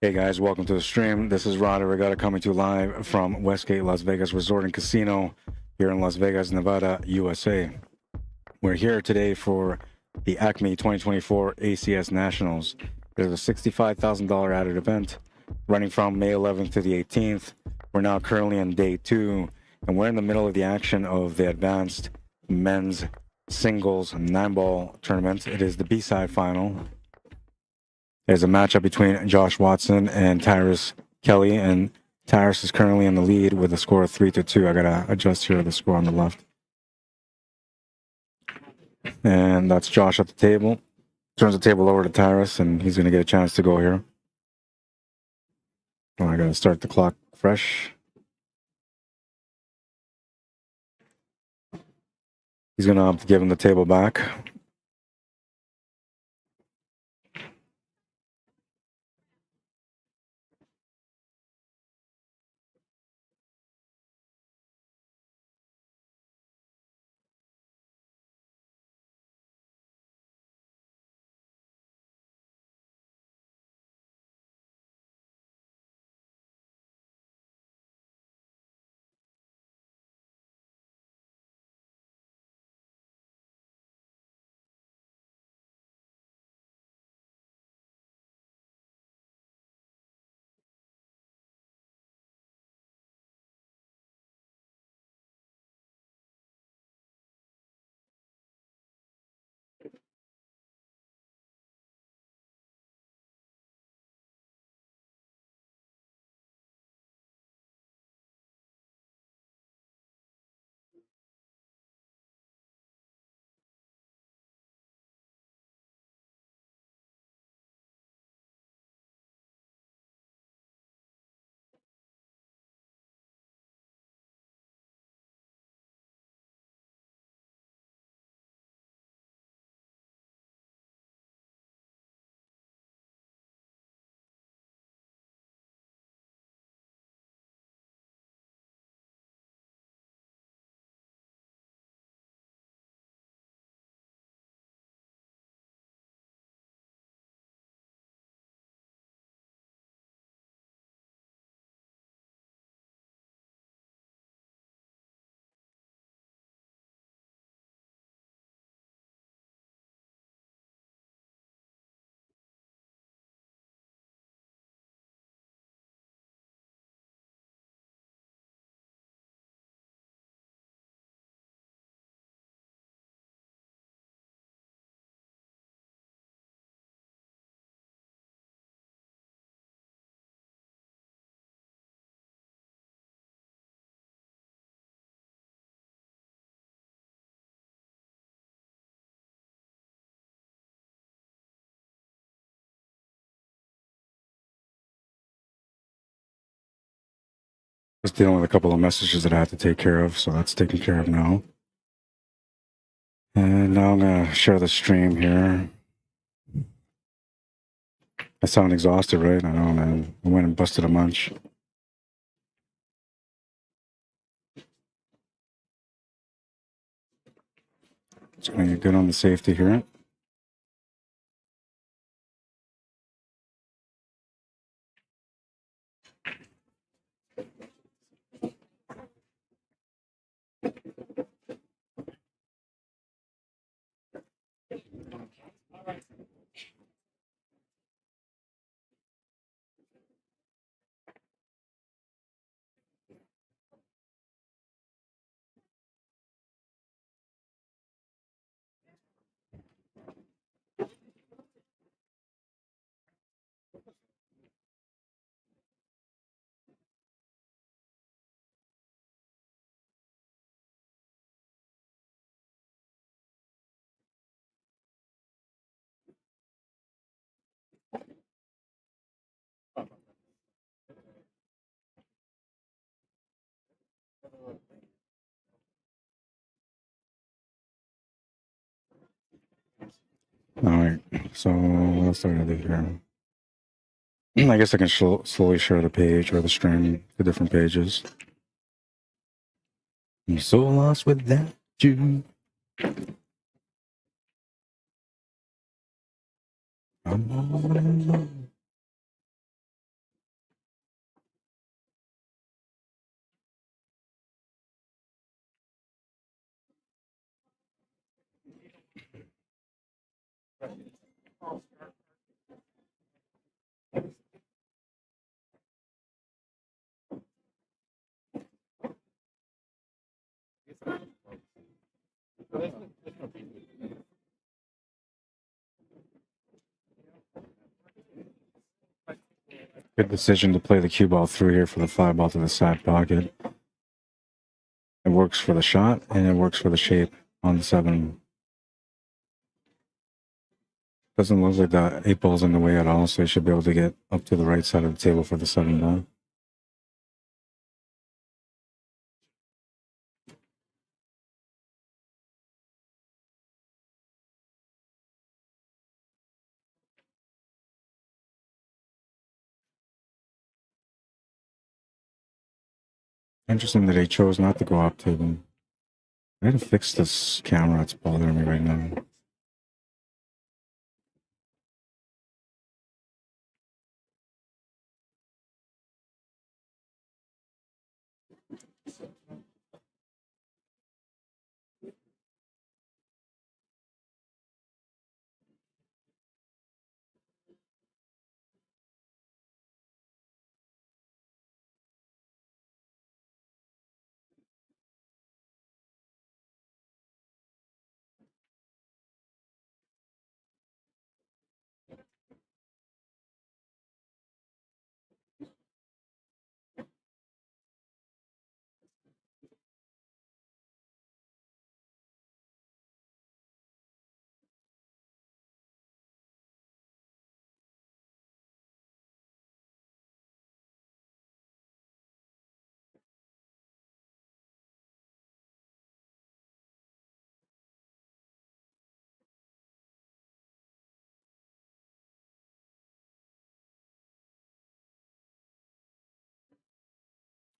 Hey guys, welcome to the stream. This is Arriagada coming to you live from Westgate, Las Vegas Resort and Casino here in Las Vegas, Nevada, USA. We're here today for the Acme 2024 ACS Nationals. There's a $65,000 added event running from May 11th to the 18th. We're now currently on day 2, and we're in the middle of the action of the advanced men's singles 9-ball tournament. It is the B-side final. There's a matchup between Josh Watson and Tyrus Kelly, and Tyrus is currently in the lead with a score of 3-2. I gotta adjust here the score on the left. And that's Josh at the table. Turns the table over to Tyrus, and he's gonna get a chance to go here. Oh, I gotta start the clock fresh. He's gonna opt to give him the table back. Just dealing with a couple of messages that I had to take care of, so that's taken care of now. And now I'm gonna share the stream here. I sound exhausted, right? I know, man. I went and busted a munch. Just gonna get good on the safety here. All right, so what else do I do here? I guess I can slowly share the page or the stream to different pages. I'm so lost without you. I'm all alone. Good decision to play the cue ball through here for the 5 ball to the side pocket. It works for the shot and it works for the shape on the 7. Doesn't look like the 8 ball's in the way at all, so you should be able to get up to the right side of the table for the 7 ball. Interesting that he chose not to go up table. I gotta fix this camera, it's bothering me right now.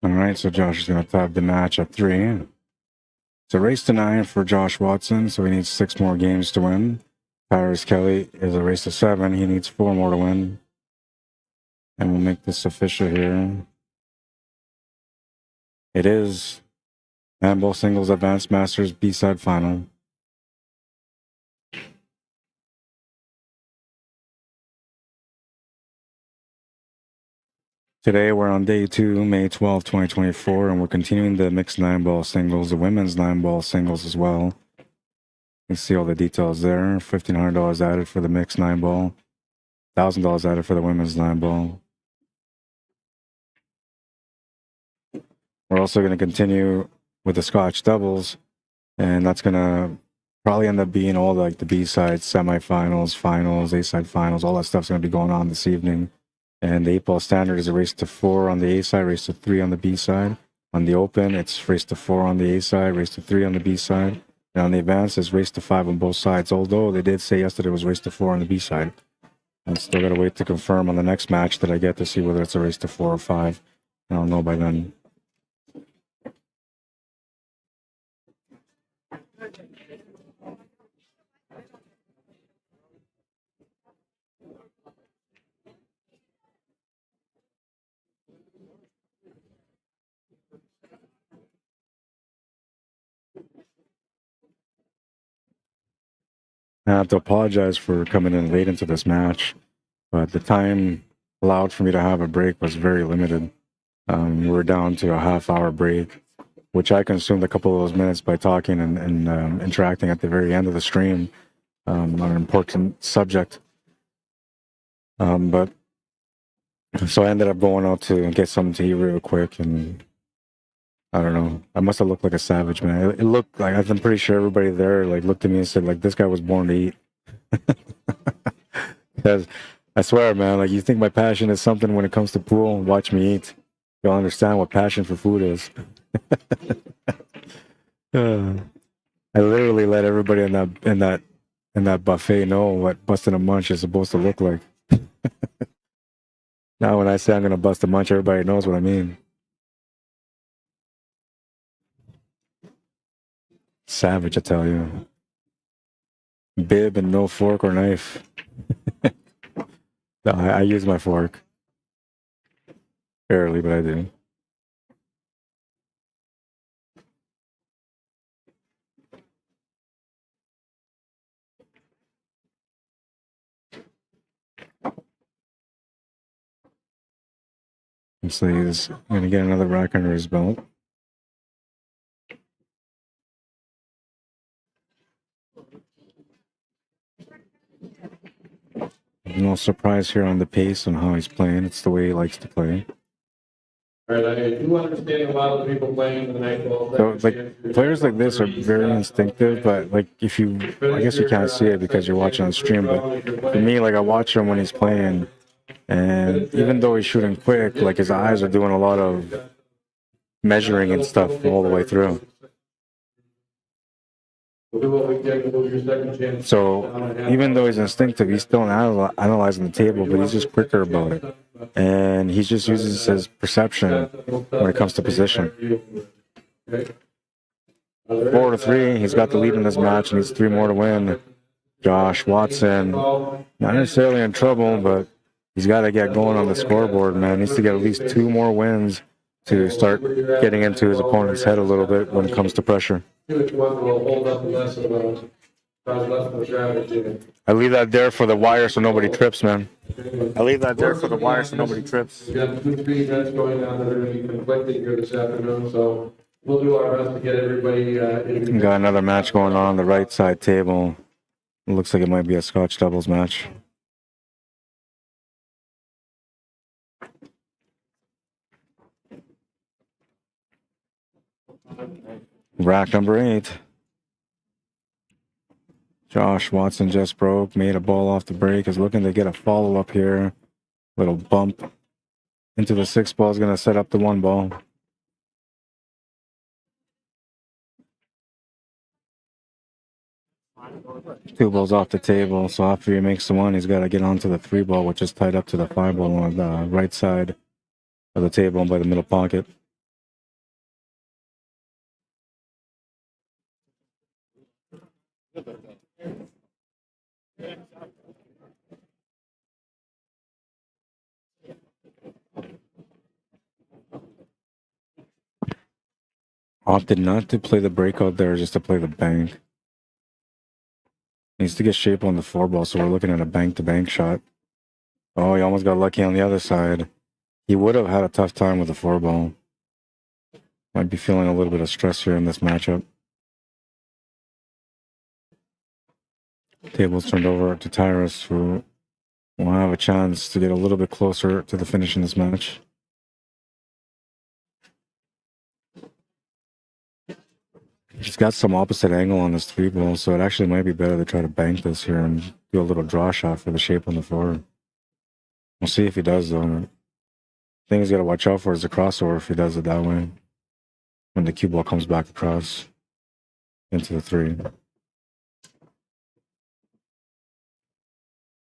All right, so Josh is going to tie the match at 3. It's a race to 9 for Josh Watson, so he needs 6 more games to win. Tyrus Kelly is a race to 7. He needs 4 more to win. And we'll make this official here. It is Handball Singles Advanced Masters B-Side Final. Today we're on day 2, May 12, 2024, and we're continuing the mixed 9-ball singles, the women's 9-ball singles as well. You can see all the details there. $1,500 added for the mixed 9-ball, $1,000 added for the women's 9-ball. We're also going to continue with the Scotch doubles, and that's going to probably end up being all like the B-side semifinals, finals, A-side finals. All that stuff's going to be going on this evening. And the 8-ball standard is a race to 4 on the A side, race to 3 on the B side. On the open, it's race to 4 on the A side, race to 3 on the B side. And on the advance, it's race to 5 on both sides. Although they did say yesterday it was race to 4 on the B side. I'm still got to wait to confirm on the next match that I get to see whether it's a race to 4 or 5. And I'll know by then. I have to apologize for coming in late into this match, but the time allowed for me to have a break was very limited. We're down to a half-hour break, which I consumed a couple of those minutes by talking and interacting at the very end of the stream on an important subject. But so I ended up going out to get something to eat real quick, and I don't know. I must have looked like a savage, man. It looked like, I'm pretty sure everybody there like looked at me and said, like, this guy was born to eat. Because I swear, man, like, you think my passion is something when it comes to pool, watch me eat. You'll understand what passion for food is. I literally let everybody in that buffet know what busting a munch is supposed to look like. Now when I say I'm gonna bust a munch, everybody knows what I mean. Savage, I tell you. Bib and no fork or knife. No, I use my fork. Barely, but I do. So he's going to get another rack under his belt. No surprise here on the pace and how he's playing. It's the way he likes to play. All right, I do understand a lot of the people playing the night ball. So, like, players like this are very instinctive, but, like, if you, I guess you can't see it because you're watching on stream, but for me, like, I watch him when he's playing, and even though he's shooting quick, like, his eyes are doing a lot of measuring and stuff all the way through. So even though he's instinctive, he's still analyzing the table, but he's just quicker about it. And he just uses his perception when it comes to position. 4-3, he's got the lead in this match, and needs 3 more to win. Josh Watson, not necessarily in trouble, but he's got to get going on the scoreboard, man. He needs to get at least 2 more wins to start getting into his opponent's head a little bit when it comes to pressure. Which one will hold up less of a strategy? I leave that there for the wire so nobody trips, man. I leave that there for the wire so nobody trips. We got 2 3 events going on that are going to be conflicting here this afternoon, so we'll do our best to get everybody. Got another match going on the right side table. It looks like it might be a Scotch doubles match. Rack number 8. Josh Watson just broke, made a ball off the break, is looking to get a follow-up here. Little bump into the 6 ball is going to set up the 1 ball. Two balls off the table, so after he makes the 1, he's got to get onto the 3 ball, which is tied up to the 5 ball on the right side of the table by the middle pocket. Opted not to play the breakout there, just to play the bank. Needs to get shape on the 4 ball, so we're looking at a bank-to-bank shot. Oh, he almost got lucky on the other side. He would have had a tough time with the 4 ball. Might be feeling a little bit of stress here in this matchup. Table's turned over to Tyrus, who will have a chance to get a little bit closer to the finish in this match. He's got some opposite angle on this 3 ball, so it actually might be better to try to bank this here and do a little draw shot for the shape on the 4. We'll see if he does, though. The thing he's got to watch out for is the crossover if he does it that way. When the cue ball comes back across into the 3.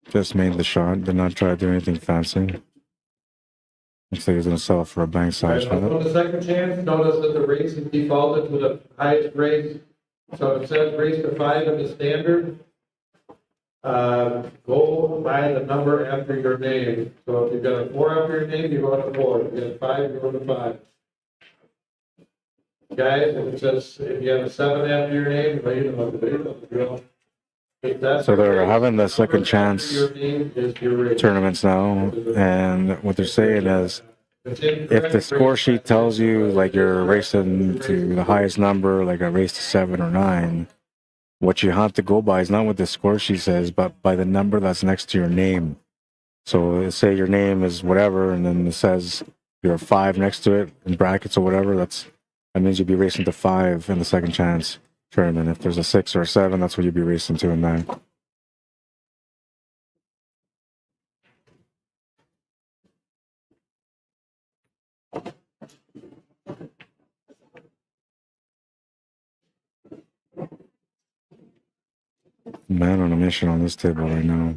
Just made the shot, did not try to do anything fancy. Looks like he's going to settle for a bank side shot. On the second chance, notice that the race is defaulted to the highest race. So it says race to 5 in the standard. Go by the number after your name. So if you've got a 4 after your name, you go to 4. If you got a 5, you go to 5. Guys, if it says if you have a 7 after your name, you know the drill. So they're having the second chance tournaments now, and what they're saying is if the score sheet tells you like you're racing to the highest number, like a race to 7 or 9, what you have to go by is not what the score sheet says, but by the number that's next to your name. So say your name is whatever, and then it says you're a 5 next to it in brackets or whatever, that means you'd be racing to 5 in the second chance tournament. If there's a 6 or a 7, that's what you'd be racing to in that. Man on a mission on this table right now.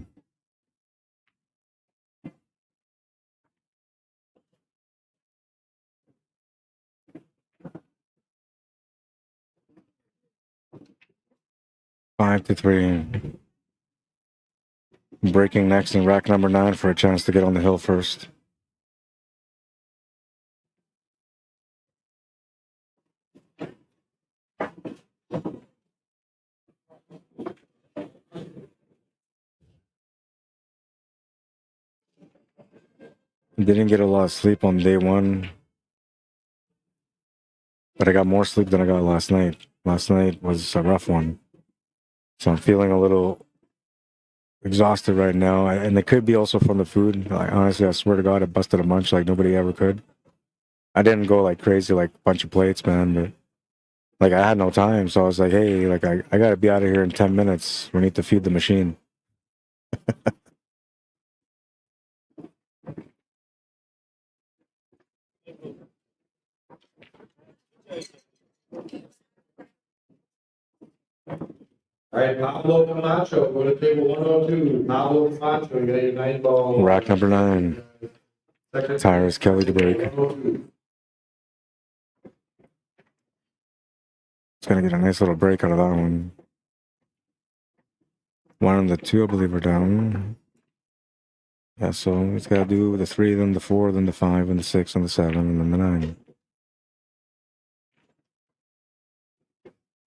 Five to 3. Breaking next in rack number 9 for a chance to get on the hill first. Didn't get a lot of sleep on day 1, but I got more sleep than I got last night. Last night was a rough one, so I'm feeling a little exhausted right now, and it could be also from the food. Like honestly, I swear to God, I busted a munch like nobody ever could. I didn't go like crazy, like bunch of plates, man, but like I had no time, so I was like, hey, like I gotta be out of here in 10 minutes. We need to feed the machine. All right, Pablo Camacho, go to table 102. Pablo Camacho, you got your 9 ball. Rack number 9. Second. Tyrus Kelly to break. 102. It's gonna get a nice little break out of that one. 1 and the 2, I believe, are down. Yeah, so it's gotta do the 3, then the 4, then the 5, and the 6, and the 7, and then the 9.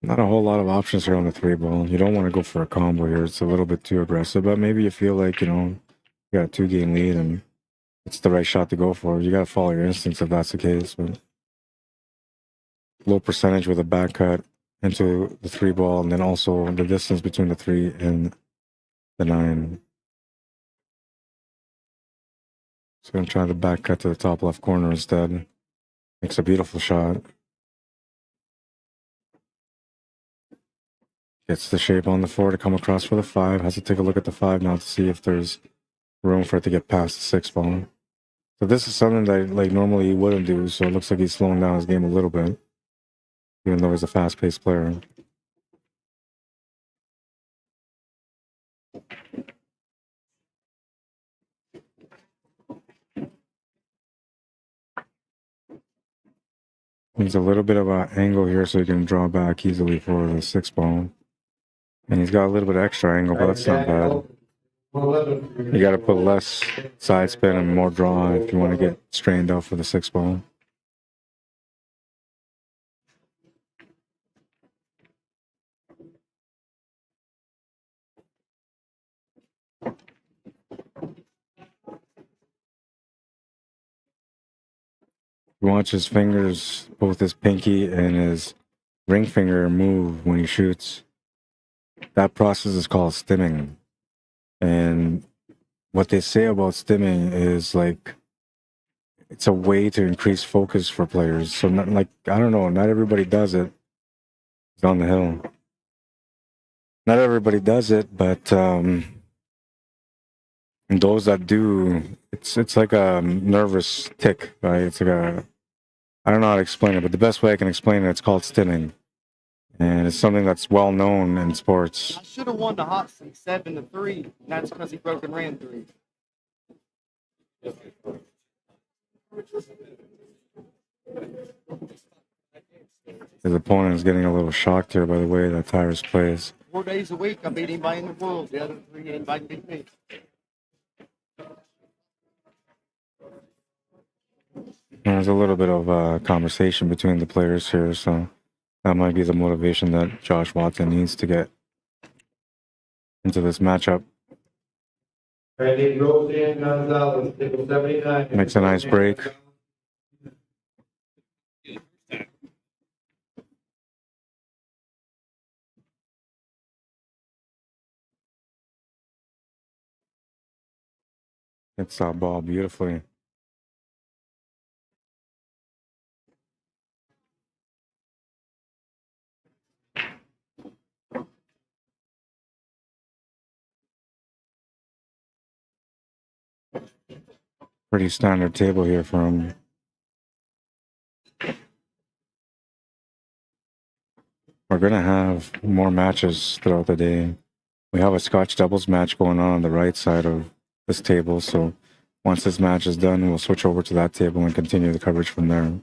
Not a whole lot of options here on the 3 ball. You don't want to go for a combo here. It's a little bit too aggressive, but maybe you feel like, you know, you got a 2-game lead and it's the right shot to go for. You got to follow your instincts if that's the case. But low percentage with a back cut into the 3 ball, and then also the distance between the 3 and the 9. So I'm going to try the back cut to the top left corner instead. Makes a beautiful shot. Gets the shape on the 4 to come across for the 5. Has to take a look at the 5 now to see if there's room for it to get past the 6 ball. So this is something that like normally he wouldn't do. So it looks like he's slowing down his game a little bit, even though he's a fast-paced player. Needs a little bit of an angle here so he can draw back easily for the 6 ball. And he's got a little bit extra angle, but that's not bad. You got to put less side spin and more draw if you want to get strained out for the 6 ball. You watch his fingers, both his pinky and his ring finger, move when he shoots. That process is called stimming. And what they say about stimming is like it's a way to increase focus for players. So not like I don't know, not everybody does it. It's on the hill. Not everybody does it, but those that do, it's like a nervous tick, right? It's like a I don't know how to explain it, but the best way I can explain it, it's called stimming. And it's something that's well known in sports. I should have won the hot seat 7-3, and that's because he broke and ran 3. His opponent is getting a little shocked here by the way that Tyrus plays. 4 days a week, I beat anybody in the world. The other 3 anybody beat me. There's a little bit of conversation between the players here, so that might be the motivation that Josh Watson needs to get into this matchup. Randy Roseanne Gonzalez, table 79. Makes a nice break. Hits that ball beautifully. Pretty standard table here for him. We're going to have more matches throughout the day. We have a Scotch doubles match going on the right side of this table. So once this match is done, we'll switch over to that table and continue the coverage from there.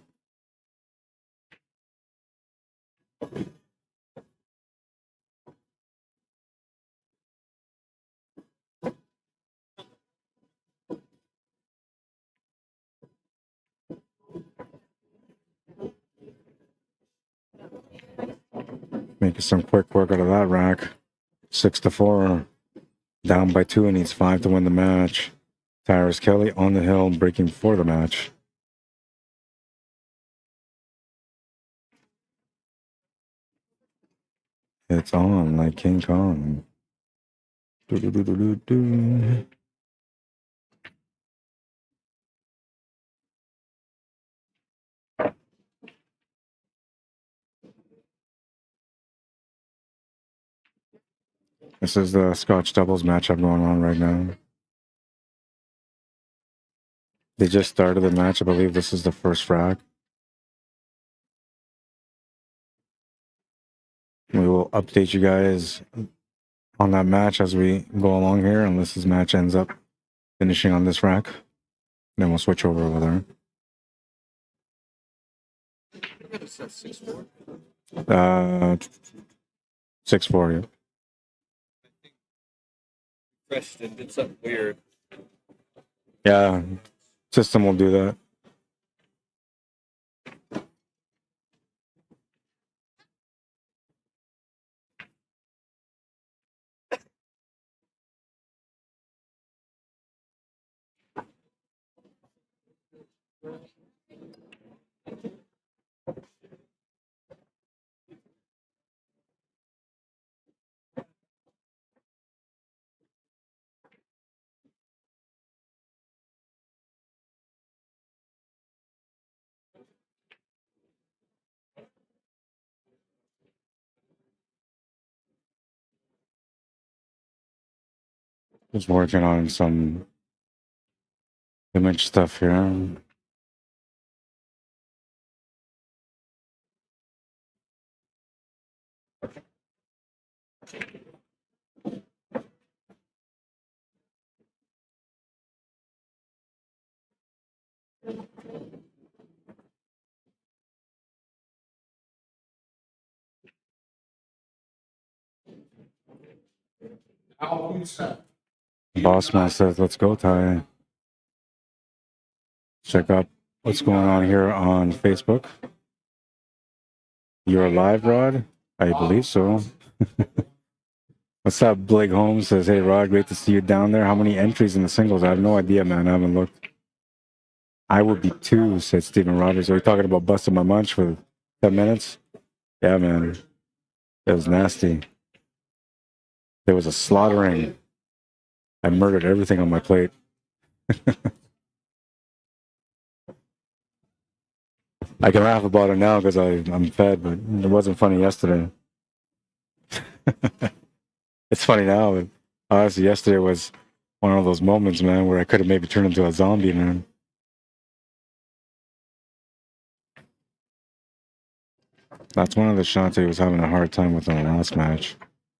Making some quick work out of that rack. 6-4. Down by 2 and needs 5 to win the match. Tyrus Kelly on the hill, breaking for the match. It's on like King Kong. Do-do-do-do-do-do. This is the Scotch doubles matchup going on right now. They just started the match. I believe this is the first rack. We will update you guys on that match as we go along here, unless this match ends up finishing on this rack. Then we'll switch over there. 6-4, yeah. Refreshed and did something weird. Yeah, system will do that. Just working on some image stuff here. Now, who's set? Bossman says, let's go, Ty. Check out what's going on here on Facebook. You're live, Rod? I believe so. What's up? Blake Holmes says, hey, Rod, great to see you down there. How many entries in the singles? I have no idea, man. I haven't looked. I would be 2, said Stephen Roberts. Are we talking about busting my munch for 10 minutes? Yeah, man. It was nasty. There was a slaughtering. I murdered everything on my plate. I can laugh about it now because I'm fed, but it wasn't funny yesterday. It's funny now, but honestly, yesterday was one of those moments, man, where I could have maybe turned into a zombie, man. That's one of the shots he was having a hard time with in the last match.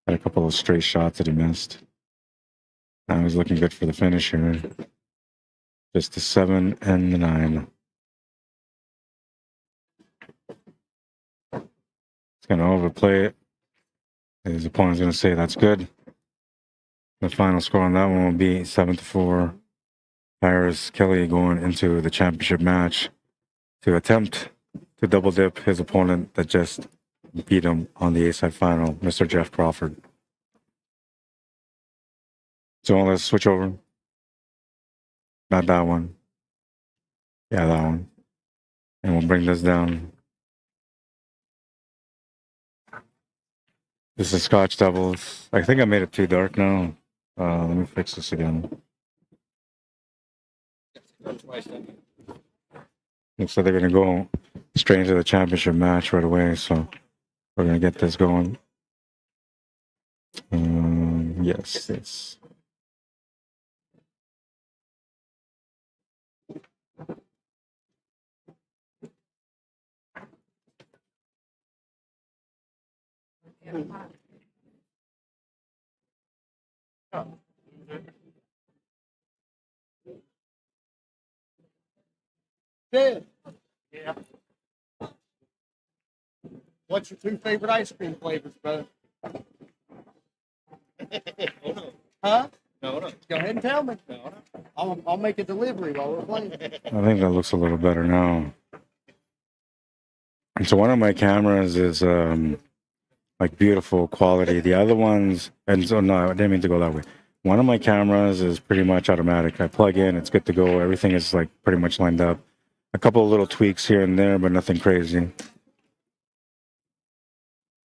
Had a couple of straight shots that he missed. Now he's looking good for the finish here. Just the 7 and the 9. He's going to overplay it. His opponent's going to say that's good. The final score on that one will be 7-4. Tyrus Kelly going into the championship match to attempt to double dip his opponent that just beat him on the A-side final, Mr. Jeff Crawford. So let's switch over. Not that one. Yeah, that one. And we'll bring this down. This is Scotch doubles. I think I made it too dark now. Let me fix this again. Looks like they're going to go straight into the championship match right away. So we're going to get this going. Yes, yes. Did. Yeah. What's your 2 favorite ice cream flavors, brother? Huh? No. Go ahead and tell me. No. I'll make a delivery while we're playing. I think that looks a little better now. And so one of my cameras is like beautiful quality. The other ones, and so no, I didn't mean to go that way. One of my cameras is pretty much automatic. I plug in, it's good to go. Everything is like pretty much lined up. A couple of little tweaks here and there, but nothing crazy.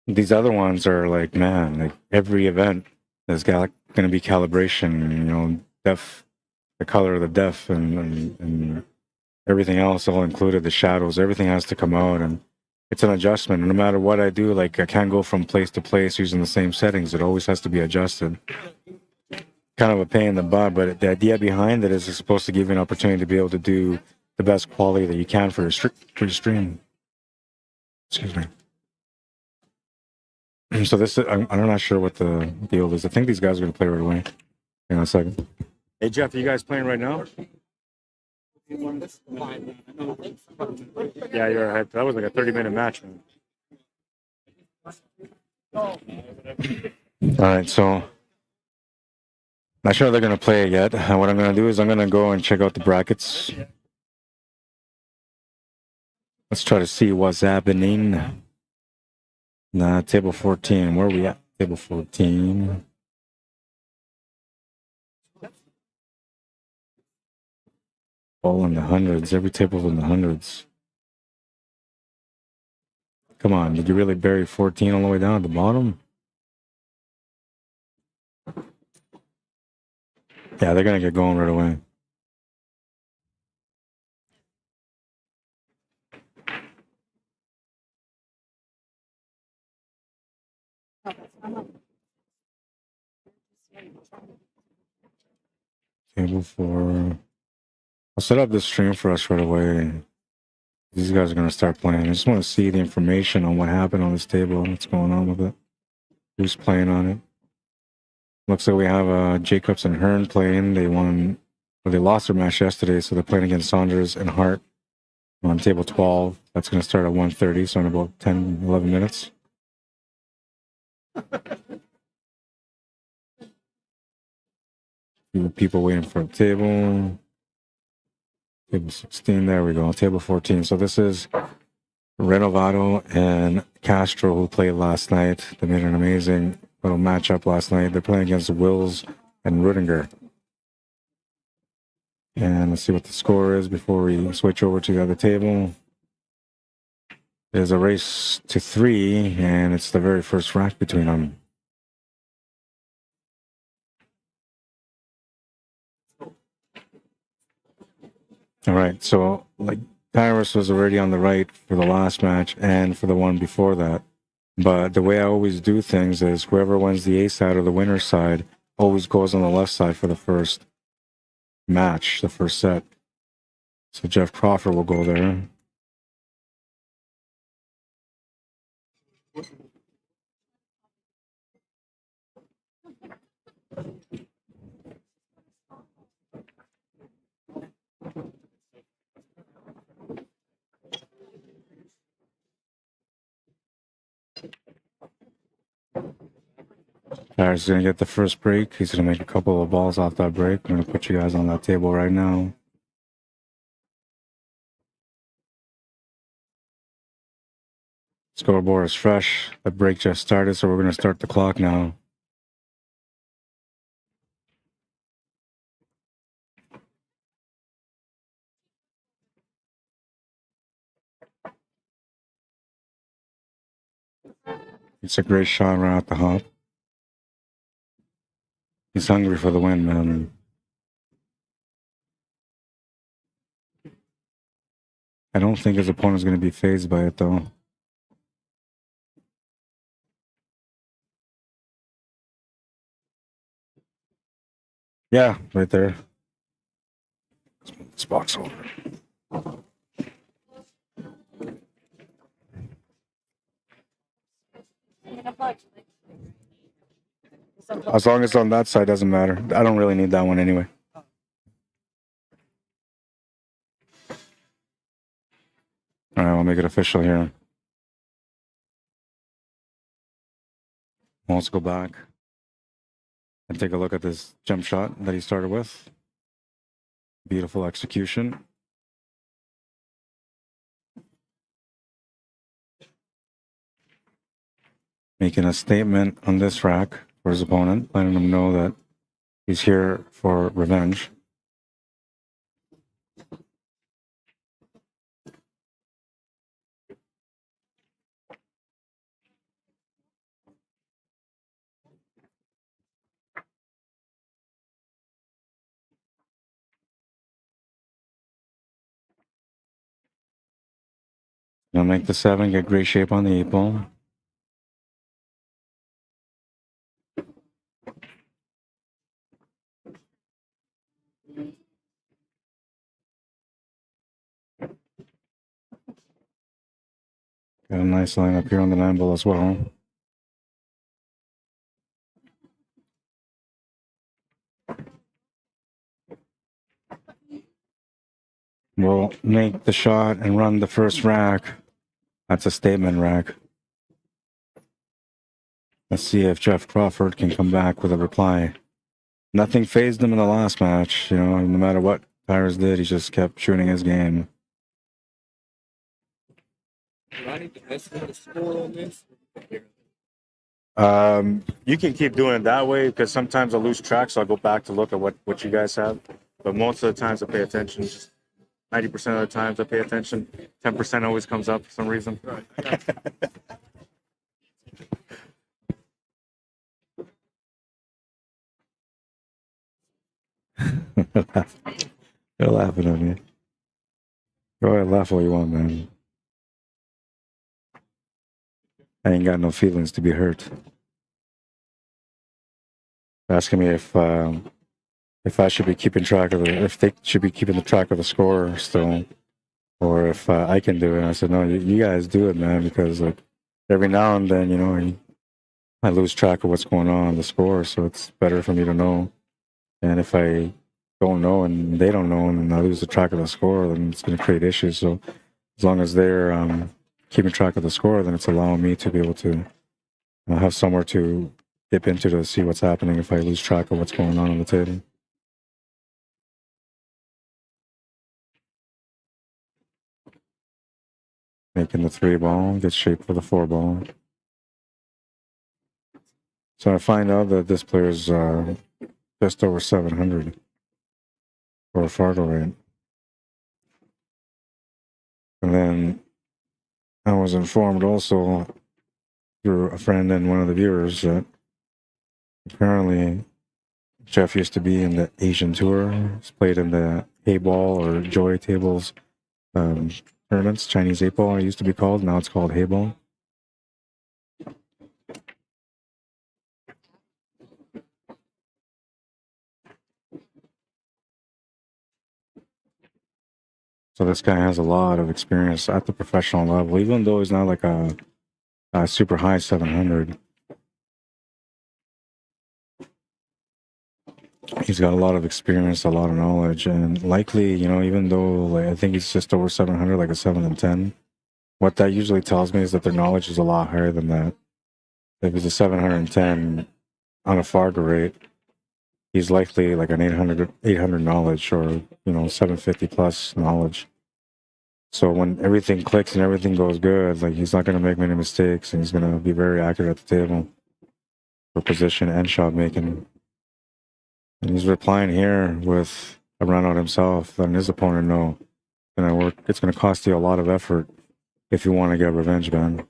These other ones are like, man, like every event There's going to be calibration, you know, depth, the color of the depth, and everything else all included, the shadows, everything has to come out, and it's an adjustment. No matter what I do, like I can't go from place to place using the same settings. It always has to be adjusted. Kind of a pain in the butt, but the idea behind it is it's supposed to give you an opportunity to be able to do the best quality that you can for your stream. Excuse me. So this is, I'm not sure what the deal is. I think these guys are going to play right away. Hang on a second. Hey, Jeff, are you guys playing right now? Yeah, you're ahead. That was like a 30-minute match, man. All right, so not sure they're going to play it yet. What I'm going to do is I'm going to go and check out the brackets. Let's try to see what's happening. Nah, table 14. Where are we at? Table 14. All in the hundreds. Every table's in the hundreds. Come on, did you really bury 14 all the way down at the bottom? Yeah, they're going to get going right away. Table 4. I'll set up this stream for us right away. These guys are going to start playing. I just want to see the information on what happened on this table, what's going on with it, who's playing on it. Looks like we have Jacobs and Hearn playing. They won, well, they lost their match yesterday, so they're playing against Saunders and Hart on table 12. That's going to start at 1:30, so in about 10, 11 minutes. People waiting for a table. Table 16, there we go. Table 14. So this is Renovado and Castro, who played last night. They made an amazing little matchup last night. They're playing against Wills and Rudinger. And let's see what the score is before we switch over to the other table. There's a race to 3, and it's the very first rack between them. All right, so like Tyrus was already on the right for the last match and for the one before that. But the way I always do things is whoever wins the ace side or the winner's side always goes on the left side for the first match, the first set. So Jeff Crawford will go there. Tyrus is going to get the first break. He's going to make a couple of balls off that break. I'm going to put you guys on that table right now. Scoreboard is fresh. The break just started, so we're going to start the clock now. It's a great shot right at the hop. He's hungry for the win, man. I don't think his opponent's going to be fazed by it, though. Yeah, right there. Let's move this box over. As long as it's on that side, doesn't matter. I don't really need that one anyway. All right, we'll make it official here. Let's go back and take a look at this jump shot that he started with. Beautiful execution. Making a statement on this rack for his opponent, letting him know that he's here for revenge. Gonna make the 7, get great shape on the 8 ball. Got a nice line up here on the 9 ball as well. We'll make the shot and run the first rack. That's a statement rack. Let's see if Jeff Crawford can come back with a reply. Nothing phased him in the last match. You know, no matter what Tyrus did, he just kept shooting his game. Do I need to mess with the score on this? You can keep doing it that way because sometimes I lose track, so I'll go back to look at what you guys have. But most of the times I pay attention. 90% of the times I pay attention. 10% always comes up for some reason. Right. You're laughing at me. Go ahead, laugh all you want, man. I ain't got no feelings to be hurt. Asking me if I should be keeping track of if they should be keeping the track of the score still, or if I can do it. And I said, no, you guys do it, man, because like every now and then, you know, I lose track of what's going on the score, so it's better for me to know. And if I don't know and they don't know, and I lose the track of the score, then it's going to create issues. So as long as they're keeping track of the score, then it's allowing me to be able to have somewhere to dip into to see what's happening if I lose track of what's going on the table. Making the 3 ball, get shape for the 4 ball. So I find out that this player's just over 700 for a Fargo rate. And then I was informed also through a friend and one of the viewers that apparently Jeff used to be in the Asian Tour. He's played in the Hayball or Joy Tables tournaments, Chinese 8 ball it used to be called. Now it's called Hayball. So this guy has a lot of experience at the professional level, even though he's not like a super high 700. He's got a lot of experience, a lot of knowledge, and likely, you know, even though like, I think he's just over 700, like a 7 and 10, what that usually tells me is that their knowledge is a lot higher than that. If he's a 710 on a Fargo rate, he's likely like an 800 knowledge, or, you know, 750 plus knowledge. So when everything clicks and everything goes good, like he's not going to make many mistakes, and he's going to be very accurate at the table for position and shot making. And he's replying here with a run out himself, letting his opponent know it's going to cost you a lot of effort if you want to get revenge, man.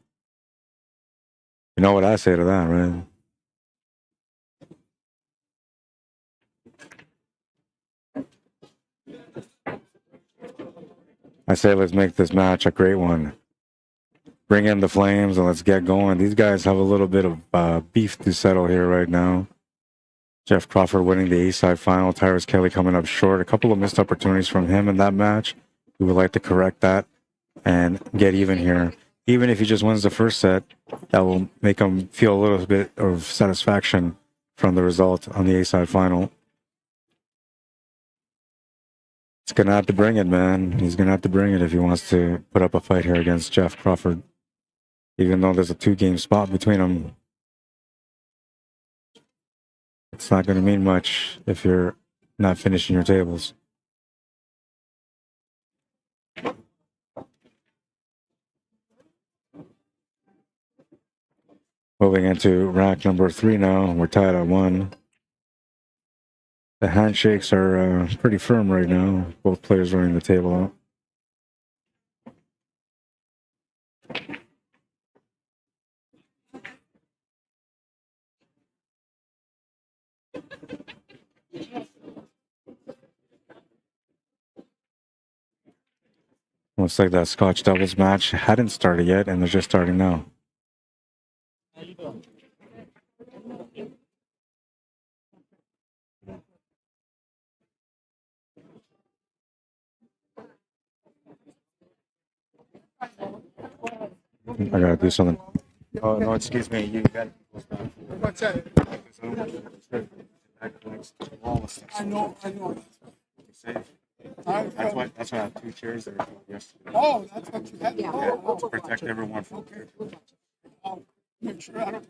You know what I say to that, right? I say let's make this match a great one. Bring in the flames and let's get going. These guys have a little bit of beef to settle here right now. Jeff Crawford winning the A-side final. Tyrus Kelly coming up short. A couple of missed opportunities from him in that match. We would like to correct that and get even here. Even if he just wins the first set, that will make him feel a little bit of satisfaction from the result on the A-side final. He's going to have to bring it, man. He's going to have to bring it if he wants to put up a fight here against Jeff Crawford. Even though there's a 2-game spot between them, it's not going to mean much if you're not finishing your tables. Moving into rack number 3 now. We're tied at 1. The handshakes are pretty firm right now. Both players running the table out. Looks like that Scotch doubles match hadn't started yet, and they're just starting now. I gotta do something. Oh, no, excuse me. You got What's that? I know. That's why I have 2 chairs there yesterday. Oh, that's what you had. Yeah, Oh, to protect everyone from I'll make sure I don't.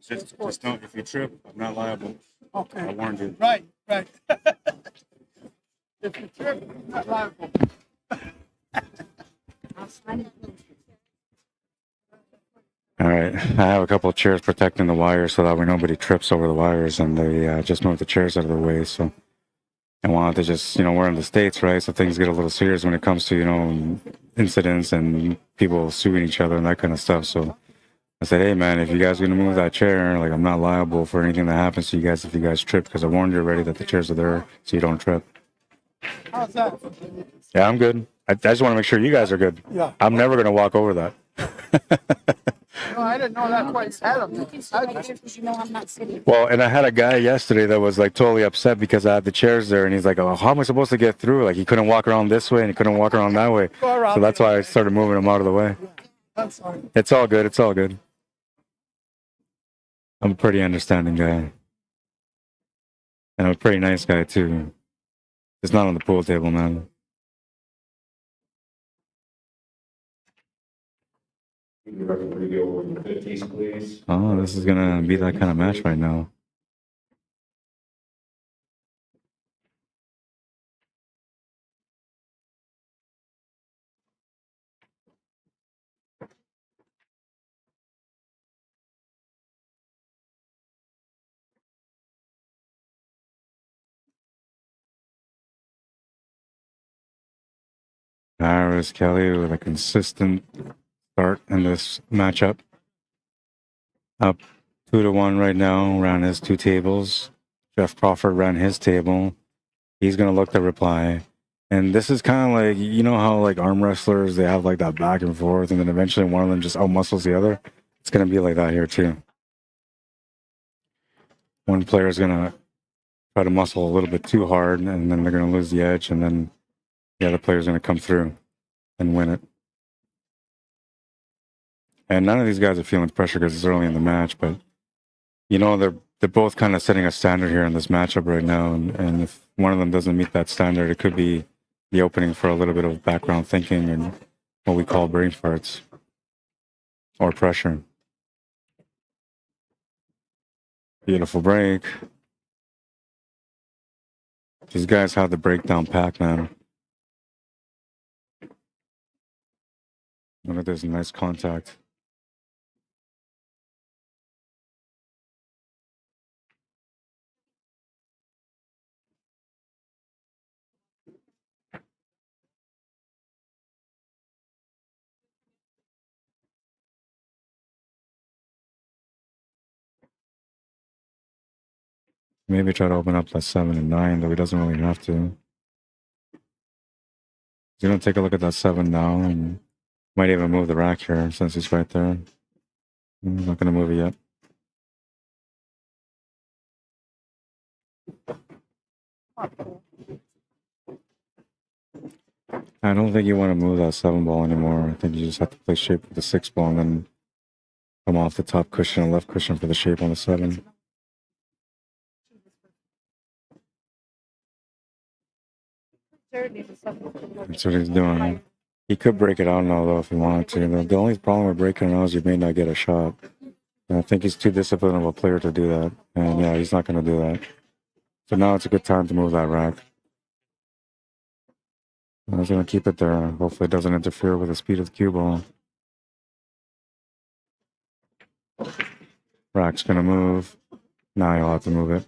just don't, if you trip, I'm not liable. I Okay. warned you. Right. If you trip, I'm not liable. All right, I have a couple of chairs protecting the wires so that way nobody trips over the wires, and they just moved the chairs out of the way. So I wanted to just, we're in the States, right? So things get a little serious when it comes to, incidents and people suing each other and that kind of stuff. So I said, hey, man, if you guys are going to move that chair, like, I'm not liable for anything that happens to you guys if you guys trip, because I warned you already that the chairs are there so you don't trip. How's that? Yeah, I'm good. I just want to make sure you guys are good. Yeah. I'm never going to walk over that. No, I didn't know that's why you had them. Because you know I'm not sitting. Well, and I had a guy yesterday that was like totally upset because I had the chairs there, and he's like, "Oh, how am I supposed to get through?" Like he couldn't walk around this way and he couldn't walk around that way. So that's why I started moving him out of the way. I'm sorry. It's all good. It's all good. I'm a pretty understanding guy, and I'm a pretty nice guy too. It's not on the pool table, man. Oh, this is gonna be that kind of match right now. Tyrus Kelly with a consistent start in this matchup. Up 2-1 right now, ran his 2 tables. Jeff Crawford ran his table. He's going to look to reply. And this is kind of like, how like arm wrestlers, they have like that back and forth, and then eventually one of them just outmuscles the other. It's going to be like that here too. One player is going to try to muscle a little bit too hard, and then they're going to lose the edge, and then the other player is going to come through and win it. And none of these guys are feeling pressure because it's early in the match, but they're both kind of setting a standard here in this matchup right now. And if one of them doesn't meet that standard, it could be the opening for a little bit of background thinking and what we call brain farts or pressure. Beautiful break. These guys have the breakdown pack, man. Look at this nice contact. Maybe try to open up that 7 and 9, though he doesn't really have to. He's going to take a look at that 7 now and might even move the rack here since he's right there. He's not going to move it yet. I don't think you want to move that 7 ball anymore. I think you just have to play shape with the 6 ball and then come off the top cushion and left cushion for the shape on the 7. That's what he's doing. He could break it out now, though, if he wanted to. The only problem with breaking it out is you may not get a shot. And I think he's too disciplined of a player to do that. And yeah, he's not going to do that. So now it's a good time to move that rack. I was going to keep it there. Hopefully it doesn't interfere with the speed of the cue ball. Rack's going to move. Now you'll have to move it.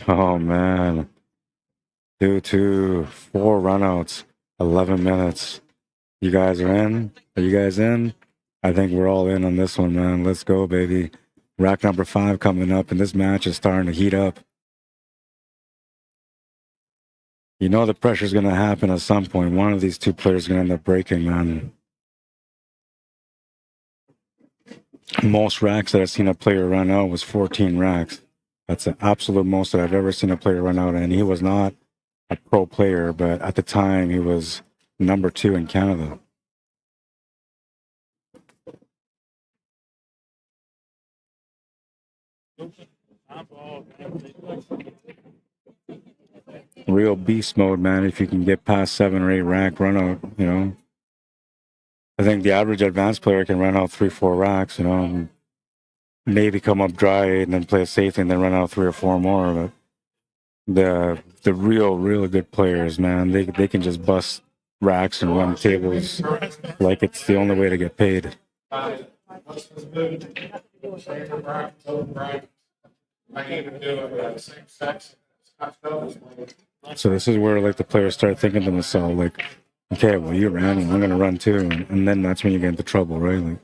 Oh, man. 2-2, 4 runouts, 11 minutes. You guys are in? Are you guys in? I think we're all in on this one, man. Let's go, baby. Rack number 5 coming up, and this match is starting to heat up. You know the pressure's going to happen at some point. One of these two players is going to end up breaking, man. Most racks that I've seen a player run out was 14 racks. That's the absolute most that I've ever seen a player run out, and he was not a pro player, but at the time he was number 2 in Canada. Real beast mode, man. If you can get past 7 or 8 rack run out, you know. I think the average advanced player can run out 3, 4 racks, you know, and maybe come up dry and then play a safety and then run out 3 or 4 more. But the real good players, man, they can just bust racks and run tables like it's the only way to get paid. So this is where like the players start thinking to themselves, like, okay, well you ran, I'm gonna run too, and then that's when you get into trouble, right? Like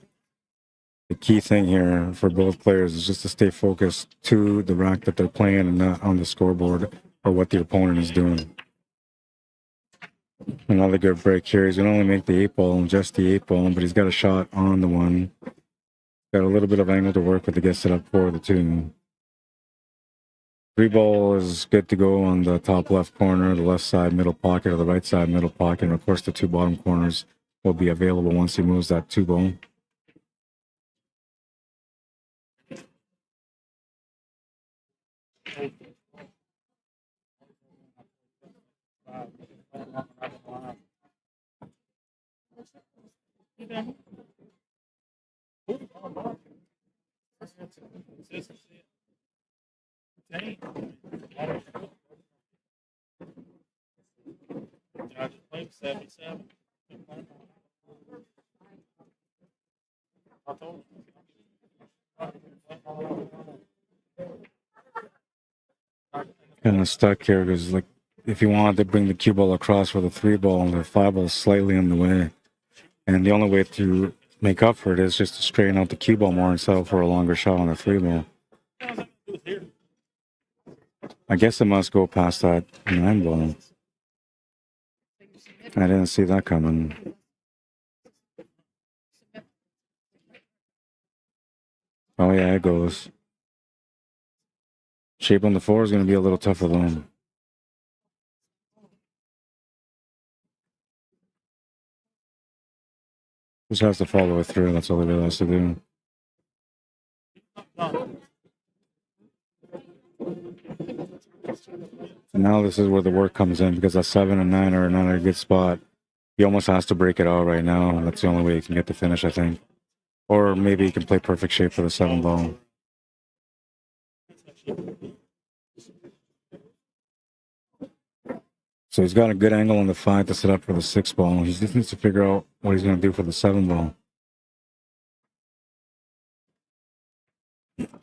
the key thing here for both players is just to stay focused to the rack that they're playing and not on the scoreboard or what the opponent is doing. Another good break here. He's gonna only make the 8 ball, just the 8 ball, but he's got a shot on the 1. Got a little bit of angle to work with to get set up for the 2. 3 ball is good to go on the top left corner, the left side middle pocket, or the right side middle pocket. And of course, the 2 bottom corners will be available once he moves that 2 ball. Kind of stuck here because, like, if you wanted to bring the cue ball across for the 3 ball, the 5 ball is slightly in the way, and the only way to make up for it is just to straighten out the cue ball more and settle for a longer shot on the 3 ball. I guess it must go past that 9 ball. I didn't see that coming. Oh yeah, it goes. Shape on the 4 is going to be a little tougher though. Just has to follow it through. That's all he really has to do. Now this is where the work comes in because a 7 and 9 are not a good spot. He almost has to break it out right now. That's the only way he can get the finish, I think. Or maybe he can play perfect shape for the 7 ball. So he's got a good angle on the 5 to set up for the 6 ball. He just needs to figure out what he's going to do for the 7 ball.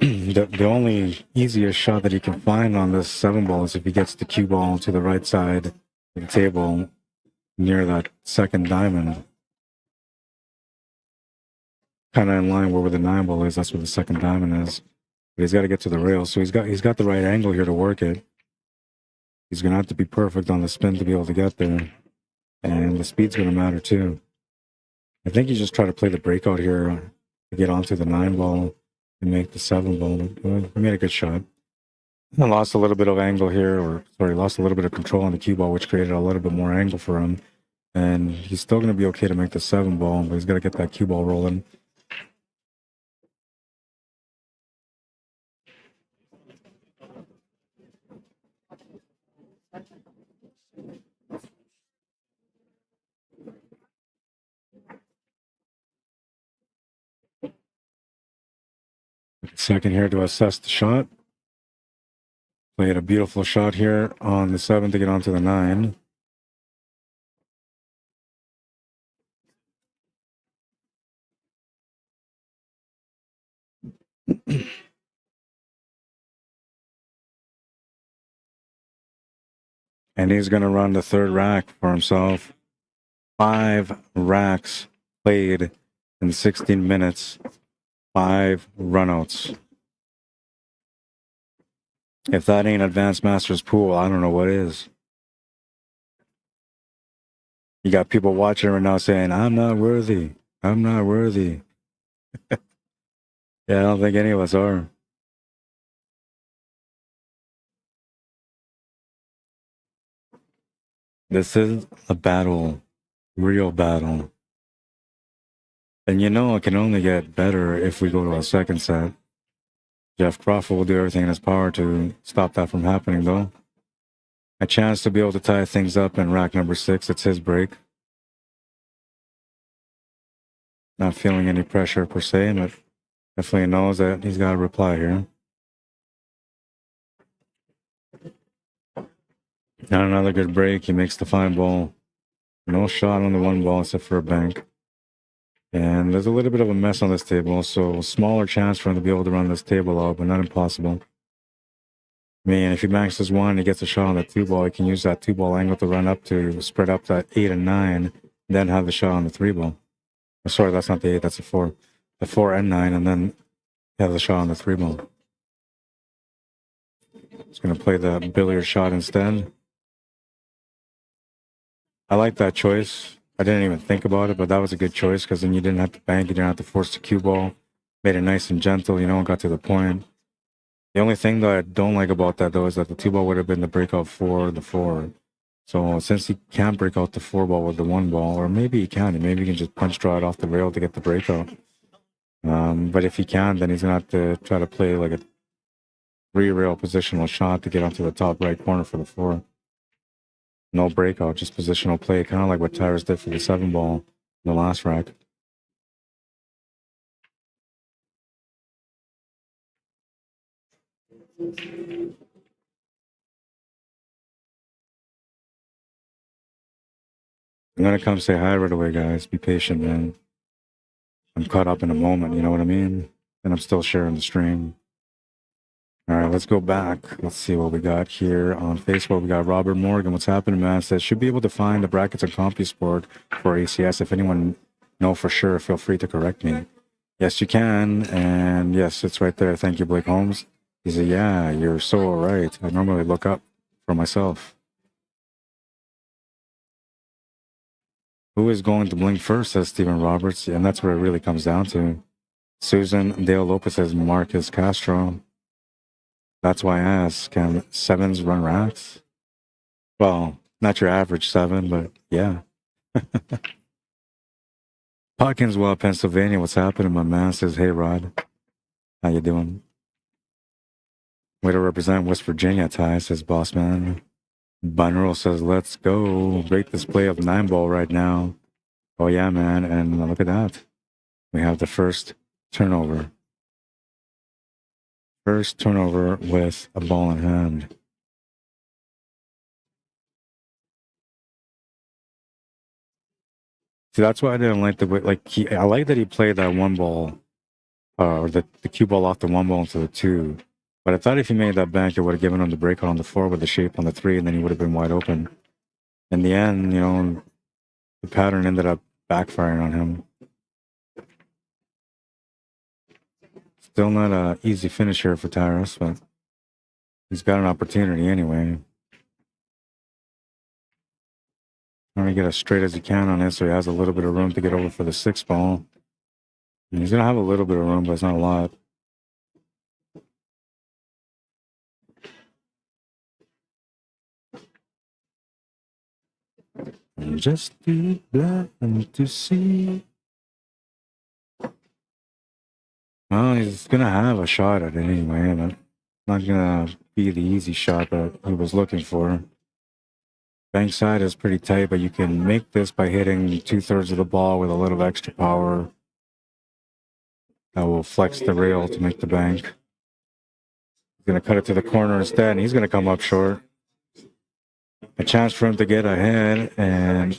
The only easiest shot that he can find on this 7 ball is if he gets the cue ball to the right side of the table near that 2nd diamond. Kind of in line where the 9 ball is. That's where the 2nd diamond is. But he's got to get to the rail. So he's got the right angle here to work it. He's going to have to be perfect on the spin to be able to get there. And the speed's going to matter too. I think he's just trying to play the breakout here to get onto the 9 ball and make the 7 ball. He made a good shot. I lost a little bit of angle here, lost a little bit of control on the cue ball, which created a little bit more angle for him. And he's still going to be okay to make the 7 ball, but he's got to get that cue ball rolling. Second here to assess the shot. Played a beautiful shot here on the 7 to get onto the 9. And he's going to run the 3rd rack for himself. 5 racks played in 16 minutes, 5 runouts. If that ain't Advanced Masters Pool, I don't know what is. You got people watching right now saying, I'm not worthy. I'm not worthy. Yeah, I don't think any of us are. This is a battle, real battle. And you know it can only get better if we go to a second set. Jeff Crawford will do everything in his power to stop that from happening, though. A chance to be able to tie things up in rack number 6. It's his break. Not feeling any pressure per se, but definitely knows that he's got a reply here. Not another good break. He makes the fine ball. No shot on the 1 ball except for a bank. And there's a little bit of a mess on this table, so smaller chance for him to be able to run this table out, but not impossible. I mean, if he banks this 1, he gets a shot on the 2 ball. He can use that 2 ball angle to run up to spread up that 8 and 9, then have the shot on the 3 ball. Oh, sorry, that's not the 8, that's the 4. The 4 and 9, and then have the shot on the 3 ball. He's going to play the billiard shot instead. I like that choice. I didn't even think about it, but that was a good choice because then you didn't have to bank, you didn't have to force the cue ball. Made it nice and gentle, you know, and got to the point. The only thing that I don't like about that, though, is that the 2 ball would have been the breakout for the 4. So since he can't break out the 4 ball with the 1 ball, or maybe he can, maybe he can just punch draw it off the rail to get the breakout. But if he can, then he's going to have to try to play like a 3-rail positional shot to get onto the top right corner for the 4. No breakout, just positional play, kind of like what Tyrus did for the 7 ball in the last rack. I'm gonna come say hi right away, guys. Be patient, man. I'm caught up in a moment, you know what I mean? And I'm still sharing the stream. All right, let's go back. Let's see what we got here on Facebook. We got Robert Morgan. What's happening, man? Says, should be able to find the brackets on CompuSport for ACS. If anyone know for sure, feel free to correct me. Yes, you can. And yes, it's right there. Thank you, Blake Holmes. He said, yeah, you're so right. I normally look up for myself. Who is going to blink first, says Stephen Roberts. And that's what it really comes down to. Susan Dale Lopez says Marcus Castro. That's why I ask, can 7s run racks? Well, not your average 7, but yeah. Potkinswell, Pennsylvania. What's happening, my man? Says, hey, Rod. How you doing? Way to represent West Virginia, Ty, says Boss Man. Binaural says, let's go. Great display of 9 ball right now. Oh, yeah, man. And look at that. We have the first turnover. First turnover with a ball in hand. See, that's why I didn't like the way, like, I like that he played that 1 ball, or the cue ball off the 1 ball into the 2. But I thought if he made that bank, it would have given him the breakout on the 4 with the shape on the 3, and then he would have been wide open. In the end, you know, the pattern ended up backfiring on him. Still not an easy finish here for Tyrus, but he's got an opportunity anyway. Trying to get as straight as he can on it, so he has a little bit of room to get over for the 6 ball. And he's going to have a little bit of room, but it's not a lot. I'm just too blind to see. Well, he's going to have a shot at it anyway, but not going to be the easy shot that he was looking for. Bank side is pretty tight, but you can make this by hitting 2/3 of the ball with a little extra power. That will flex the rail to make the bank. He's going to cut it to the corner instead, and he's going to come up short. A chance for him to get ahead, and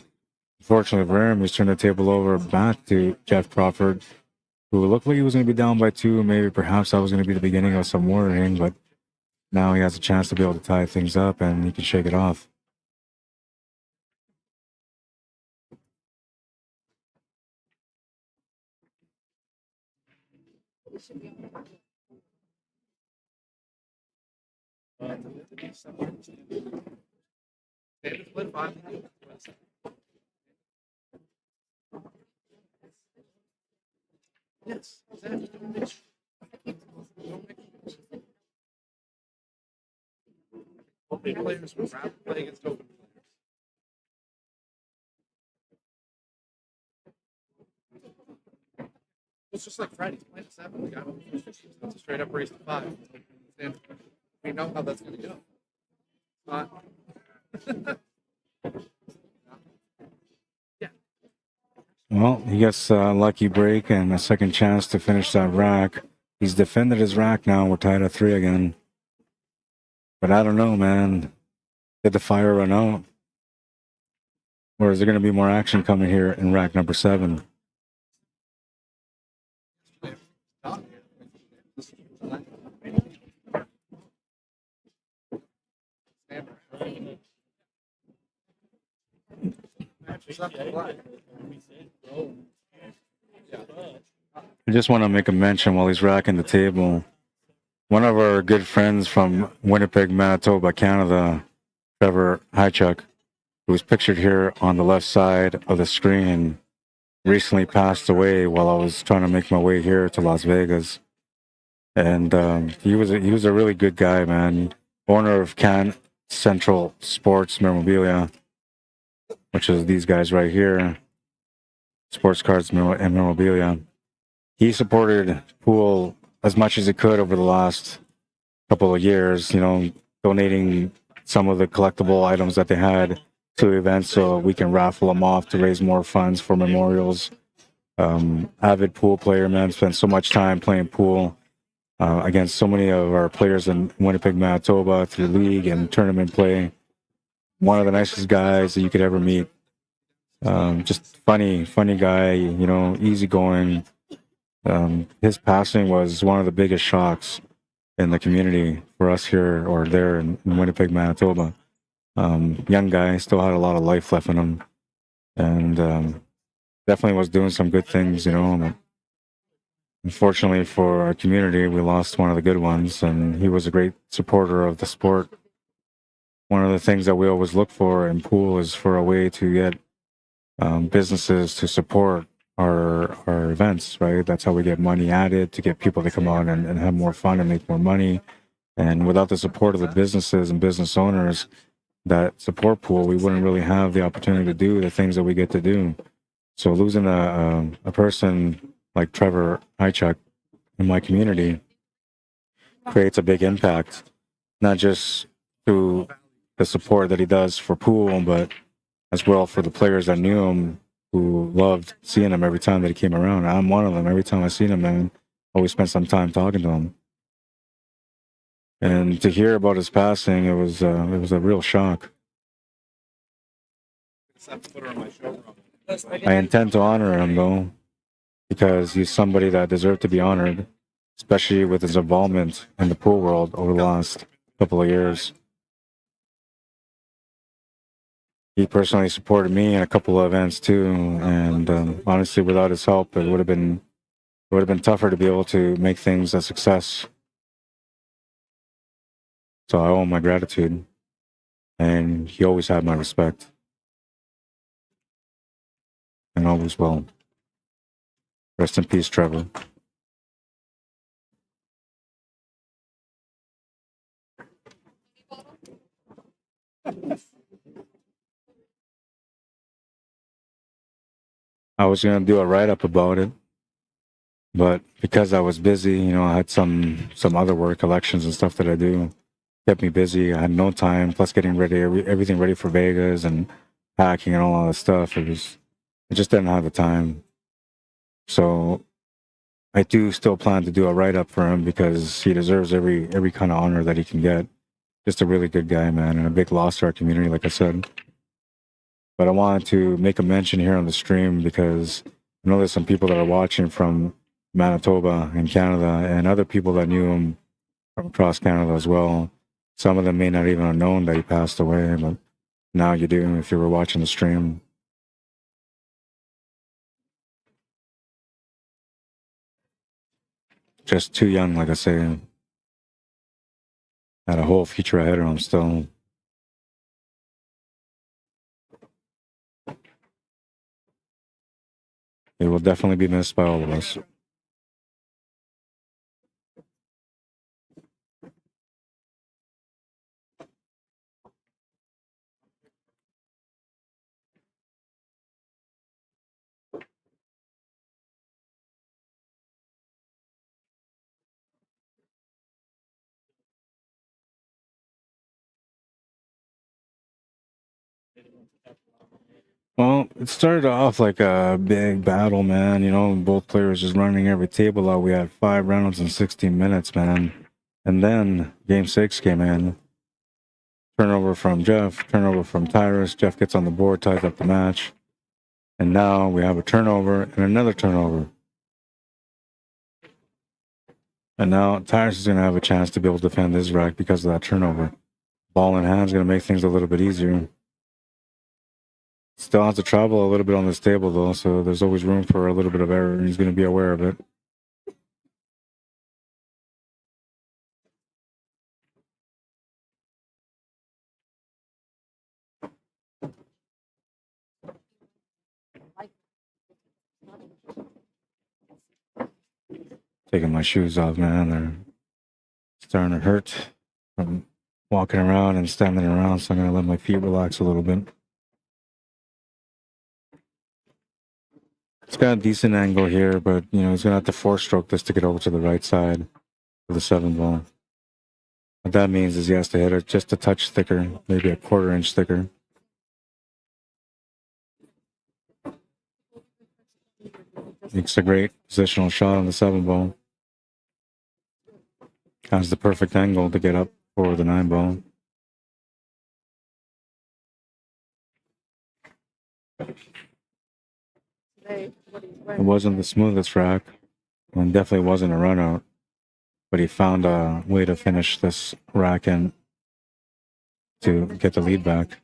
unfortunately for him, he's turned the table over back to Jeff Crawford, who looked like he was going to be down by 2. Maybe perhaps that was going to be the beginning of some worrying, but now he has a chance to be able to tie things up, and he can shake it off. Yes, exactly. Don't mix. Open players would rather play against open players. It's just like Friday's playing at 7. The guy went for 50. So it's a straight up race to 5. And we know how that's going to go. Well, he gets a lucky break and a second chance to finish that rack. He's defended his rack now. We're tied at 3 again. But I don't know, man. Did the fire run out? Or is there going to be more action coming here in rack number 7? I just want to make a mention while he's racking the table. One of our good friends from Winnipeg, Manitoba, Canada, Trevor Hychuk, who is pictured here on the left side of the screen, recently passed away while I was trying to make my way here to Las Vegas. And he was a really good guy, man. Owner of Can Central Sports Memorabilia, which is these guys right here, sports cards and memorabilia. He supported pool as much as he could over the last couple of years, you know, donating some of the collectible items that they had to events so we can raffle them off to raise more funds for memorials. Avid pool player, man, spent so much time playing pool against so many of our players in Winnipeg, Manitoba through league and tournament play. One of the nicest guys that you could ever meet. Just funny guy, you know, easygoing. His passing was one of the biggest shocks in the community for us here or there in Winnipeg, Manitoba. Young guy, still had a lot of life left in him, and definitely was doing some good things, you know. But unfortunately for our community, we lost one of the good ones, and he was a great supporter of the sport. One of the things that we always look for in pool is for a way to get businesses to support our events, right? That's how we get money added, to get people to come on and have more fun and make more money. And without the support of the businesses and business owners that support pool, we wouldn't really have the opportunity to do the things that we get to do. So losing a person like Trevor Hychuk in my community creates a big impact, not just through the support that he does for pool, but as well for the players that knew him, who loved seeing him every time that he came around. I'm one of them. Every time I see him, man, always spent some time talking to him. And to hear about his passing, it was a real shock. I intend to honor him, though, because he's somebody that deserved to be honored, especially with his involvement in the pool world over the last couple of years. He personally supported me in a couple of events too, and honestly, without his help, it would have been tougher to be able to make things a success. So I owe him my gratitude, and he always had my respect, and always will. Rest in peace, Trevor. I was going to do a write-up about it, but because I was busy, you know, I had some other work, elections and stuff that I do, kept me busy. I had no time, plus getting ready, everything ready for Vegas and packing and all that stuff. I just didn't have the time. So I do still plan to do a write-up for him because he deserves every kind of honor that he can get. Just a really good guy, man, and a big loss to our community, like I said. But I wanted to make a mention here on the stream because I know there's some people that are watching from Manitoba and Canada and other people that knew him from across Canada as well. Some of them may not even have known that he passed away, but now you do if you were watching the stream. just too young, like I say. Had a whole future ahead of him still. He will definitely be missed by all of us. Well, it started off like a big battle, man. You know, both players just running every table out. We had 5 rounds in 16 minutes, man. And then game 6 came in. Turnover from Jeff, turnover from Tyrus. Jeff gets on the board, ties up the match. And now we have a turnover and another turnover. And now Tyrus is going to have a chance to be able to defend his rack because of that turnover. Ball in hand is going to make things a little bit easier. Still has to travel a little bit on this table, though, so there's always room for a little bit of error, and he's going to be aware of it. Taking my shoes off, man. They're starting to hurt from walking around and standing around, so I'm going to let my feet relax a little bit. It's got a decent angle here, but, you know, he's going to have to 4-stroke this to get over to the right side of the 7 ball. What that means is he has to hit it just a touch thicker, maybe a 1/4 inch thicker. Makes a great positional shot on the 7 ball. Has the perfect angle to get up for the 9 ball. It wasn't the smoothest rack, and definitely wasn't a run out, but he found a way to finish this rack and to get the lead back.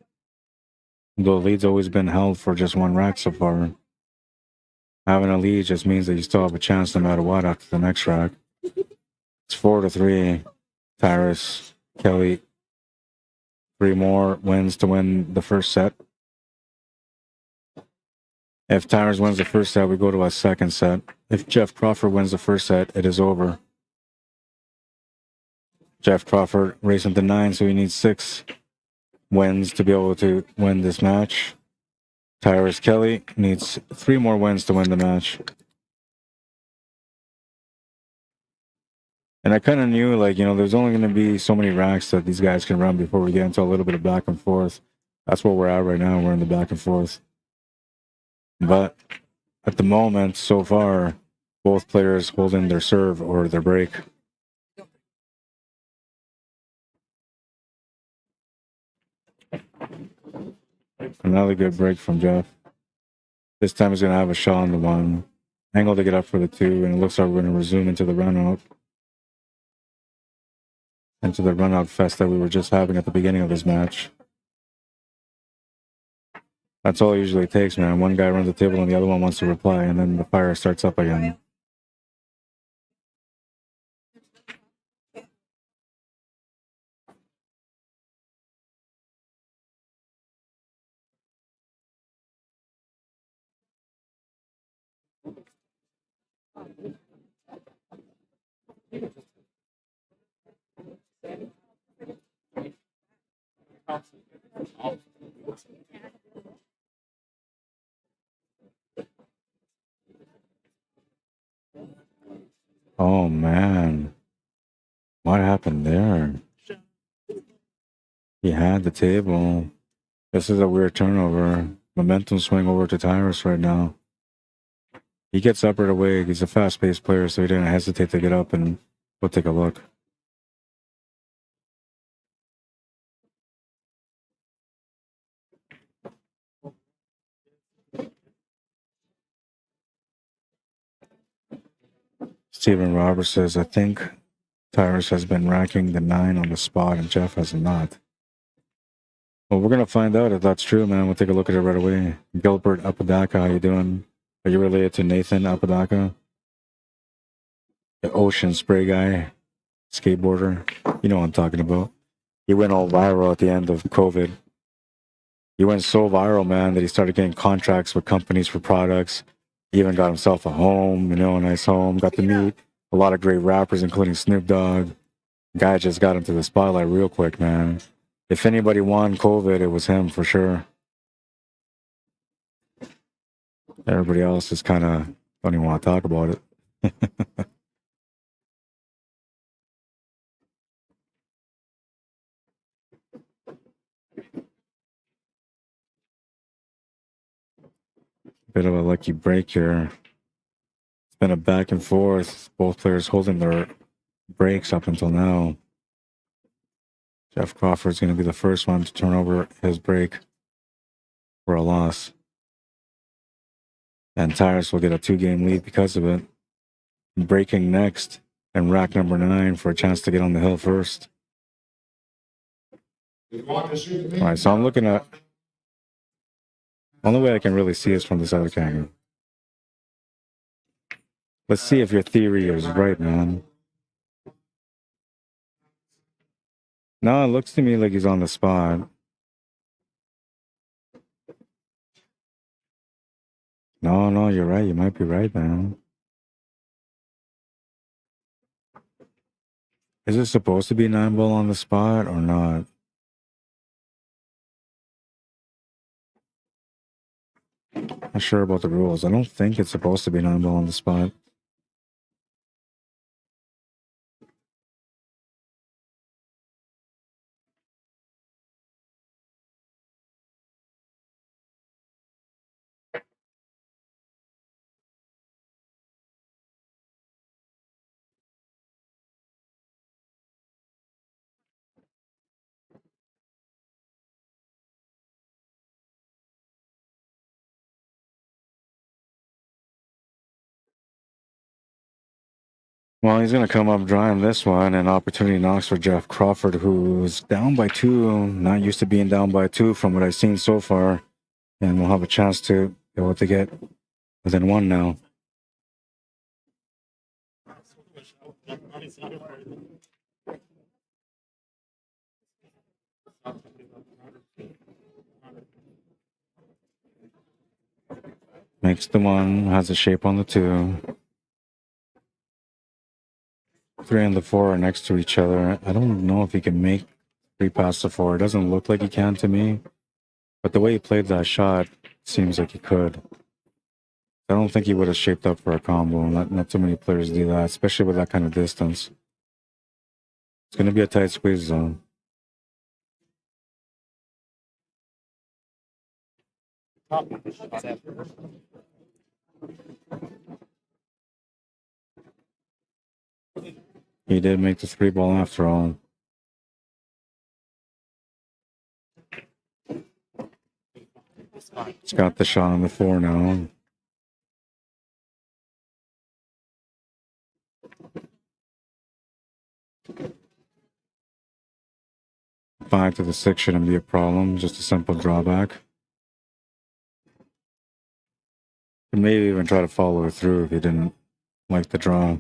The lead's always been held for just 1 rack so far. Having a lead just means that you still have a chance no matter what after the next rack. It's 4-3. Tyrus Kelly, 3 more wins to win the first set. If Tyrus wins the first set, we go to a second set. If Jeff Crawford wins the first set, it is over. Jeff Crawford racing to 9, so he needs 6 wins to be able to win this match. Tyrus Kelly needs 3 more wins to win the match. And I kind of knew, like, you know, there's only going to be so many racks that these guys can run before we get into a little bit of back and forth. That's where we're at right now. We're in the back and forth. But at the moment, so far, both players holding their serve or their break. Another good break from Jeff. This time he's going to have a shot on the 1. Angle to get up for the 2, and it looks like we're going to resume into the run-out. Into the run-out fest that we were just having at the beginning of this match. That's all it usually takes, man. One guy runs the table and the other one wants to reply, and then the fire starts up again. Oh, man. What happened there? He had the table. This is a weird turnover. Momentum swing over to Tyrus right now. He gets up right away. He's a fast-paced player, so he didn't hesitate to get up, and we'll take a look. Stephen Roberts says, I think Tyrus has been racking the 9 on the spot and Jeff has not. Well, we're going to find out if that's true, man. We'll take a look at it right away. Gilbert Apodaca, how you doing? Are you related to Nathan Apodaca? The ocean spray guy, skateboarder. You know what I'm talking about. He went all viral at the end of COVID. He went so viral, man, that he started getting contracts with companies for products. He even got himself a home, a nice home. Got to meet a lot of great rappers, including Snoop Dogg. Guy just got into the spotlight real quick, man. If anybody won COVID, it was him for sure. Everybody else just kind of don't even want to talk about it. Bit of a lucky break here. It's been a back and forth. Both players holding their breaks up until now. Jeff Crawford's going to be the first one to turn over his break for a loss. And Tyrus will get a 2-game lead because of it. Breaking next and rack number 9 for a chance to get on the hill first. All right, so I'm looking at... Only way I can really see is from this other camera. Let's see if your theory is right, man. No, it looks to me like he's on the spot. No, you're right. You might be right, man. Is it supposed to be 9-ball on the spot or not? Not sure about the rules. I don't think it's supposed to be 9-ball on the spot. Well, he's going to come up dry on this one. An opportunity knocks for Jeff Crawford, who's down by 2. Not used to being down by 2 from what I've seen so far. And we'll have a chance to be able to get within 1 now. Makes the 1, has a shape on the 2. 3 and the 4 are next to each other. I don't know if he can make 3 past the 4. It doesn't look like he can to me. But the way he played that shot, seems like he could. I don't think he would have shaped up for a combo. Not too many players do that, especially with that kind of distance. It's going to be a tight squeeze zone. He did make the 3-ball after all. He's got the shot on the 4 now. Five to the 6 shouldn't be a problem. Just a simple drawback. He maybe even try to follow it through if he didn't like the draw.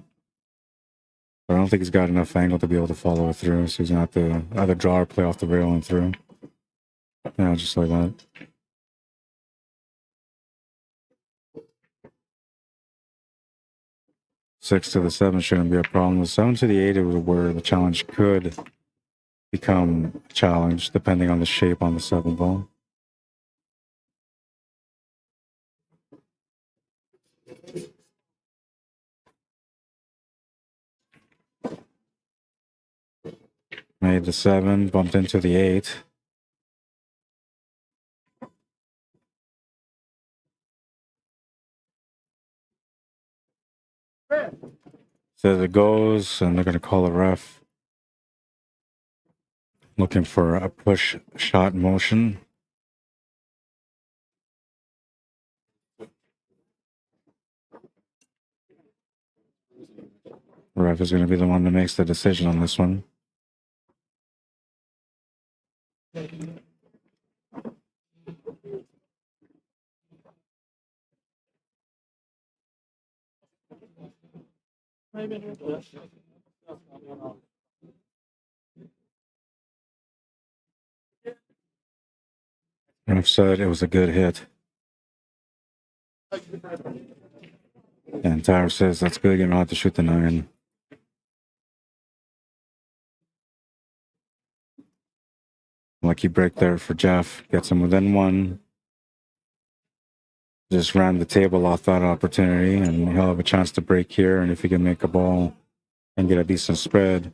But I don't think he's got enough angle to be able to follow it through. So he's going to have to either draw or play off the rail and through. Yeah, just like that. 6 to the 7 shouldn't be a problem. The 7 to the 8 is where the challenge could become a challenge, depending on the shape on the 7 ball. Made the 7, bumped into the 8. Says it goes, and they're going to call a ref. Looking for a push shot motion. Ref is going to be the one that makes the decision on this one. Ref said it was a good hit. And Tyrus says that's good. You don't have to shoot the 9. Lucky break there for Jeff. Gets him within 1. Just ran the table off that opportunity, and he'll have a chance to break here. And if he can make a ball and get a decent spread,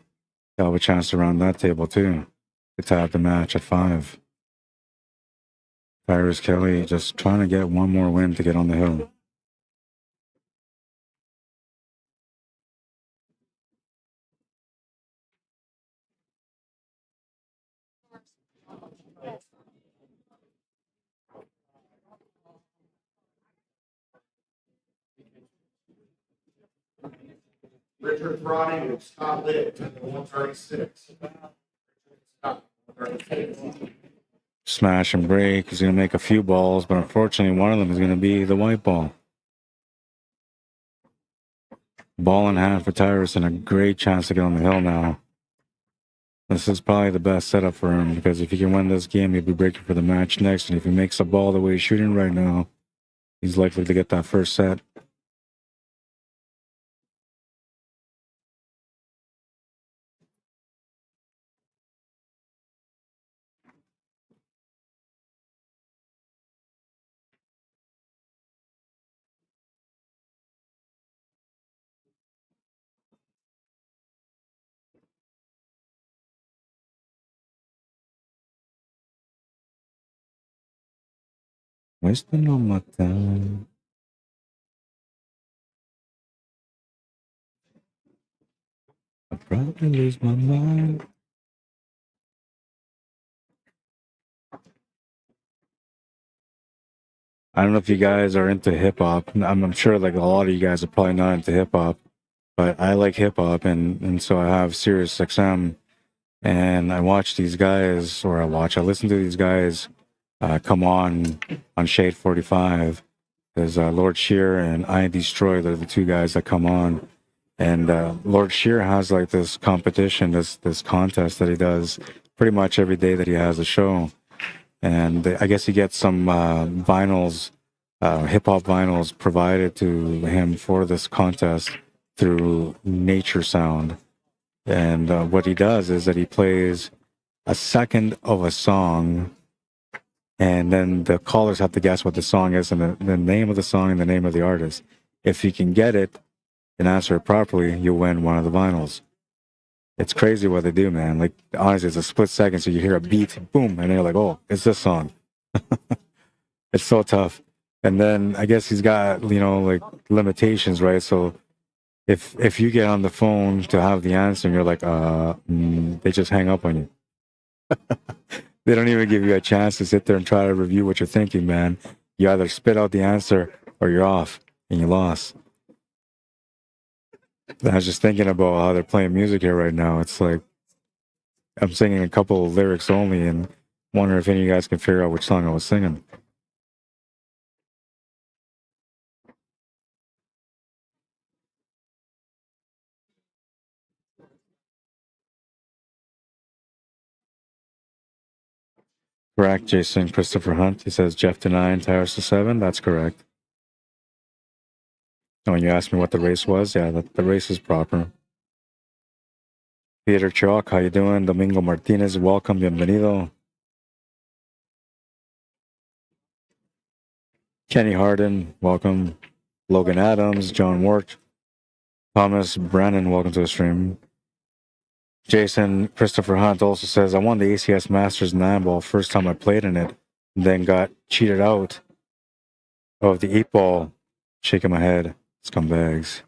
he'll have a chance to round that table too. To tie up the match at 5. Tyrus Kelly just trying to get one more win to get on the hill. Richard Roddy with Scott Litt to the 136. Smash and break. He's going to make a few balls, but unfortunately one of them is going to be the white ball. Ball in hand for Tyrus and a great chance to get on the hill now. This is probably the best setup for him, because if he can win this game, he'll be breaking for the match next. And if he makes a ball the way he's shooting right now, he's likely to get that first set. Wasting all my time. I'll probably lose my mind. I don't know if you guys are into hip hop. I'm sure like a lot of you guys are probably not into hip hop, but I like hip hop, and so I have Sirius XM, and I watch these guys, or I listen to these guys come on Shade 45. There's Lord Shear and I Destroy. They're the 2 guys that come on. And Lord Shear has like this competition, this contest that he does pretty much every day that he has a show. And I guess he gets some vinyls, hip hop vinyls provided to him for this contest through Nature Sound. And what he does is that he plays a second of a song, and then the callers have to guess what the song is and the name of the song and the name of the artist. If you can get it and answer it properly, you'll win one of the vinyls. It's crazy what they do, man. Like, honestly, it's a split second, so you hear a beat, boom, and you're like, oh, it's this song. It's so tough. And then I guess he's got, like limitations, right? So if you get on the phone to have the answer and you're like, they just hang up on you. They don't even give you a chance to sit there and try to review what you're thinking, man. You either spit out the answer or you're off and you lost. I was just thinking about how they're playing music here right now. It's like I'm singing a couple of lyrics only and wonder if any of you guys can figure out which song I was singing. Correct, Jason Christopher Hunt. He says Jeff to 9, Tyrus to 7. That's correct. And when you asked me what the race was, yeah, the race is proper. Peter Chalk, how you doing? Domingo Martinez, welcome, bienvenido. Kenny Harden, welcome. Logan Adams, John Wart, Thomas Brennan, welcome to the stream. Jason Christopher Hunt also says, I won the ACS Masters 9-ball first time I played in it, then got cheated out of the 8-ball. Shaking my head. Scumbags.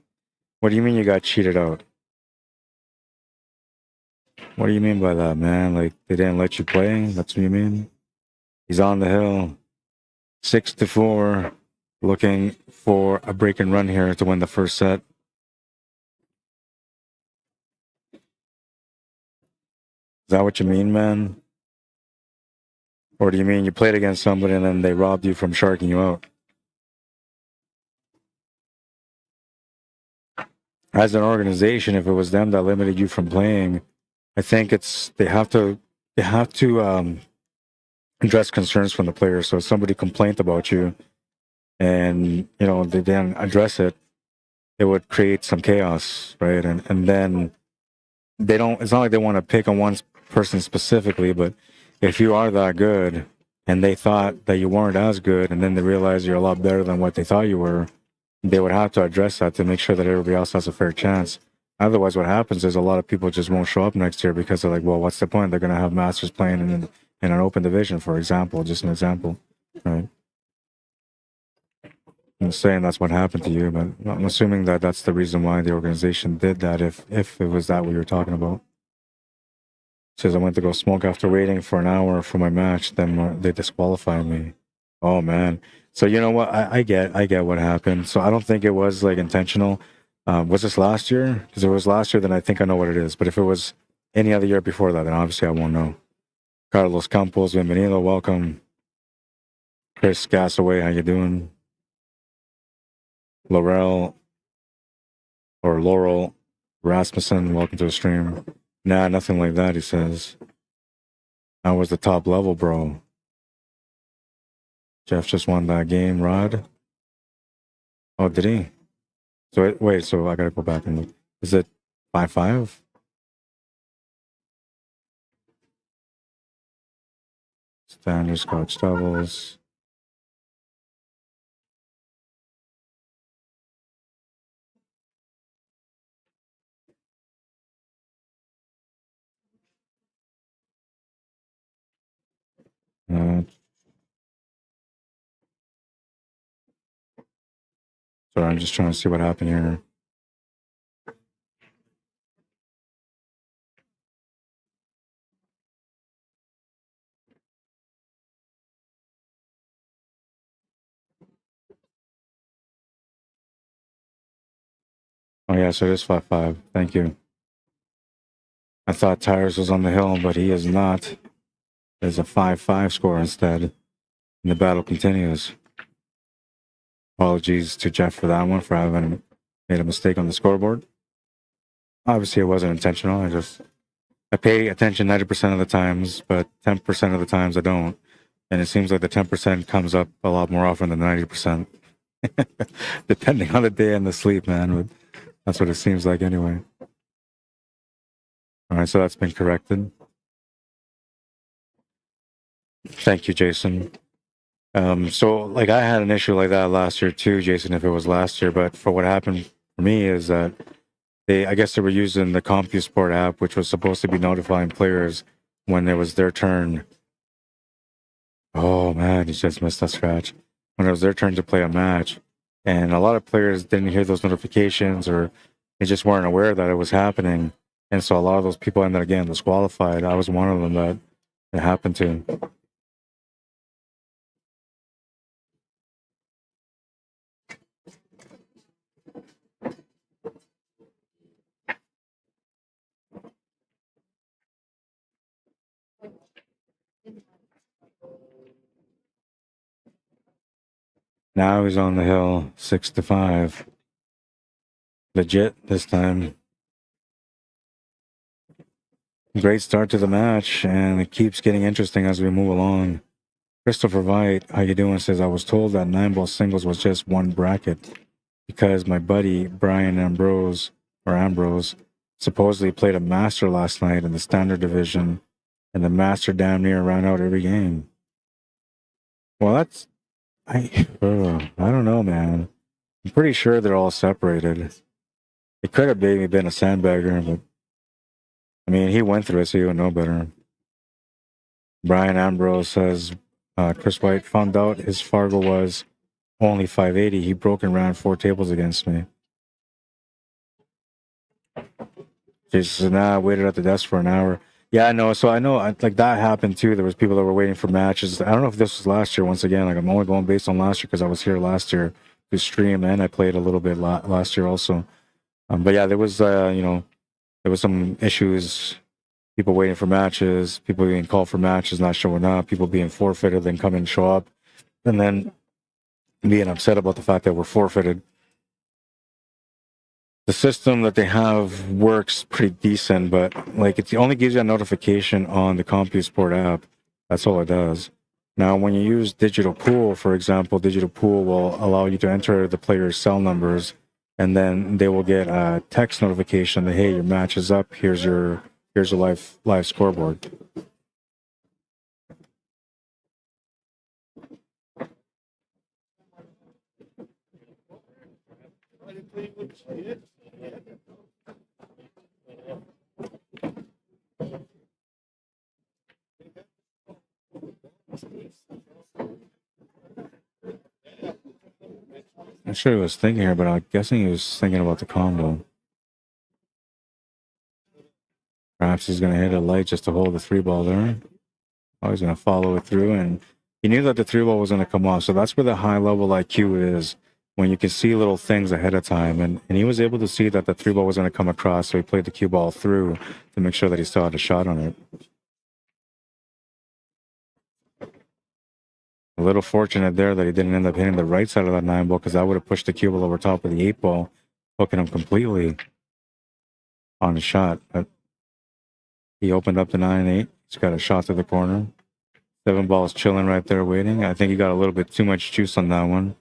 What do you mean you got cheated out? What do you mean by that, man? Like, they didn't let you play? That's what you mean? He's on the hill. 6-4. Looking for a break and run here to win the first set. Is that what you mean, man? Or do you mean you played against somebody and then they robbed you from sharking you out? as an organization, if it was them that limited you from playing, I think they have to address concerns from the players. So if somebody complained about you and they didn't address it, it would create some chaos, right? And then they don't. It's not like they want to pick on one person specifically, but if you are that good and they thought that you weren't as good, and then they realize you're a lot better than what they thought you were, they would have to address that to make sure that everybody else has a fair chance. Otherwise, what happens is a lot of people just won't show up next year because they're like, well, what's the point? They're going to have Masters playing in an open division, for example, just an example, right? I'm saying that's what happened to you, but I'm assuming that that's the reason why the organization did that, if it was that we were talking about. Says I went to go smoke after waiting for an hour for my match, then they disqualified me. Oh man. So you know what? I get what happened. So I don't think it was like intentional. Was this last year? Because if it was last year, then I think I know what it is. But if it was any other year before that, then obviously I won't know. Carlos Campos, bienvenido, welcome. Chris Gasaway, how you doing? Laurel Rasmussen, welcome to the stream. Nah, nothing like that, he says. I was the top level, bro. Jeff just won that game, Rod. Oh, did he? So wait, so I gotta go back and look. Is it 5-5? Standard Scotch doubles. Sorry, I'm just trying to see what happened here. Oh yeah, so it is 5-5. Thank you. I thought Tyrus was on the hill, but he is not. There's a 5-5 score instead. And the battle continues. Apologies to Jeff for that one, for having made a mistake on the scoreboard. Obviously, it wasn't intentional. I pay attention 90% of the times, but 10% of the times I don't. And it seems like the 10% comes up a lot more often than 90%. Depending on the day and the sleep, man. But that's what it seems like anyway. All right, so that's been corrected. Thank you, Jason. So like I had an issue like that last year too, Jason, if it was last year, but for what happened for me is that I guess they were using the CompuSport app, which was supposed to be notifying players when it was their turn. Oh man, he just missed that scratch. When it was their turn to play a match. And a lot of players didn't hear those notifications, or they just weren't aware that it was happening. And so a lot of those people ended up getting disqualified. I was one of them that it happened to. Now he's on the hill, 6-5. Legit this time. Great start to the match, and it keeps getting interesting as we move along. Christopher Veit, how you doing? Says, I was told that 9-ball singles was just one bracket because my buddy Brian Ambrose supposedly played a master last night in the standard division, and the master damn near ran out every game. Well, I don't know, man. I'm pretty sure they're all separated. It could have maybe been a sandbagger, but I mean, he went through it, so he would know better. Brian Ambrose says, Chris White found out his Fargo was only 580. He broke and ran 4 tables against me. Jason says, I waited at the desk for an hour. Yeah, I know. So I know, like, that happened too. There was people that were waiting for matches. I don't know if this was last year. Once again, like, I'm only going based on last year because I was here last year to stream, and I played a little bit last year also. But yeah, there was, there was some issues. People waiting for matches, people being called for matches, not showing up, people being forfeited, then come and show up, and then being upset about the fact that we're forfeited. the system that they have works pretty decent, but like it only gives you a notification on the CompuSport app. That's all it does. Now, when you use Digital Pool, for example, Digital Pool will allow you to enter the player's cell numbers, and then they will get a text notification that, hey, your match is up. Here's your live scoreboard. I'm sure he was thinking here, but I'm guessing he was thinking about the combo. Perhaps he's going to hit a light just to hold the 3-ball there. Oh, he's going to follow it through, and he knew that the 3-ball was going to come off. So that's where the high-level IQ is, when you can see little things ahead of time. And he was able to see that the 3-ball was going to come across, so he played the cue ball through to make sure that he still had a shot on it. A little fortunate there that he didn't end up hitting the right side of that 9-ball, because that would have pushed the cue ball over top of the 8-ball, hooking him completely on the shot. But he opened up the 9-8. He's got a shot to the corner. 7-ball is chilling right there waiting. I think he got a little bit too much juice on that one.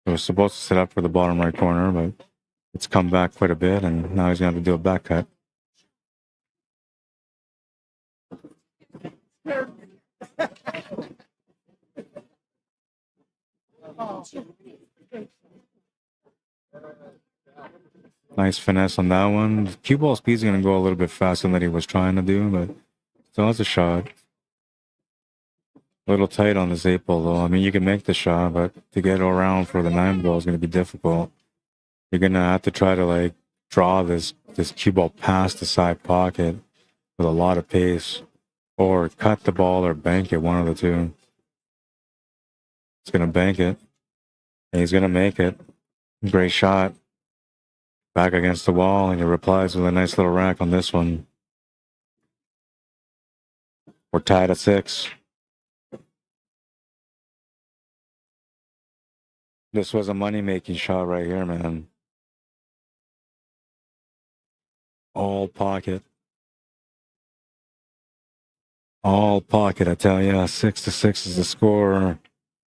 It was supposed to set up for the bottom right corner, but it's come back quite a bit, and now he's going to have to do a back cut. Nice finesse on that one. The cue ball speed's going to go a little bit faster than he was trying to do, but still has a shot. A little tight on this 8-ball, though. I mean, you can make the shot, but to get around for the 9-ball is going to be difficult. You're going to have to try to, like, draw this cue ball past the side pocket with a lot of pace, or cut the ball or bank it, one of the two. He's going to bank it, and he's going to make it. Great shot. Back against the wall, and he replies with a nice little rack on this one. We're tied at 6. This was a money-making shot right here, man. All pocket. All pocket, I tell you. 6-6 is the score.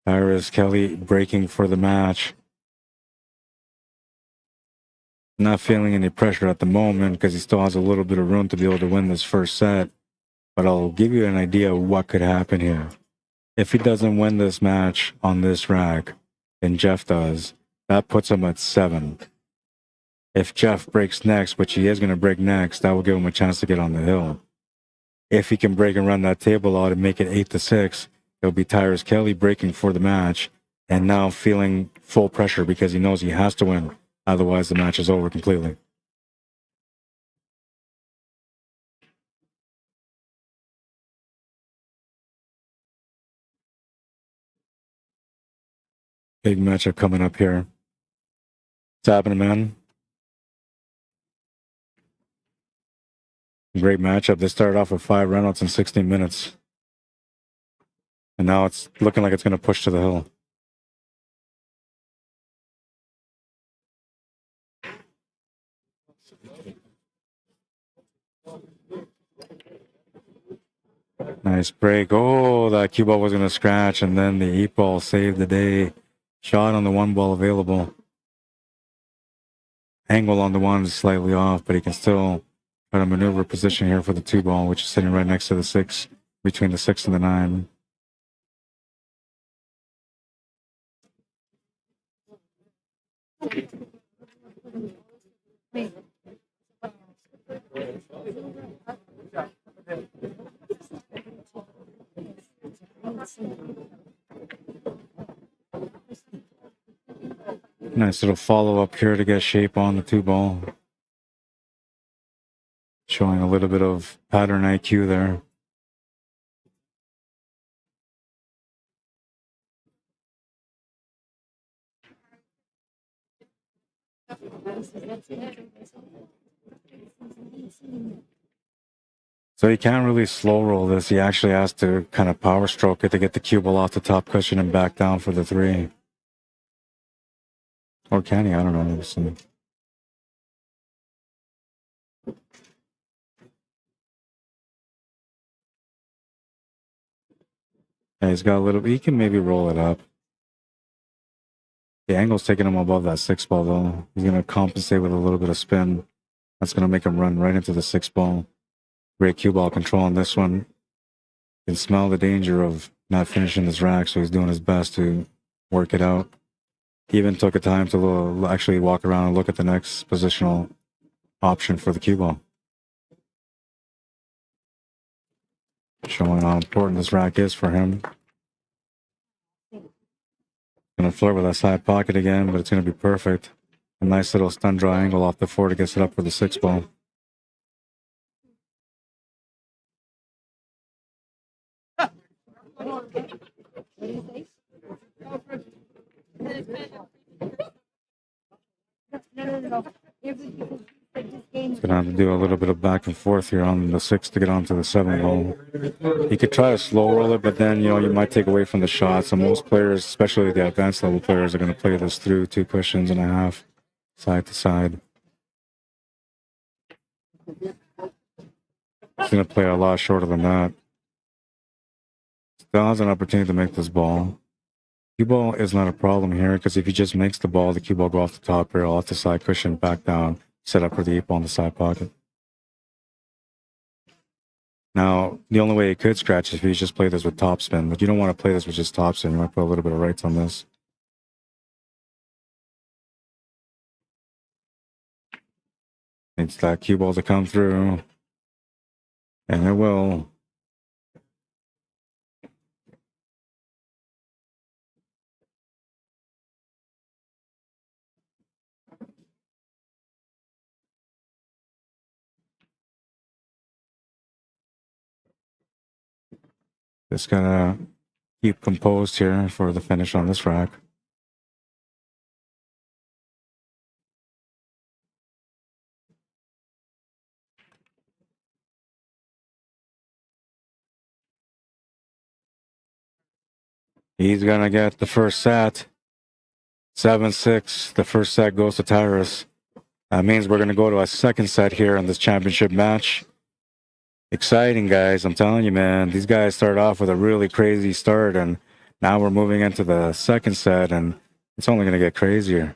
Tyrus Kelly breaking for the match. Not feeling any pressure at the moment because he still has a little bit of room to be able to win this first set. But I'll give you an idea of what could happen here. If he doesn't win this match on this rack, and Jeff does, that puts him at 7. If Jeff breaks next, which he is going to break next, that will give him a chance to get on the hill. If he can break and run that table out and make it 8-6, it'll be Tyrus Kelly breaking for the match and now feeling full pressure because he knows he has to win. Otherwise, the match is over completely. Big matchup coming up here. What's happening, man? Great matchup. They started off with 5 runouts in 16 minutes. And now it's looking like it's going to push to the hill. Nice break. Oh, that cue ball was going to scratch, and then the 8-ball saved the day. Shot on the 1-ball available. Angle on the 1 is slightly off, but he can still try to maneuver position here for the 2-ball, which is sitting right next to the 6, between the 6 and the 9. Nice little follow-up here to get shape on the 2-ball. Showing a little bit of pattern IQ there. So he can't really slow roll this. He actually has to kind of power stroke it to get the cue ball off the top cushion and back down for the 3. Or can he? I don't know. Yeah, he's got a little. He can maybe roll it up. The angle's taking him above that 6 ball though. He's gonna compensate with a little bit of spin. That's gonna make him run right into the 6 ball. Great cue ball control on this one. You can smell the danger of not finishing this rack, so he's doing his best to work it out. He even took a time to actually walk around and look at the next positional option for the cue ball. Showing how important this rack is for him. Gonna flirt with that side pocket again, but it's gonna be perfect. A nice little stun draw angle off the 4 to get it up for the 6 ball. He's gonna have to do a little bit of back and forth here on the 6 to get onto the 7 ball. He could try to slow roll it, but then you might take away from the shot. So most players, especially the advanced level players, are gonna play this through 2 cushions and a half, side to side. He's gonna play a lot shorter than that. Still has an opportunity to make this ball. Cue ball is not a problem here because if he just makes the ball, the cue ball go off the top rail, off the side cushion, back down, set up for the 8 ball in the side pocket. Now, the only way he could scratch is if he just play this with topspin, but you don't want to play this with just topspin. You might put a little bit of rights on this. Needs that cue ball to come through, and it will. Just gotta keep composed here for the finish on this rack. He's gonna get the first set. 7-6. The first set goes to Tyrus. That means we're gonna go to a second set here in this championship match. Exciting, guys. I'm telling you, man. These guys started off with a really crazy start, and now we're moving into the second set, and it's only gonna get crazier.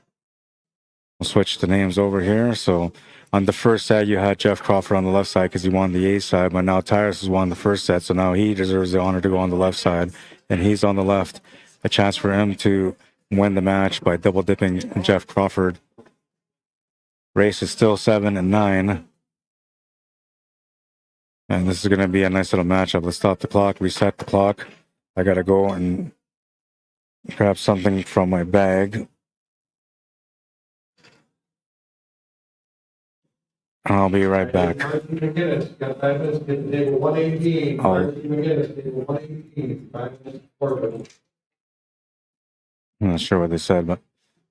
We'll switch the names over here. So on the first set, you had Jeff Crawford on the left side because he won the A side, but now Tyrus has won the first set, so now he deserves the honor to go on the left side, and he's on the left. A chance for him to win the match by double dipping Jeff Crawford. Race is still 7-9. And this is going to be a nice little matchup. Let's stop the clock, reset the clock. I got to go and grab something from my bag. I'll be right back. Martin McGinnis, got 5 minutes, get table 118. Martin McGinnis, table 118, 5 minutes forward. I'm not sure what they said, but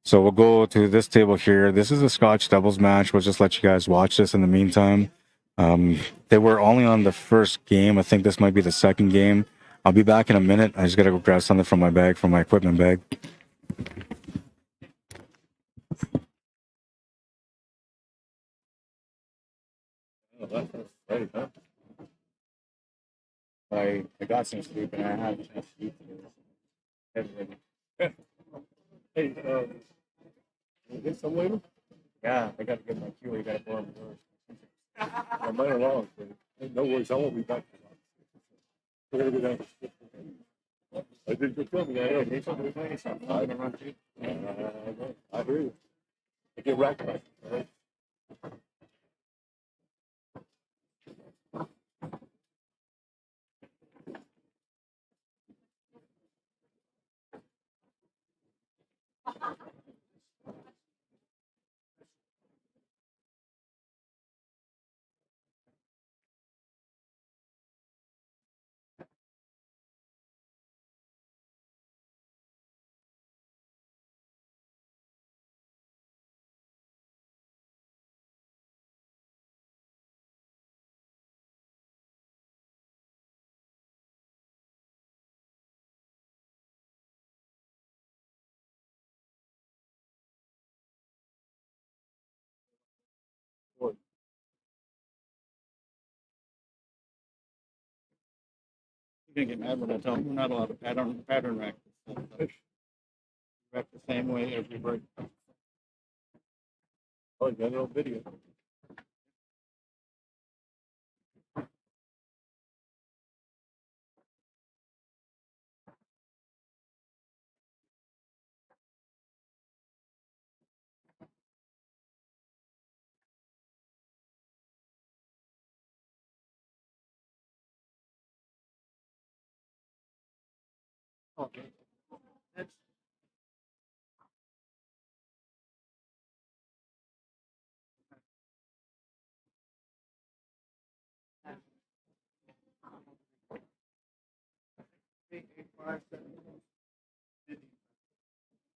so we'll go to this table here. This is a Scotch doubles match. We'll just let you guys watch this in the meantime. They were only on the first game. I think this might be the second game. I'll be back in a minute. I just gotta go grab something from my bag, from my equipment bag. I got some sleep and I have a chance to eat today. Hey, get some later? Yeah, I gotta get my cue. You gotta borrow yours. I might have lost, but no worries. I won't be back. We're gonna go down. I did good film. Yeah, need something to play something. I hear you. I get racked back. All right. can't get mad when I tell them we're not allowed to pattern rack. Rack the same way every break. Oh, you got a little video. Okay. That's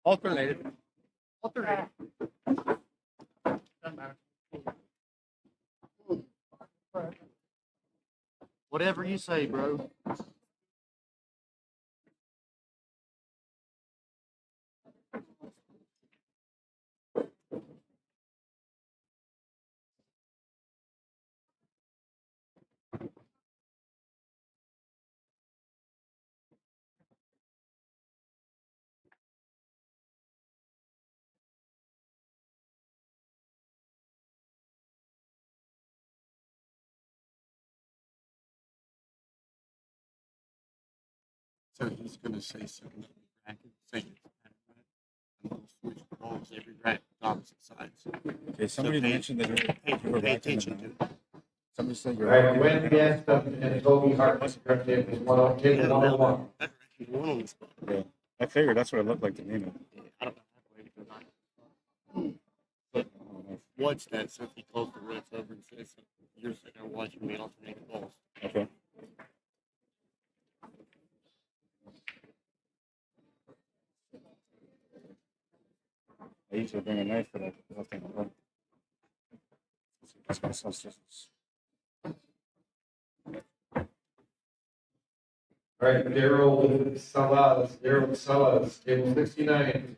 alternated. Alternated. Doesn't matter. Whatever you say, bro. So he's gonna say something about the bracket, saying it's kind of right. And we'll switch balls every bracket opposite sides. Okay, somebody pay- mentioned that you were Pay racking attention them. to it. Somebody said you're Right, racking Wynn them. Gaston and Toby Hart, it was one on table 101. That ranking's one on the spot. Yeah, I figured that's what it looked like to me, man. I don't know how to because but watch that so if he calls the refs over and says something, you're sitting there watching me alternate the balls. Okay. I usually bring a knife for that. That's my substance. All right, Daryl Salas, table 69.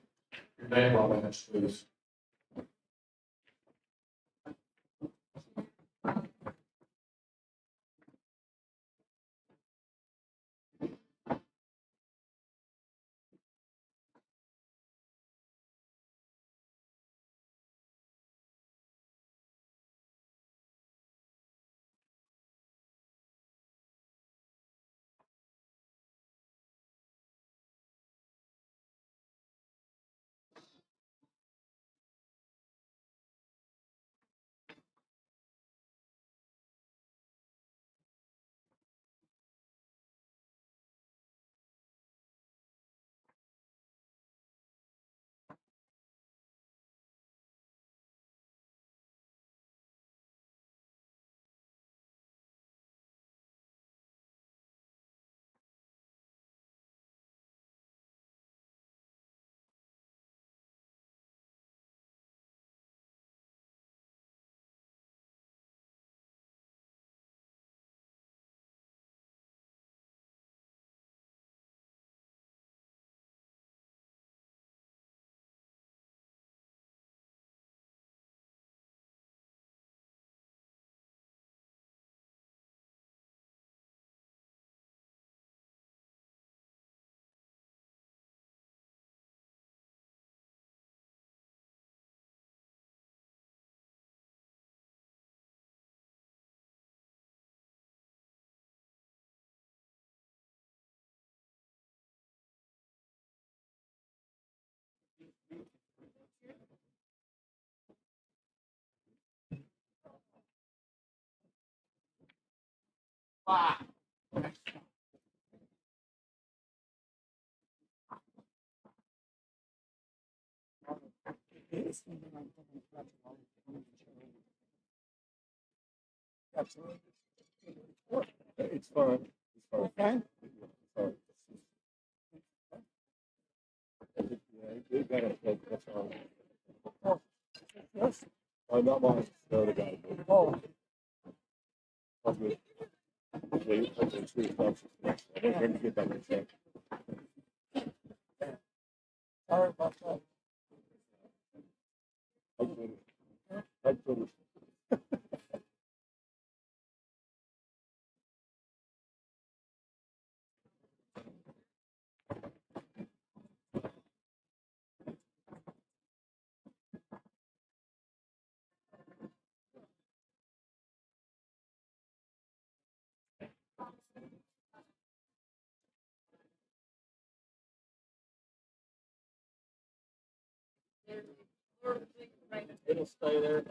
Your 9-ball match, please. It's fun. It's fun. Okay. Yeah, they got it. That's all. Not mine. The other guy. Oh. Okay. Okay, sweet. We're going to get back in check. Sorry about that. I finished. It'll stay there.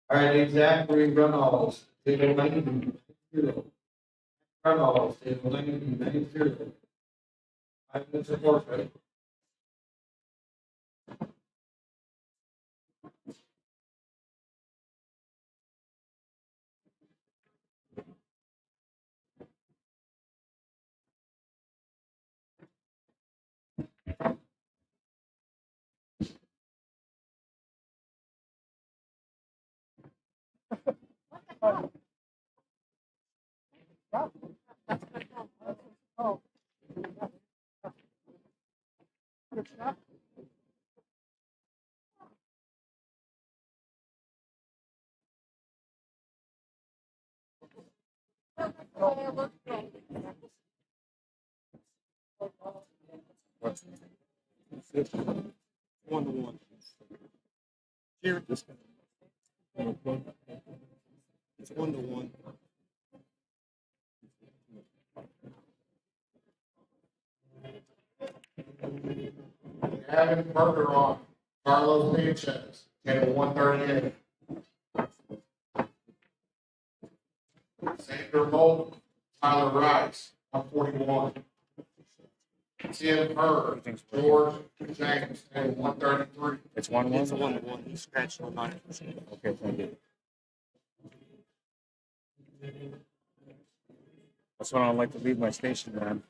All right, exact three runoffs, table 90, 0. Runoffs, table 90, 0. 5 minutes of forfeit. It's 1-1. Here, it's 1-1. Having murder on Carlos Sanchez, table 138. Xander Moulton, Tyler Rice, 141. Tim Hurd, George James, table 133. It's 1-1. It's a 1-1. He scratched on 9%. Okay, thank you. That's when I like to leave my station, man.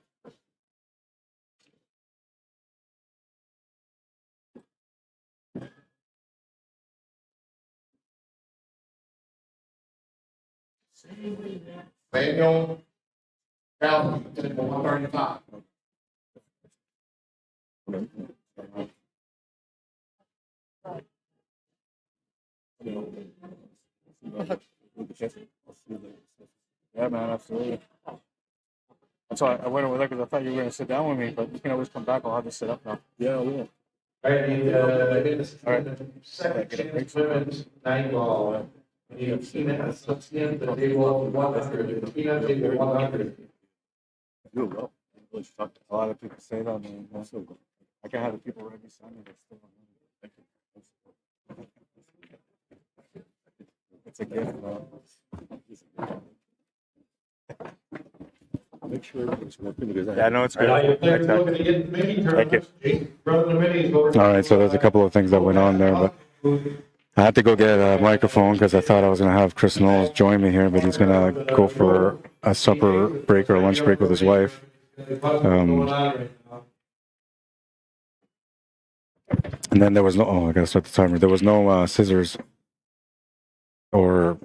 Daniel Calhoun, table 135. Yeah, man, absolutely. That's why I went over there because I thought you were going to sit down with me, but you can always come back. I'll have to sit up now. Yeah, we will. All right, Right. second chance women's 9 ball. We need Tina Asuncion, the table 100. Tina, table 100. You're well. A lot of people say that, man. I can have the people ready beside me. That's still it's a gift, man. Make sure everything's working because Yeah, I know it's good. All right, players Exactly. looking to get mini Thank tournaments. Run the minis over. All right, so there's a couple of things that went on there, but I had to go get a microphone because I thought I was going to have Chris Knowles join me here, but he's going to go for a supper break or a lunch break with his wife. And then there was no, I got to start the timer. There was no scissors or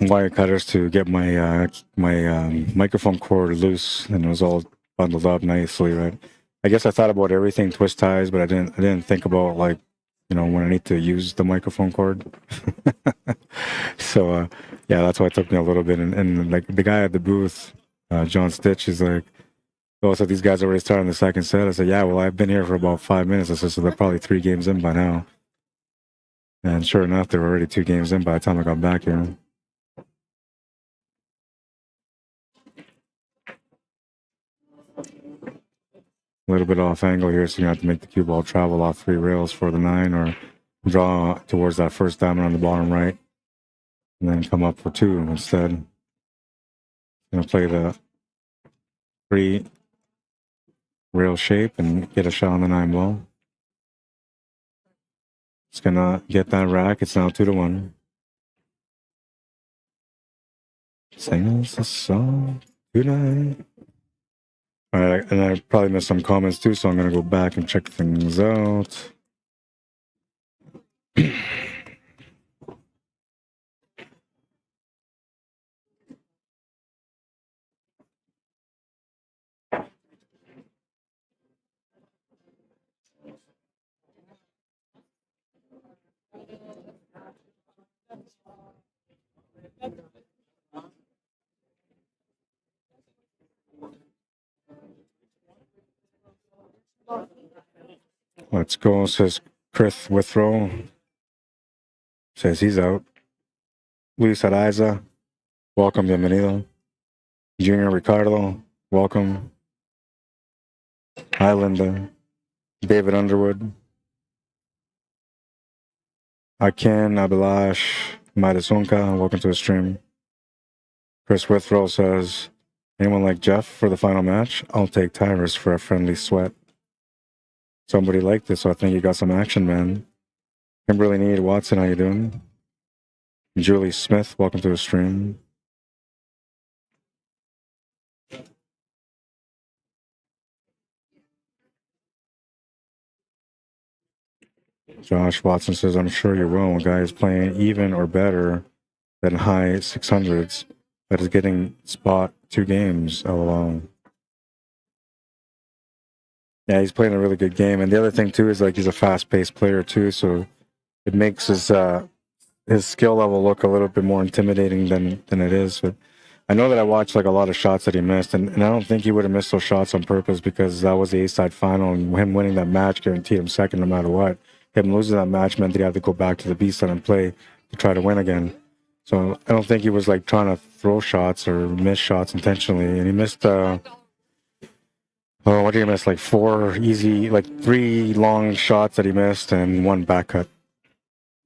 wire cutters to get my microphone cord loose, and it was all bundled up nicely, right? I guess I thought about everything, twist ties, but I didn't think about, like, you know, when I need to use the microphone cord. So yeah, that's why it took me a little bit. And like the guy at the booth, John Stitch, is like, oh, so these guys already started the second set. I said, yeah, well, I've been here for about 5 minutes. I said, so they're probably 3 games in by now. And sure enough, they were already 2 games in by the time I got back here. A little bit off angle here, so you have to make the cue ball travel off 3 rails for the 9 or draw towards that first diamond on the bottom right and then come up for 2 instead. I'm going to play the 3 rail shape and get a shot on the 9 ball. It's gonna get that rack. It's now 2-1. Sing us a song tonight. All right, and I probably missed some comments too, so I'm gonna go back and check things out. Let's go, says Chris Withrow. Says he's out. Luis Araiza, welcome, bienvenido. Junior Ricardo, welcome. Hi, Linda. David Underwood. Akin Abhilash Madisonka, welcome to the stream. Chris Withrow says, anyone like Jeff for the final match? I'll take Tyrus for a friendly sweat. Somebody liked it, so I think you got some action, man. Kimberly Need Watson, how you doing? Julie Smith, welcome to the stream. Josh Watson says, I'm sure you will. A guy is playing even or better than high 600s, but is getting spot 2 games. LOL. Yeah, he's playing a really good game. And the other thing, too, is like he's a fast-paced player, too, so it makes his skill level look a little bit more intimidating than it is. But I know that I watched like a lot of shots that he missed, and I don't think he would have missed those shots on purpose, because that was the A-side final, and him winning that match guaranteed him second no matter what. Him losing that match meant that he had to go back to the B-side and play to try to win again. So I don't think he was like trying to throw shots or miss shots intentionally, and he missed. What did he miss? Like 4 easy, like 3 long shots that he missed, and 1 back cut.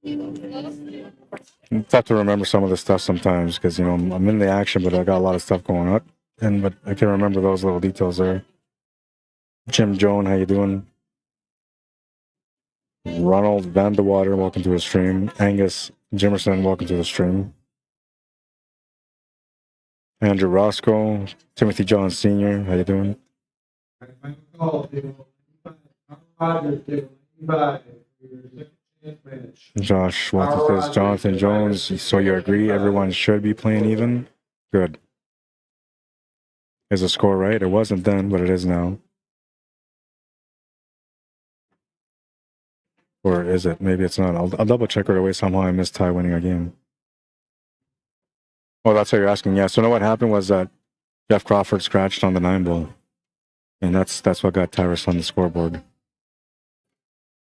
It's tough to remember some of the stuff sometimes, because you know I'm in the action, but I got a lot of stuff going on, but I can remember those little details there. Jim Joan, how you doing? Ronald Van de Water, welcome to the stream. Angus Jimerson, welcome to the stream. Andrew Roscoe, Timothy John Sr., how you doing? Josh Watson says, Jonathan Jones, so you agree everyone should be playing even? Good. Is the score right? It wasn't then, but it is now. Or is it? Maybe it's not. I'll double check right away. Somehow I missed Ty winning a game. Oh, that's what you're asking. Yeah. So, what happened was that Jeff Crawford scratched on the 9 ball, and that's what got Tyrus on the scoreboard.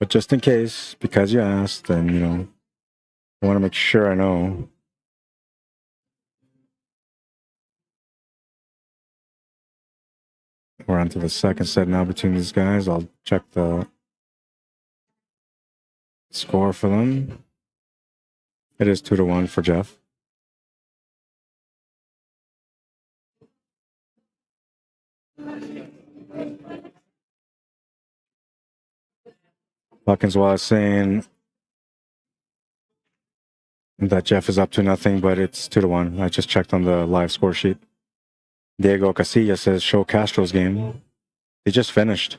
But just in case, because you asked, and you know, I want to make sure I know. We're on to the second set now between these guys. I'll check the score for them. It is 2-1 for Jeff. Buckins was saying that Jeff is up to nothing, but it's 2-1. I just checked on the live score sheet. Diego Casilla says, show Castro's game. They just finished.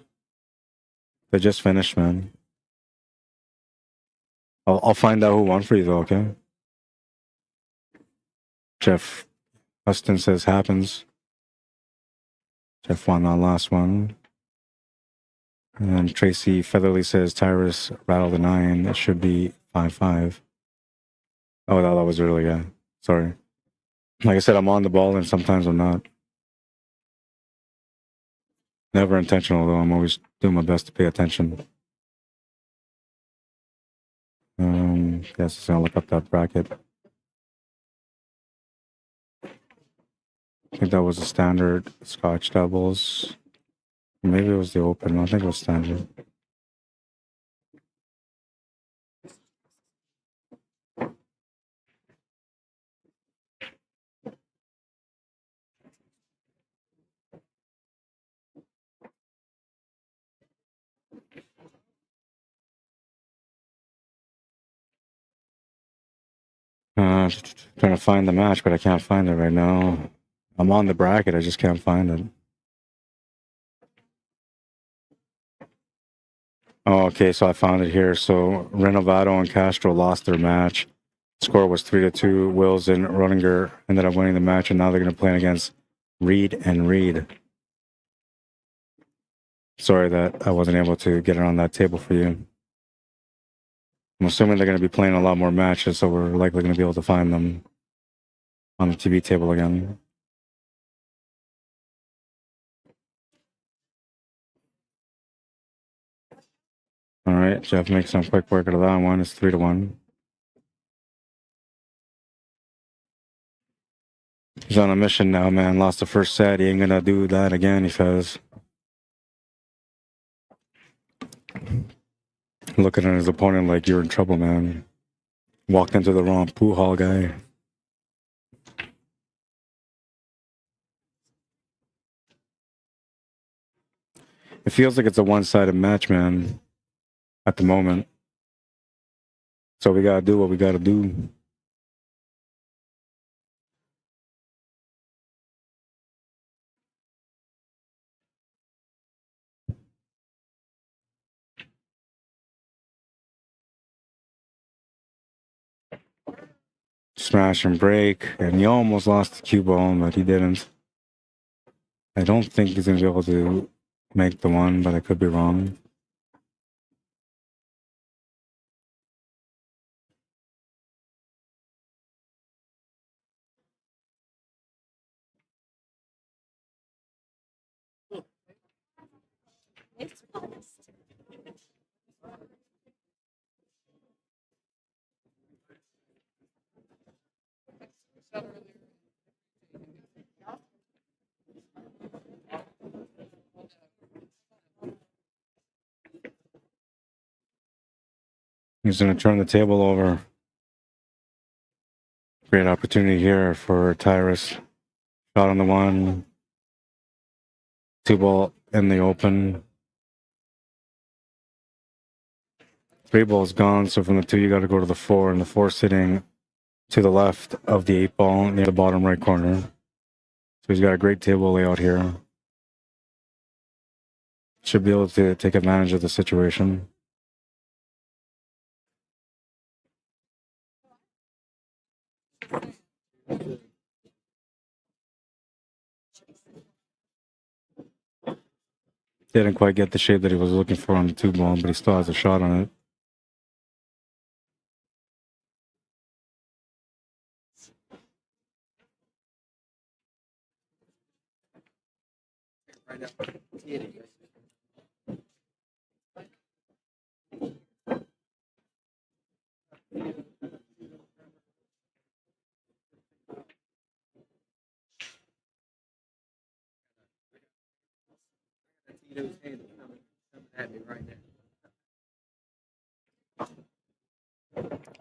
They just finished, man. I'll find out who won for you, though, okay? Jeff Huston says, happens. Jeff won that last one. And Tracy Featherly says, Tyrus rattled the 9. It should be 5-5. Oh, that was early, yeah. Sorry. Like I said, I'm on the ball, and sometimes I'm not. Never intentional, though. I'm always doing my best to pay attention. Yes, I'll look up that bracket. I think that was a standard Scotch doubles. Maybe it was the open. I think it was standard. trying to find the match, but I can't find it right now. I'm on the bracket. I just can't find it. Oh, okay, so I found it here. So Renovado and Castro lost their match. Score was 3-2. Wills and Rodinger ended up winning the match, and now they're going to play against Reed and Reed. Sorry that I wasn't able to get it on that table for you. I'm assuming they're going to be playing a lot more matches, so we're likely going to be able to find them on the TV table again. All right, Jeff makes some quick work out of that one. It's 3-1. He's on a mission now, man. Lost the first set. He ain't going to do that again, he says. Looking at his opponent like, you're in trouble, man. Walked into the wrong pool hall guy. It feels like it's a one-sided match, man, at the moment. So we got to do what we got to do. Smash and break, and he almost lost the cue ball, but he didn't. I don't think he's going to be able to make the one, but I could be wrong. He's going to turn the table over. Great opportunity here for Tyrus. Shot on the one. 2-ball in the open. 3-ball's gone, so from the 2 you got to go to the 4, and the 4 sitting to the left of the 8-ball near the bottom right corner. So he's got a great table layout here. Should be able to take advantage of the situation. Didn't quite get the shape that he was looking for on the 2-ball, but he still has a shot on it.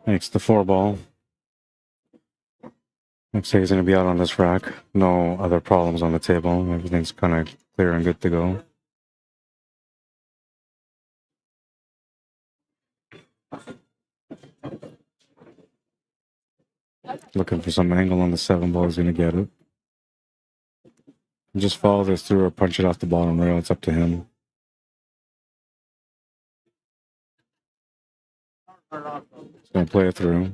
Makes the 4-ball. Looks like he's going to be out on this rack. No other problems on the table. Everything's kind of clear and good to go. Looking for some angle on the 7-ball. He's going to get it. Just follow this through or punch it off the bottom rail. It's up to him. He's going to play it through.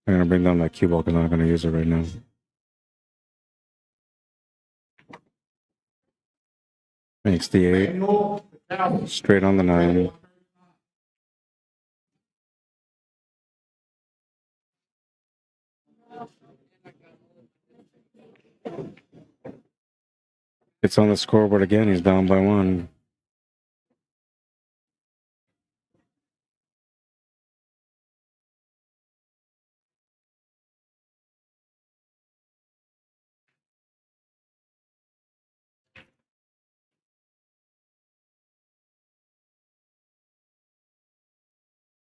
I'm going to bring down that cue ball because I'm not going to use it right now. Makes the 8. Straight on the 9. It's on the scoreboard again. He's down by 1.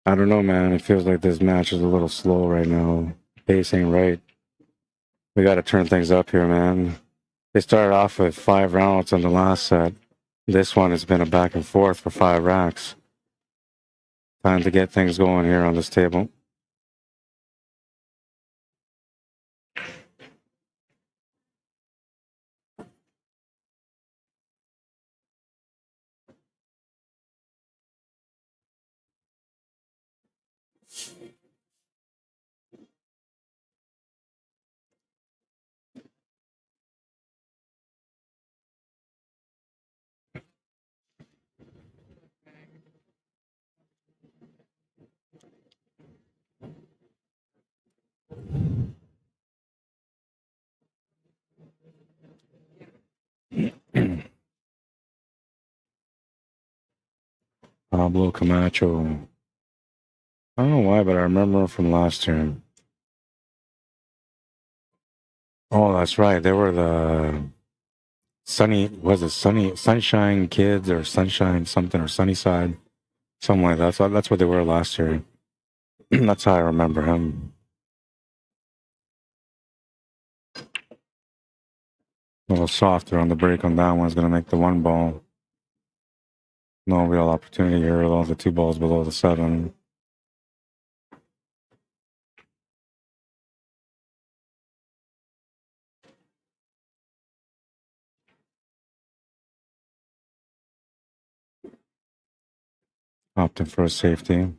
I don't know, man. It feels like this match is a little slow right now. Pace ain't right. We got to turn things up here, man. They started off with 5 rounds on the last set. This one has been a back and forth for 5 racks. Time to get things going here on this table. Pablo Camacho. I don't know why, but I remember him from last year. Oh, that's right. They were the Sunshine Kids or Sunshine something or Sunnyside, something like that. So that's what they were last year. That's how I remember him. A little softer on the break on that one. Is going to make the 1 ball. No real opportunity here. All the 2 balls below the 7. Opting for a safety.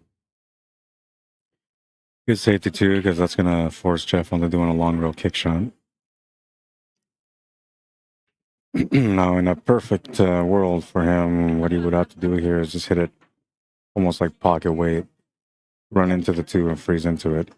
Good safety too, because that's going to force Jeff onto doing a long rail kick shot. Now, in a perfect world for him, what he would have to do here is just hit it almost like pocket weight, run into the 2 and freeze into it.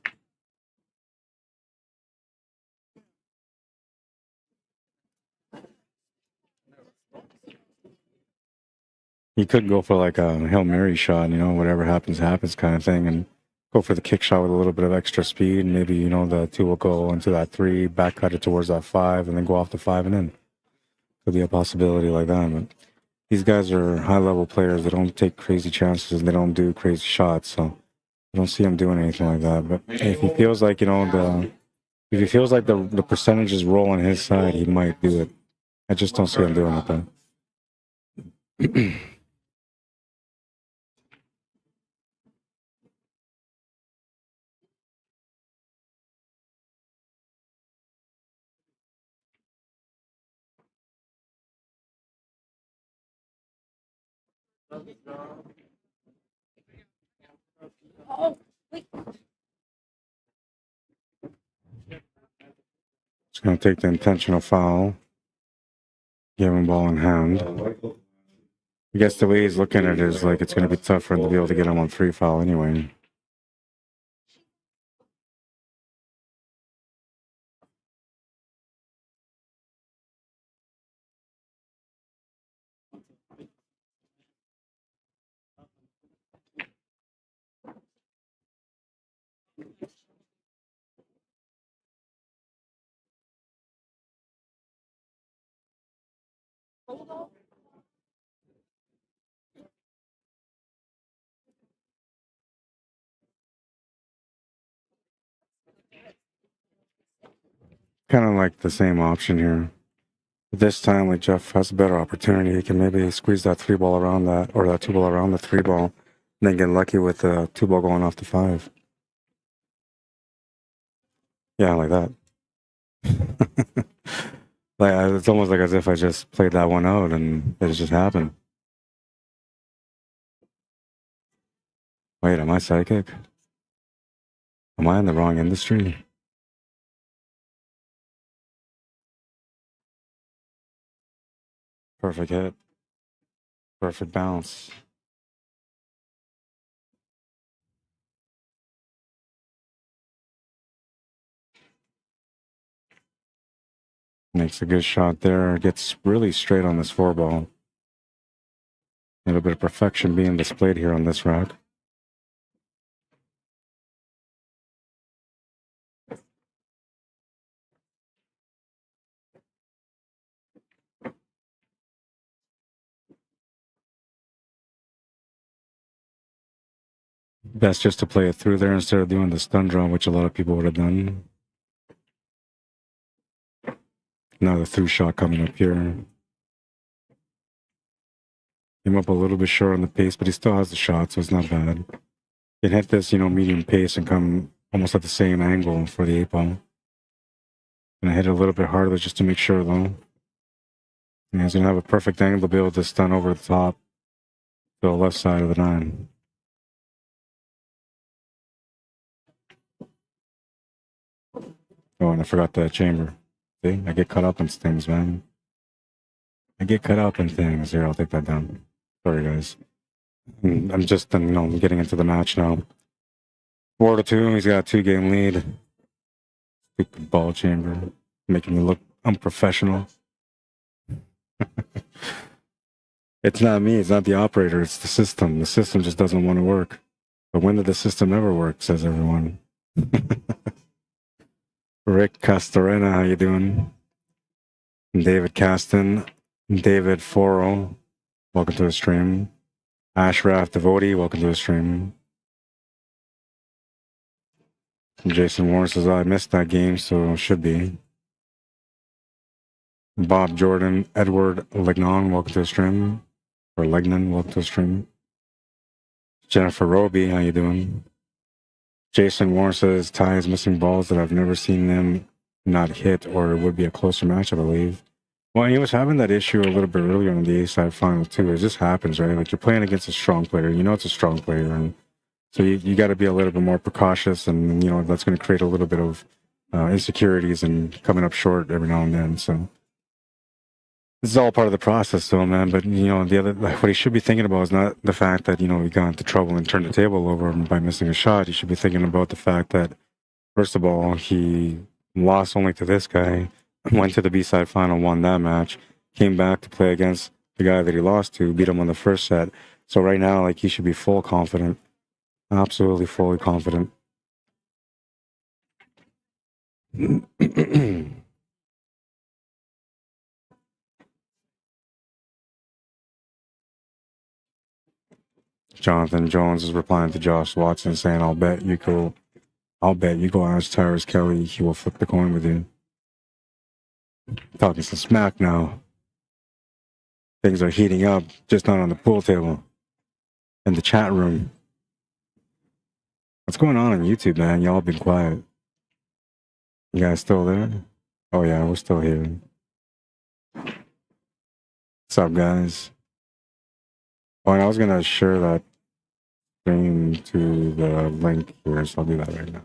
He could go for like a Hail Mary shot, you know, whatever happens, happens kind of thing, and go for the kick shot with a little bit of extra speed. Maybe, you know, the 2 will go into that 3, back cut it towards that 5, and then go off the 5 and in. Could be a possibility like that. But these guys are high-level players. They don't take crazy chances. They don't do crazy shots. So I don't see him doing anything like that. But if he feels like, you know, if he feels like the percentages roll on his side, he might do it. I just don't see him doing it though. Oh, wait. It's going to take the intentional foul. Give him ball in hand. I guess the way he's looking at it is like it's going to be tough for him to be able to get him on 3 foul anyway. Kind of like the same option here. This time, like Jeff has a better opportunity. He can maybe squeeze that 3 ball around that, or that 2 ball around the 3 ball, and then get lucky with the 2 ball going off the 5. Yeah, like that. Like it's almost like as if I just played that one out and it just happened. Wait, am I psychic? Am I in the wrong industry? Perfect hit. Perfect bounce. Makes a good shot there. Gets really straight on this 4 ball. A little bit of perfection being displayed here on this rack. Best just to play it through there instead of doing the stun draw, which a lot of people would have done. Now the through shot coming up here. Came up a little bit short on the pace, but he still has the shot, so it's not bad. Can hit this, medium pace and come almost at the same angle for the 8-ball. Gonna hit it a little bit harder just to make sure, though. And he's gonna have a perfect angle to be able to stun over the top to the left side of the 9. Oh, and I forgot the chamber. See, I get caught up in things, man. I get caught up in things. Here, I'll take that down. Sorry, guys. I'm just, getting into the match now. 4-2. He's got a 2-game lead. Stupid ball chamber, making me look unprofessional. It's not me. It's not the operator. It's the system. The system just doesn't want to work. But when did the system ever work? Says everyone. Rick Castorena, how you doing? David Caston, David Foro, welcome to the stream. Ashraf Devotee, welcome to the stream. Jason Warren says, I missed that game, so should be. Bob Jordan, Edward Legnon, welcome to the stream. Or Legnon, welcome to the stream. Jennifer Roby, how you doing? Jason Warren says, Ty is missing balls that I've never seen them not hit, or it would be a closer match, I believe. Well, he was having that issue a little bit earlier on the A-side final, too. It just happens, right? Like, you're playing against a strong player. You know it's a strong player, and so you got to be a little bit more precautious, and, that's going to create a little bit of insecurities and coming up short every now and then, so. This is all part of the process, though, man. But, what he should be thinking about is not the fact that, he got into trouble and turned the table over by missing a shot. He should be thinking about the fact that, first of all, he lost only to this guy, went to the B-side final, won that match, came back to play against the guy that he lost to, beat him on the first set. So right now, he should be full confident. Absolutely fully confident. Jonathan Jones is replying to Josh Watson saying, I'll bet you go ask Tyrus Kelly, he will flip the coin with you. Talking some smack now. Things are heating up, just not on the pool table. In the chat room. What's going on YouTube, man? Y'all been quiet. You guys still there? Oh yeah, we're still here. What's up, guys? Oh, and I was gonna share that stream to the link here, so I'll do that right now.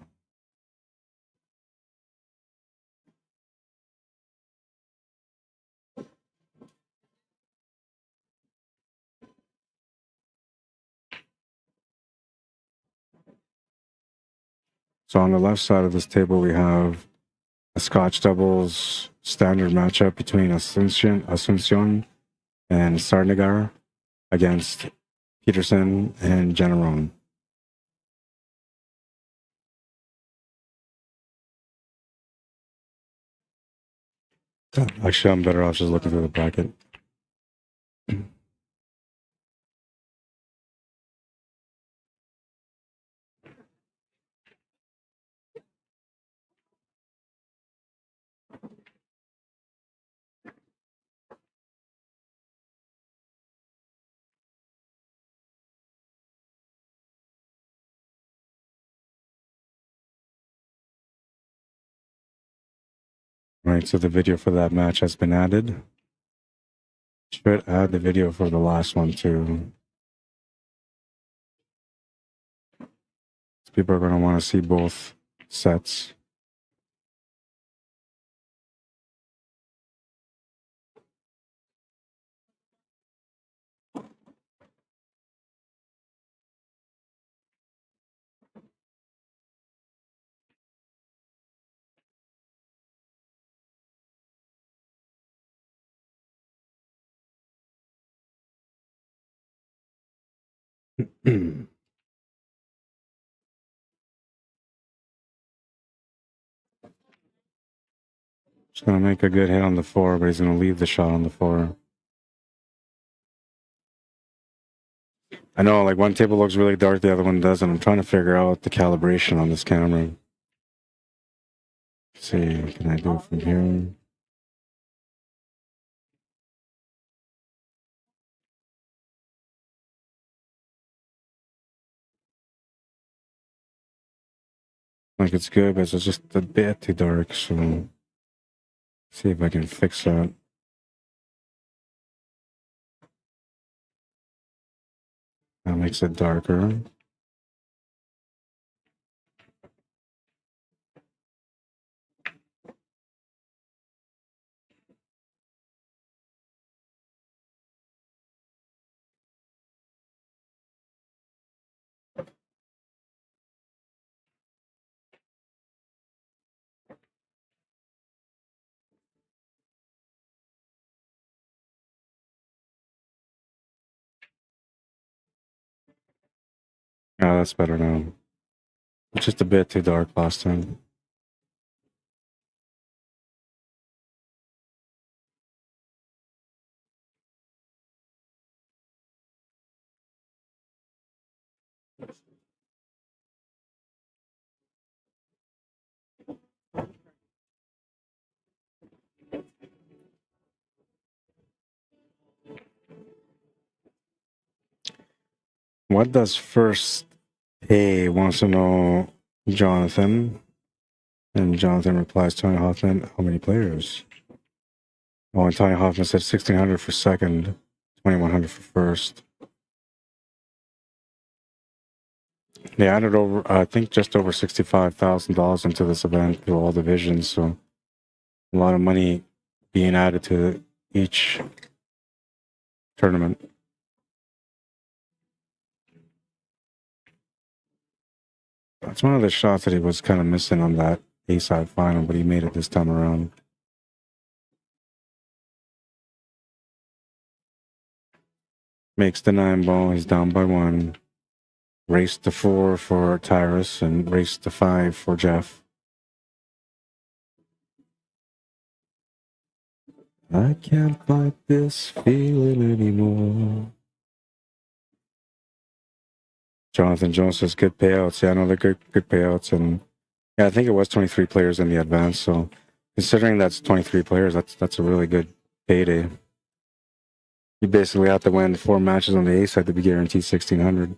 So on the left side of this table, we have a Scotch doubles standard matchup between Asuncion and Sarnagar against Peterson and Generone. Actually, I'm better off just looking through the bracket. All right, so the video for that match has been added. Should add the video for the last one too. People are going to want to see both sets. Just going to make a good hit on the 4, but he's going to leave the shot on the 4. I know, like, one table looks really dark, the other one doesn't. I'm trying to figure out the calibration on this camera. Let's see, can I do it from here? Like it's good, but it's just a bit too dark. So see if I can fix that. That makes it darker. Oh, that's better now. It's just a bit too dark last time. What does first A wants to know, Jonathan? And Jonathan replies, Tony Hoffman, how many players? Oh, and Tony Hoffman said 1,600 for second, 2,100 for first. They added over, I think, just over $65,000 into this event through all divisions. So a lot of money being added to each tournament. That's one of the shots that he was kind of missing on that A-side final, but he made it this time around. Makes the 9 ball. He's down by 1. Race to 4 for Tyrus and race to 5 for Jeff. I can't fight this feeling anymore. Jonathan Jones says good payouts. Yeah, I know they're good payouts. And yeah, I think it was 23 players in the advance. So considering that's 23 players, that's a really good payday. You basically have to win 4 matches on the A side to be guaranteed 1,600.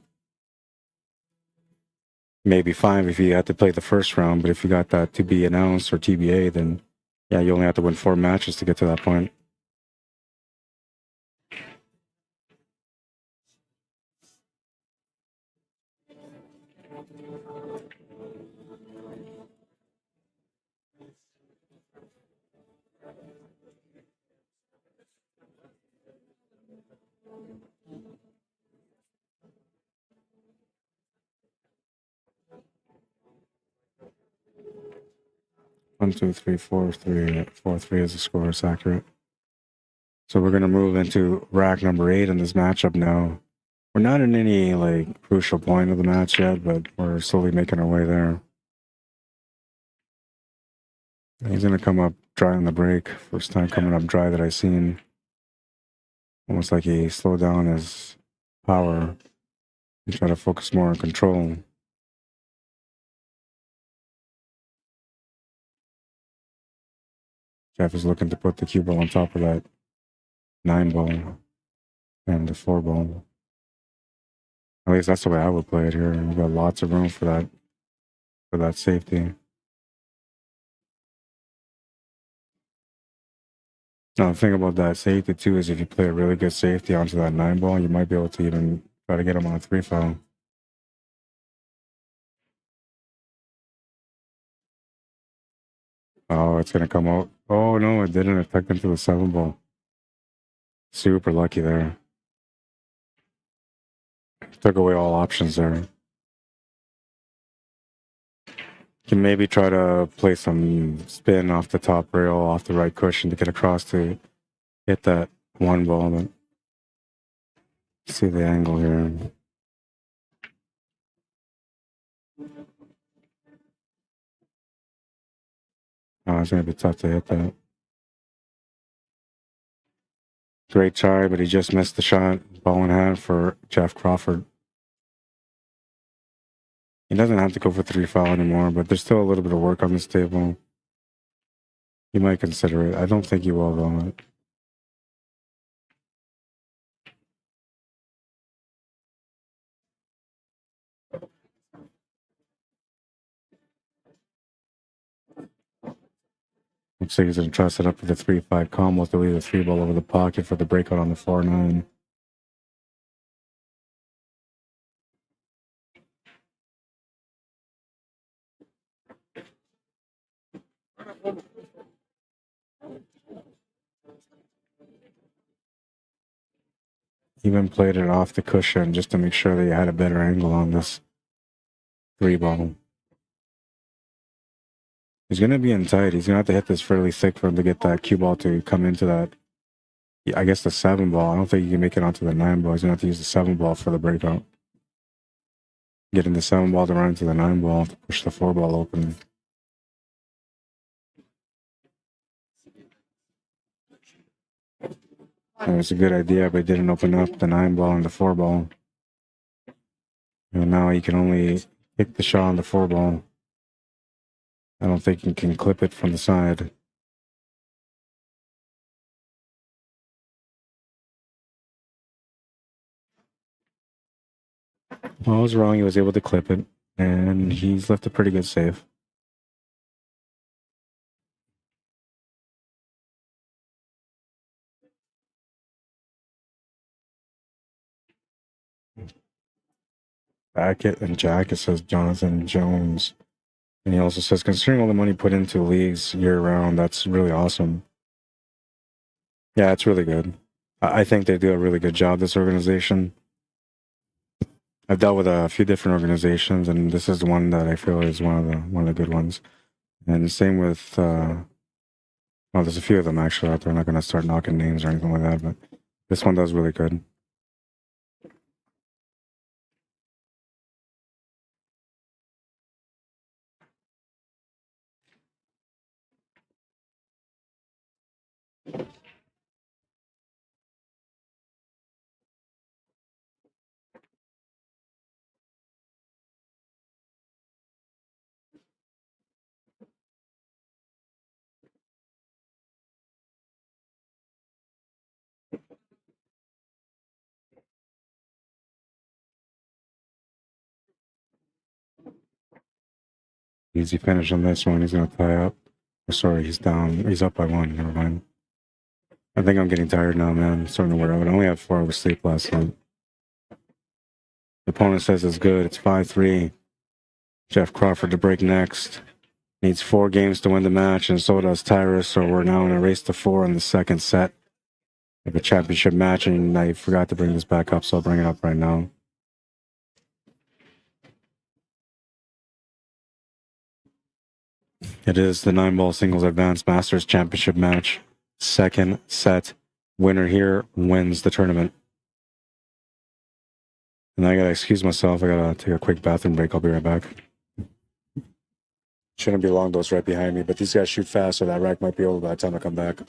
Maybe 5 if you had to play the first round, but if you got that to be announced or TBA, then yeah, you only have to win 4 matches to get to that point. One, two, three, 4, 3, 4, 3 is the score. It's accurate. So we're gonna move into rack number 8 in this matchup now. We're not in any like crucial point of the match yet, but we're slowly making our way there. He's gonna come up dry on the break. First time coming up dry that I've seen. Almost like he slowed down his power and try to focus more on control. Jeff is looking to put the cue ball on top of that 9 ball and the 4 ball. At least that's the way I would play it here. We've got lots of room for that safety. Now the thing about that safety too is if you play a really good safety onto that 9 ball, you might be able to even try to get him on a 3 foul. Oh, it's gonna come out. Oh no, it didn't affect into the 7 ball. Super lucky there. Took away all options there. Can maybe try to play some spin off the top rail, off the right cushion to get across to hit that 1 ball. But see the angle here. Oh, it's gonna be tough to hit that. Great try, but he just missed the shot. Ball in hand for Jeff Crawford. He doesn't have to go for 3 foul anymore, but there's still a little bit of work on this table. He might consider it. I don't think he will, though. Looks like he's going to try to set up for the 3-5 combos to leave the 3-ball over the pocket for the breakout on the 4-9. Even played it off the cushion just to make sure that you had a better angle on this 3-ball. He's going to be in tight. He's going to have to hit this fairly thick for him to get that cue ball to come into that. I guess the 7-ball. I don't think you can make it onto the 9-ball. He's going to have to use the 7-ball for the breakout. Getting the 7-ball to run into the 9-ball to push the 4-ball open. And it's a good idea, but he didn't open up the 9-ball and the 4-ball. And now he can only hit the shot on the 4-ball. I don't think he can clip it from the side. Well, I was wrong. He was able to clip it, and he's left a pretty good save. Backett and Jack, it says Jonathan Jones. And he also says, considering all the money put into leagues year-round, that's really awesome. Yeah, it's really good. I think they do a really good job, this organization. I've dealt with a few different organizations, and this is the one that I feel is one of the good ones. And same with, well, there's a few of them actually out there. I'm not going to start knocking names or anything like that, but this one does really good. Easy finish on this one. He's going to tie up. Oh, sorry, he's down. He's up by 1. Never mind. I think I'm getting tired now, man. I'm starting to wear out. I only had 4 hours sleep last night. The opponent says it's good. It's 5-3. Jeff Crawford to break next. Needs 4 games to win the match, and so does Tyrus. So we're now in a race to 4 in the second set of a championship match. And I forgot to bring this back up, so I'll bring it up right now. It is the 9-ball singles advanced Masters championship match. Second set. Winner here wins the tournament. And I gotta excuse myself. I gotta take a quick bathroom break. I'll be right back. Shouldn't be long, those right behind me, but these guys shoot fast, so that rack might be over by the time I come back.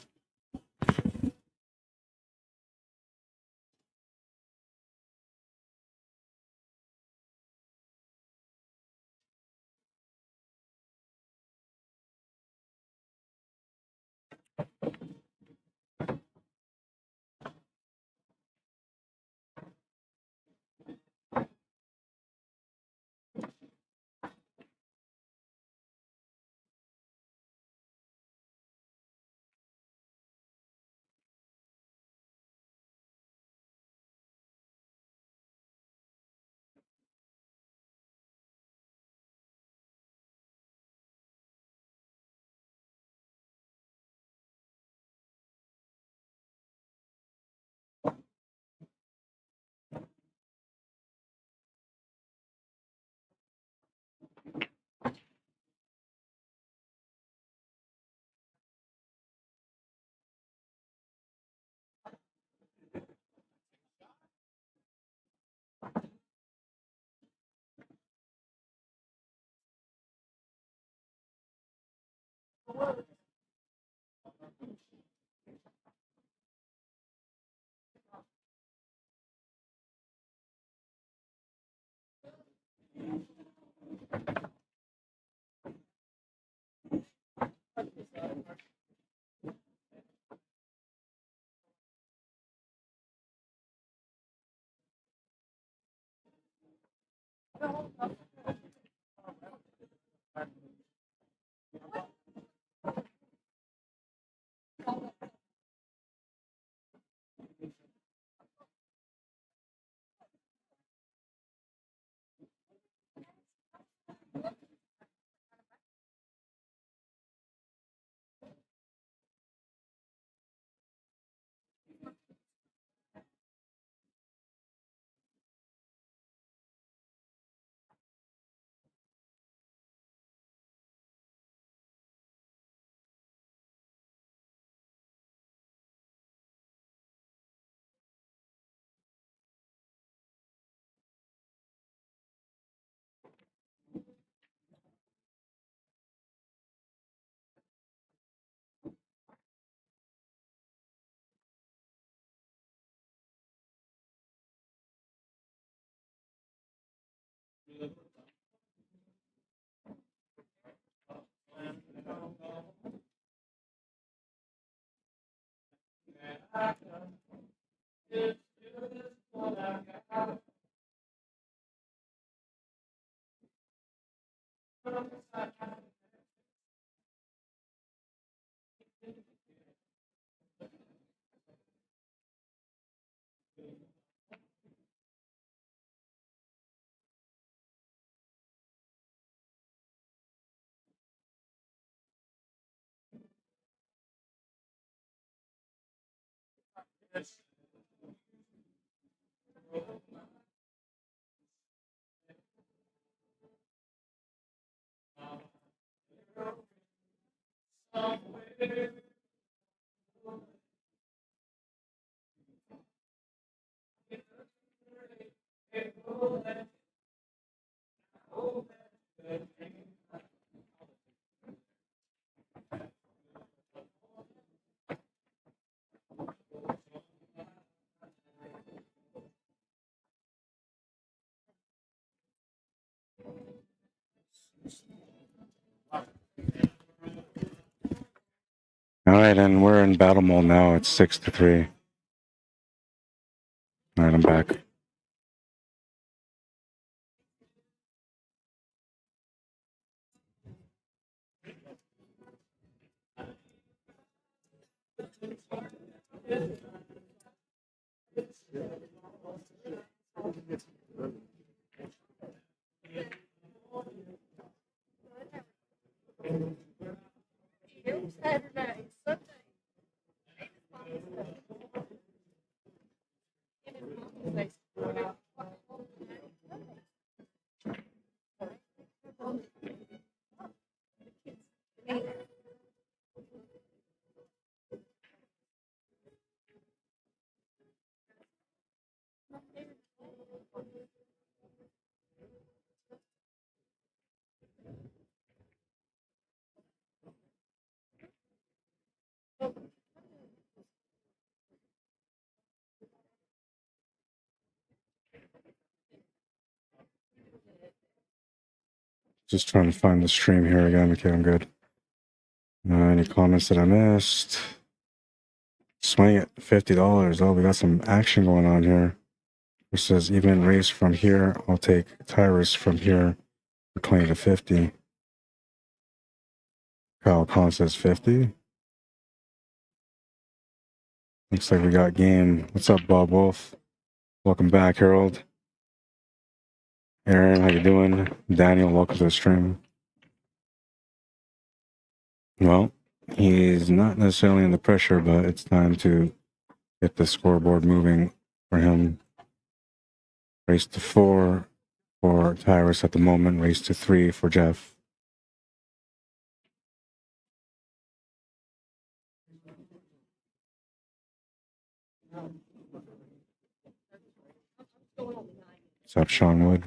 All right, and we're in battle mode now. It's 6-3. All right, I'm back. Saturday, Sunday. Just trying to find the stream here again. Okay, I'm good. Any comments that I missed? Swing at $50. Oh, we got some action going on here. It says even race from here. I'll take Tyrus from here for 20 to 50. Kyle Collins says 50. Looks like we got game. What's up, Bob Wolf? Welcome back, Harold. Aaron, how you doing? Daniel, welcome to the stream. Well, he's not necessarily under pressure, but it's time to get the scoreboard moving for him. Race to 4 for Tyrus at the moment. Race to 3 for Jeff. What's up, Sean Wood?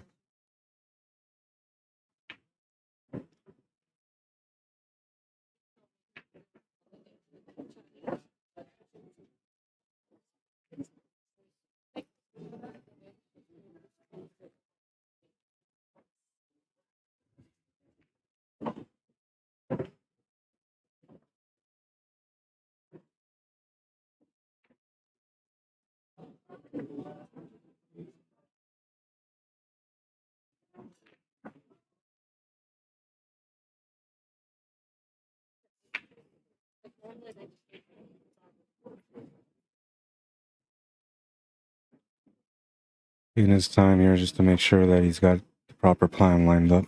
Taking his time here just to make sure that he's got the proper plan lined up.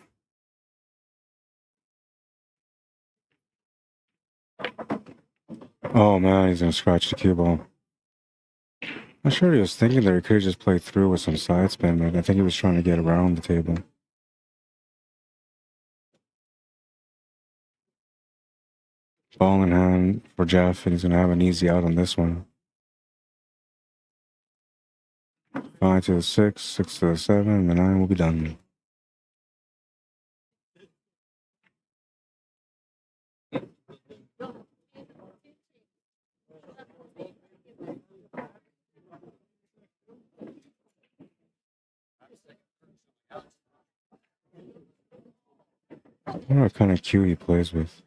Oh man, he's gonna scratch the cue ball. I'm sure he was thinking that he could have just played through with some side spin, but I think he was trying to get around the table. Ball in hand for Jeff, and he's gonna have an easy out on this one. 5 to the 6, 6 to the 7, and the 9 will be done. I wonder what kind of cue he plays with.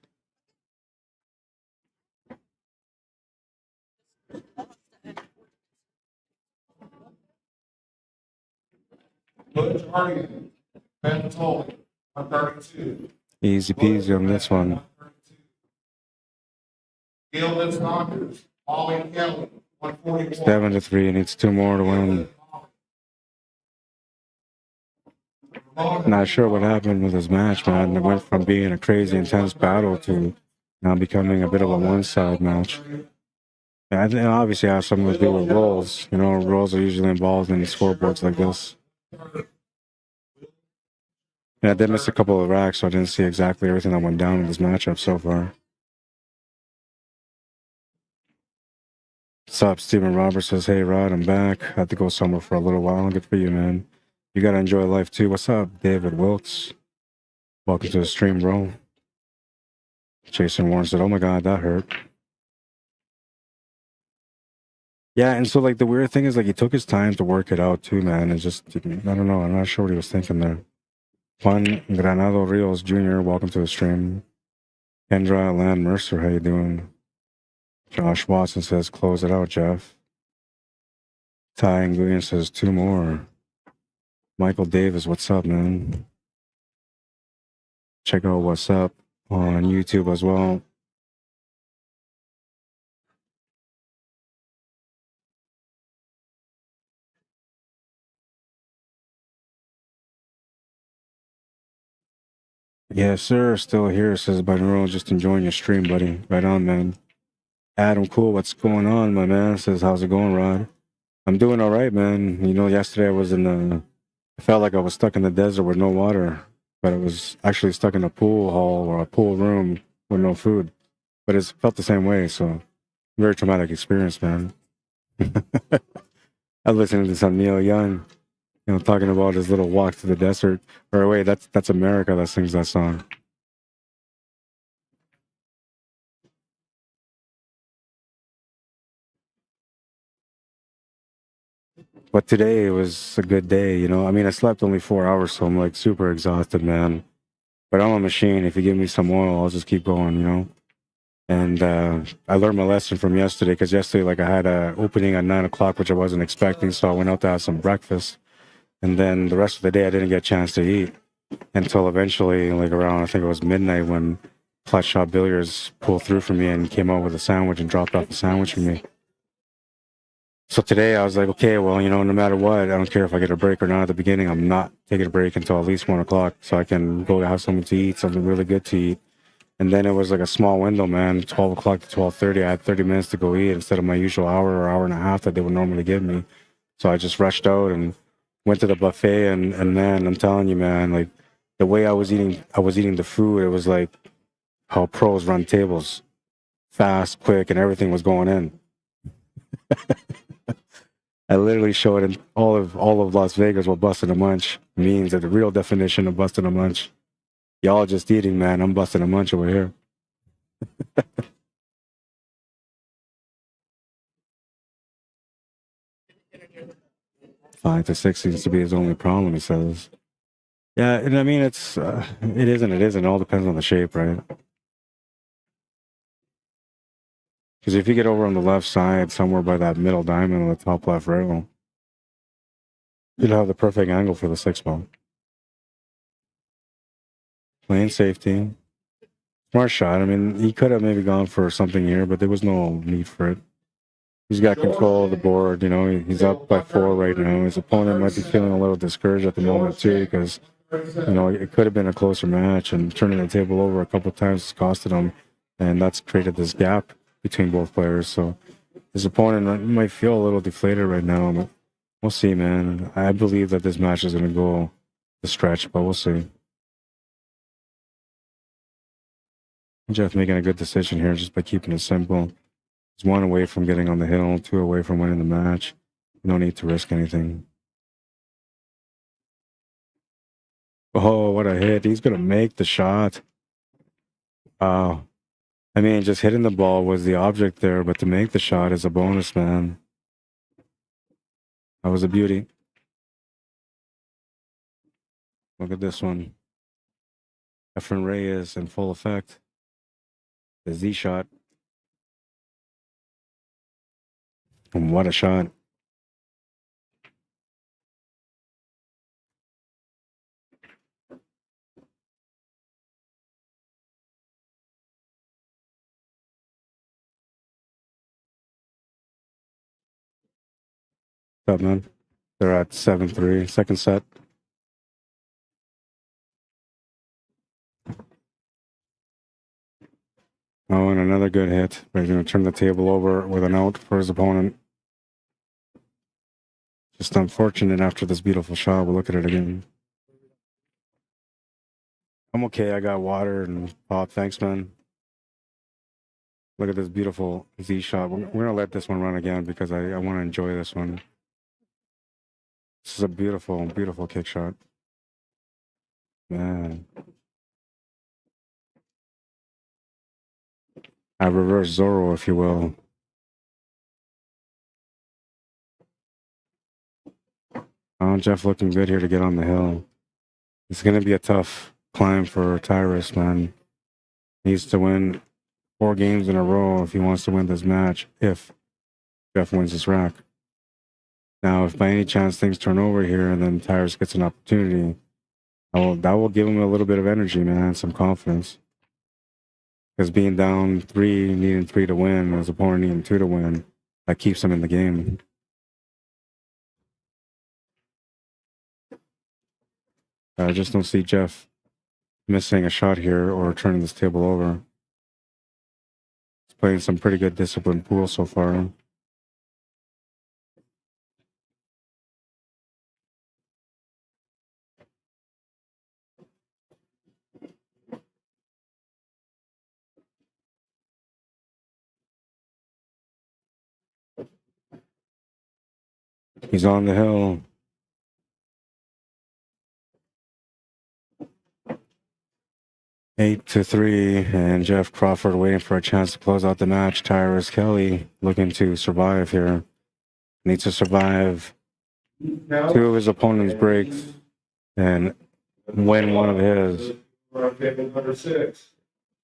Guardian, Ben Tolley, 132. Easy peasy on this one. Gilbert Saunders, Ollie Kelly, 141. 7-3. Needs 2 more to win. Not sure what happened with his match, man. It went from being a crazy intense battle to now becoming a bit of a one-side match. Yeah, and obviously has something to do with rolls. You know, rolls are usually involved in scoreboards like this. Yeah, I did miss a couple of racks, so I didn't see exactly everything that went down in this matchup so far. What's up? Stephen Roberts says, hey, Rod, I'm back. Had to go somewhere for a little while. Good for you, man. You got to enjoy life, too. What's up? David Wilkes. Welcome to the stream, bro. Jason Warren said, oh, my God, that hurt. Yeah, and so, like, the weird thing is, like, he took his time to work it out, too, man. It just, I don't know. I'm not sure what he was thinking there. Juan Granado Rios Jr., welcome to the stream. Kendra Land Mercer, how you doing? Josh Watson says, close it out, Jeff. Ty Nguyen says, 2 more. Michael Davis, what's up, man? Check out what's up on YouTube as well. Yes, sir. Still here, says Binaural. Just enjoying your stream, buddy. Right on, man. Adam Cool, what's going on, my man? Says, how's it going, Rod? I'm doing all right, man. You know, yesterday I was I felt like I was stuck in the desert with no water, but I was actually stuck in a pool hall or a pool room with no food. But it felt the same way, so very traumatic experience, man. I listened to some Neil Young, you know, talking about his little walk to the desert. Or wait, that's America that sings that song. But today it was a good day, you know. I mean, I slept only 4 hours, so I'm like super exhausted, man. But I'm a machine. If you give me some oil, I'll just keep going, you know. And I learned my lesson from yesterday, because yesterday, like, I had a opening at 9 o'clock, which I wasn't expecting. So I went out to have some breakfast, and then the rest of the day I didn't get a chance to eat until eventually, like around, I think it was midnight, when Clutch Shot Billiards pulled through for me and came out with a sandwich and dropped off a sandwich for me. So today I was like, okay, well, you know, no matter what, I don't care if I get a break or not at the beginning. I'm not taking a break until at least 1 o'clock, so I can go have something to eat, something really good to eat. And then it was like a small window, man, 12 o'clock to 12:30. I had 30 minutes to go eat instead of my usual hour or hour and a half that they would normally give me. So I just rushed out and went to the buffet, and man, I'm telling you, man, like, the way I was eating the food, it was like how pros run tables. Fast, quick, and everything was going in. I literally showed in all of Las Vegas what busting a munch means, the real definition of busting a munch. Y'all just eating, man. I'm busting a munch over here. 5 to 6 seems to be his only problem, he says. Yeah, and I mean, it isn't. It all depends on the shape, right? Because if you get over on the left side, somewhere by that middle diamond on the top left rail, you'd have the perfect angle for the 6-ball. Playing safety. Smart shot. I mean, he could have maybe gone for something here, but there was no need for it. He's got control of the board. You know, he's up by 4 right now. His opponent might be feeling a little discouraged at the moment, too, because, you know, it could have been a closer match, and turning the table over a couple of times has costed him, and that's created this gap between both players. So his opponent might feel a little deflated right now, but we'll see, man. I believe that this match is going to go the stretch, but we'll see. Jeff making a good decision here just by keeping it simple. He's 1 away from getting on the hill, 2 away from winning the match. No need to risk anything. Oh, what a hit. He's going to make the shot. Wow. I mean, just hitting the ball was the object there, but to make the shot is a bonus, man. That was a beauty. Look at this one. Efren Reyes in full effect. The Z shot. And what a shot. up, man? They're at 7-3, second set. Oh, and another good hit. But he's going to turn the table over with an out for his opponent. Just unfortunate after this beautiful shot. We'll look at it again. I'm okay. I got water and pop. Thanks, man. Look at this beautiful Z shot. We're going to let this one run again because I want to enjoy this one. This is a beautiful, beautiful kick shot. Man. A reverse Zorro, if you will. Oh, Jeff looking good here to get on the hill. It's going to be a tough climb for Tyrus, man. He needs to win 4 games in a row if he wants to win this match, if Jeff wins this rack. Now, if by any chance things turn over here and then Tyrus gets an opportunity, that will give him a little bit of energy, man, some confidence. Because being down 3, needing 3 to win, his opponent needing 2 to win, that keeps him in the game. I just don't see Jeff missing a shot here or turning this table over. He's playing some pretty good disciplined pool so far. He's on the hill. Eight to 3, and Jeff Crawford waiting for a chance to close out the match. Tyrus Kelly looking to survive here. Needs to survive 2 of his opponent's breaks and win one of his. Table number 6.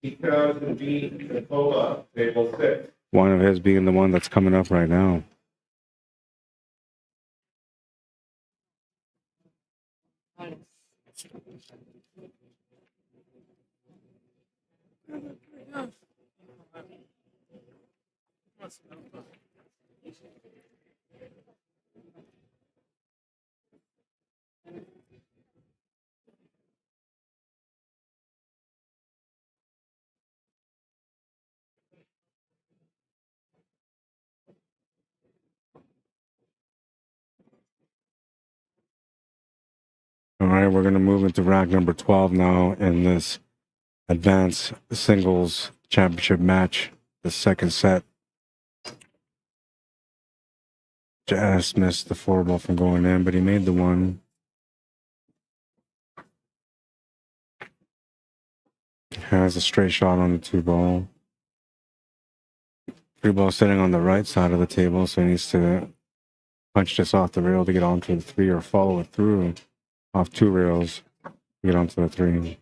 Because the beat Manitoba, table 6. One of his being the one that's coming up right now. All right, we're going to move into rack number 12 now in this advanced singles championship match, the second set. Just missed the 4-ball from going in, but he made the one. Has a straight shot on the 2-ball. 3-ball sitting on the right side of the table, so he needs to punch this off the rail to get onto the 3 or follow it through off 2 rails to get onto the 3.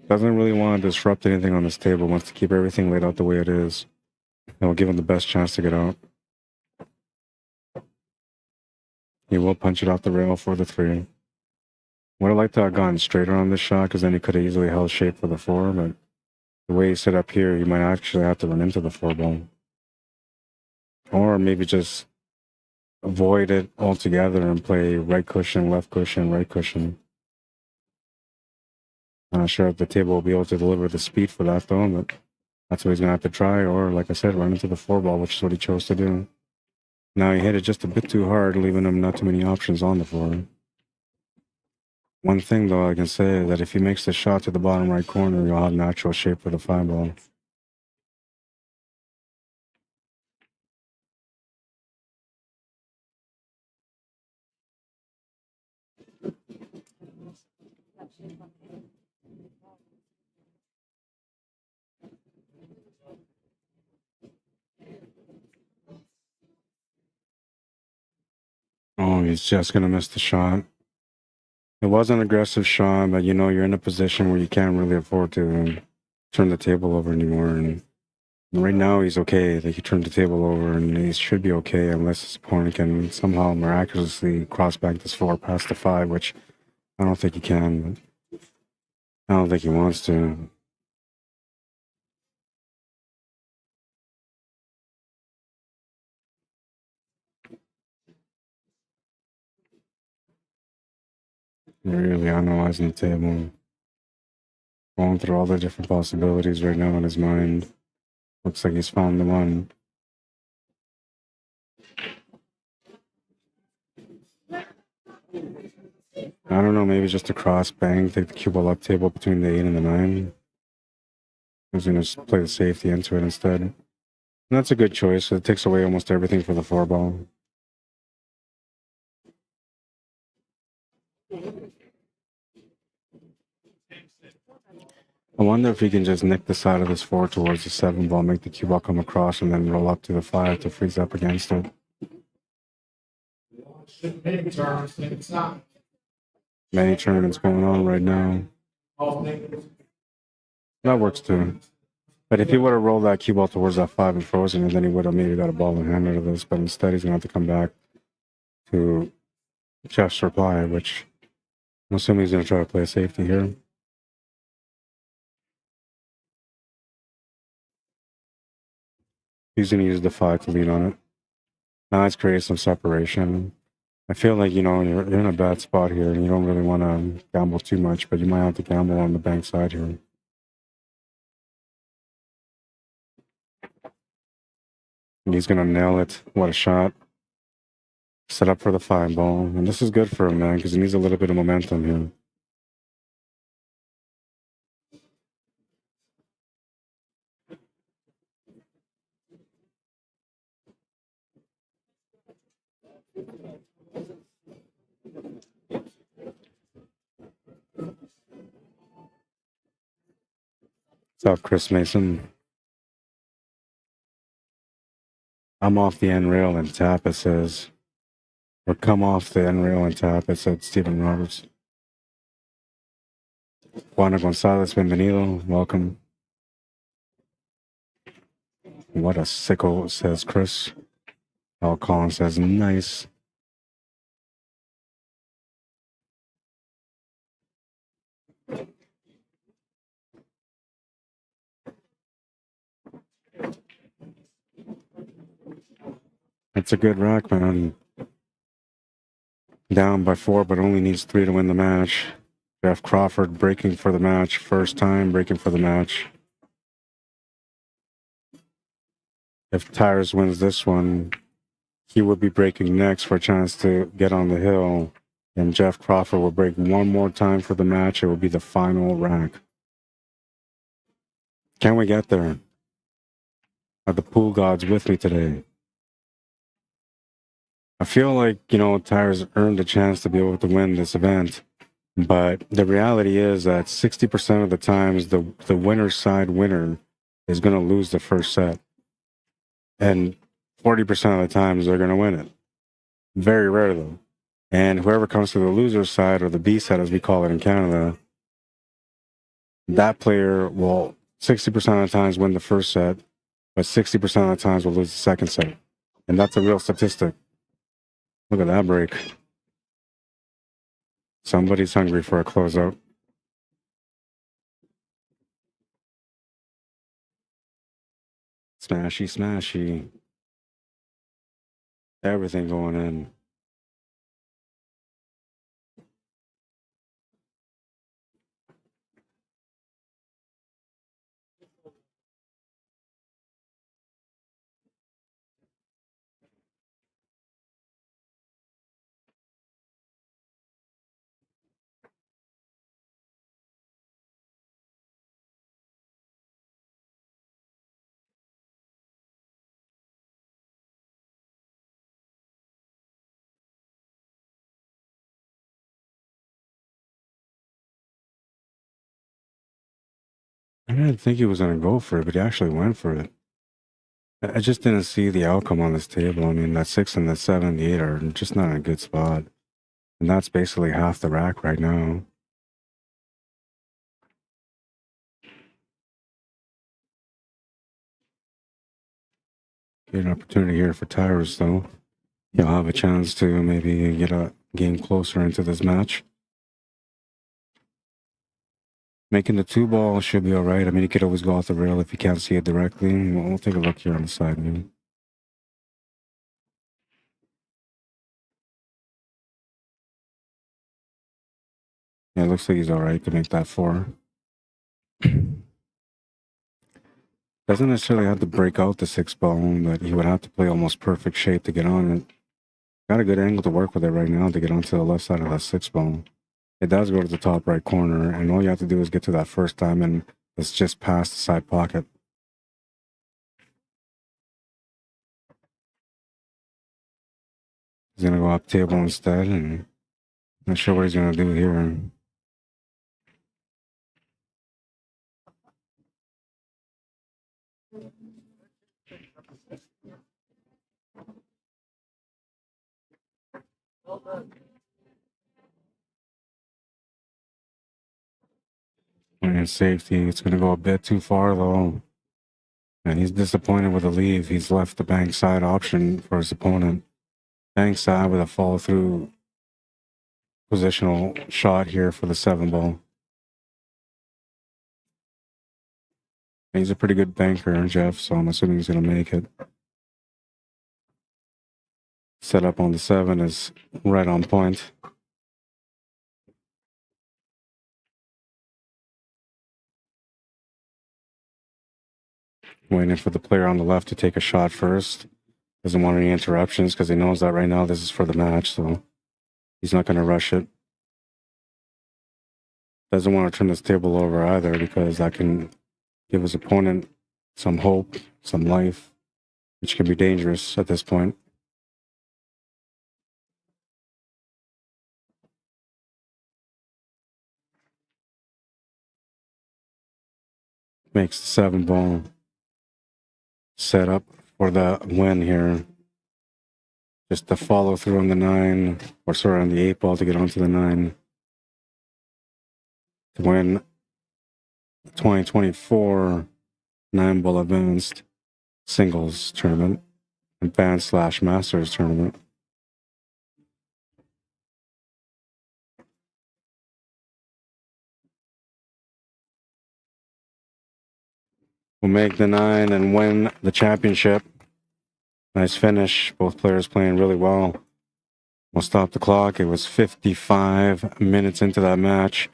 Doesn't really want to disrupt anything on this table, wants to keep everything laid out the way it is. That will give him the best chance to get out. He will punch it off the rail for the 3. Would have liked to have gone straighter on this shot because then he could have easily held shape for the 4, but the way he's set up here, he might actually have to run into the 4-ball. Or maybe just avoid it altogether and play right cushion, left cushion, right cushion. I'm not sure if the table will be able to deliver the speed for that though, but that's what he's going to have to try. Or, like I said, run into the 4-ball, which is what he chose to do. Now he hit it just a bit too hard, leaving him not too many options on the floor. One thing, though, I can say is that if he makes the shot to the bottom right corner, he'll have natural shape for the 5-ball. Oh, he's just going to miss the shot. It was an aggressive shot, but, you know, you're in a position where you can't really afford to turn the table over anymore. And right now, he's okay. Like, he turned the table over, and he should be okay unless his opponent can somehow miraculously cross back this 4 past the 5, which I don't think he can. But I don't think he wants to. Really analyzing the table. Going through all the different possibilities right now in his mind. Looks like he's found the one. I don't know, maybe just a cross bang, take the cue ball up table between the 8 and the 9. He's going to play the safety into it instead. And that's a good choice. It takes away almost everything for the 4 ball. I wonder if he can just nick the side of this 4 towards the 7 ball, make the cue ball come across, and then roll up to the 5 to freeze up against it. Many tournaments going on right now. That works too. But if he would have rolled that cue ball towards that 5 and frozen, and then he would have maybe got a ball in hand out of this. But instead, he's going to have to come back to Jeff's reply, which I'm assuming he's going to try to play a safety here. He's going to use the 5 to lean on it. Now it's created some separation. I feel like, you know, you're in a bad spot here and you don't really want to gamble too much, but you might have to gamble on the bank side here. And he's going to nail it. What a shot. Set up for the 5 ball. And this is good for him, man, because he needs a little bit of momentum here. What's up, Chris Mason? I'm off the end rail and tap, it says. Or come off the end rail and tap, it said Stephen Roberts. Juana Gonzalez, bienvenido. Welcome. What a sicko, says Chris. Al Collins says, nice. It's a good rack, man. Down by 4, but only needs 3 to win the match. Jeff Crawford breaking for the match. First time breaking for the match. If Tyrus wins this one, he would be breaking next for a chance to get on the hill. And Jeff Crawford will break one more time for the match. It will be the final rack. Can we get there? Are the pool gods with me today? I feel like, you know, Tyrus earned a chance to be able to win this event. But the reality is that 60% of the times, the winner's side winner is going to lose the first set. And 40% of the times, they're going to win it. Very rare, though. And whoever comes to the loser's side, or the B set, as we call it in Canada, that player will 60% of the times win the first set, but 60% of the times will lose the second set. And that's a real statistic. Look at that break. Somebody's hungry for a closeout. Smashy, smashy. Everything going in. I didn't think he was going to go for it, but he actually went for it. I just didn't see the outcome on this table. I mean, that 6 and that 7 and the 8 are just not in a good spot. And that's basically half the rack right now. Get an opportunity here for Tyrus, though. He'll have a chance to maybe get a game closer into this match. Making the 2 ball should be all right. I mean, he could always go off the rail if you can't see it directly. We'll take a look here on the side view. Yeah, it looks like he's all right to make that 4. Doesn't necessarily have to break out the 6 ball, but he would have to play almost perfect shape to get on it. Got a good angle to work with it right now to get onto the left side of that 6 ball. It does go to the top right corner, and all you have to do is get to that first diamond that's just past the side pocket. He's gonna go up table instead, and not sure what he's gonna do here. And safety, it's gonna go a bit too far though. And he's disappointed with the leave. He's left the bank side option for his opponent. Bank side with a follow through positional shot here for the 7 ball. And he's a pretty good banker, Jeff, so I'm assuming he's gonna make it. Setup on the 7 is right on point. Waiting for the player on the left to take a shot first. Doesn't want any interruptions because he knows that right now this is for the match, so he's not going to rush it. Doesn't want to turn this table over either because that can give his opponent some hope, some life, which can be dangerous at this point. Makes the 7 ball set up for the win here. Just the follow through on the 9, or sorry, on the 8 ball to get onto the 9 to win the 2024 9 ball advanced singles tournament, advanced / masters tournament. Will make the 9 and win the championship. Nice finish. Both players playing really well. We'll stop the clock. It was 55 minutes into that match.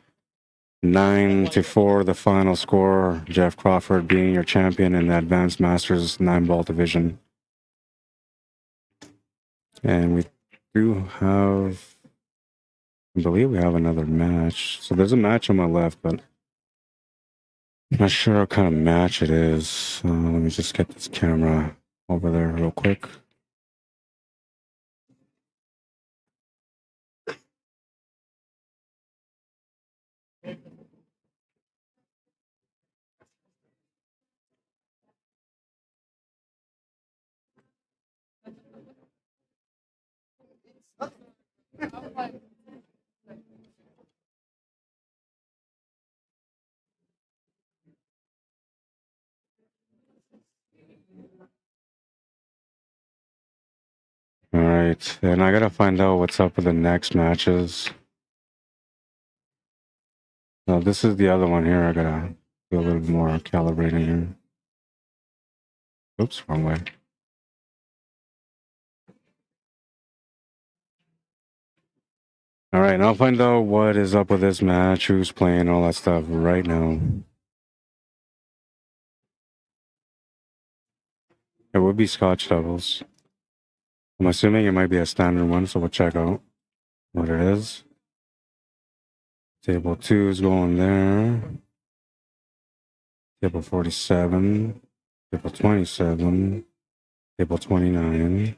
9-4 the final score. Jeff Crawford being your champion in the Advanced Masters 9 ball division. And we do have, I believe we have another match. So there's a match on my left, but I'm not sure what kind of match it is. Let me just get this camera over there real quick. All right, and I gotta find out what's up with the next matches. No, this is the other one here. I gotta do a little more calibrating here. Oops, wrong way. All right, and I'll find out what is up with this match, who's playing, all that stuff right now. It would be Scotch doubles. I'm assuming it might be a standard one, so we'll check out what it is. Table 2 is going there. Table 47. Table 27. Table 29.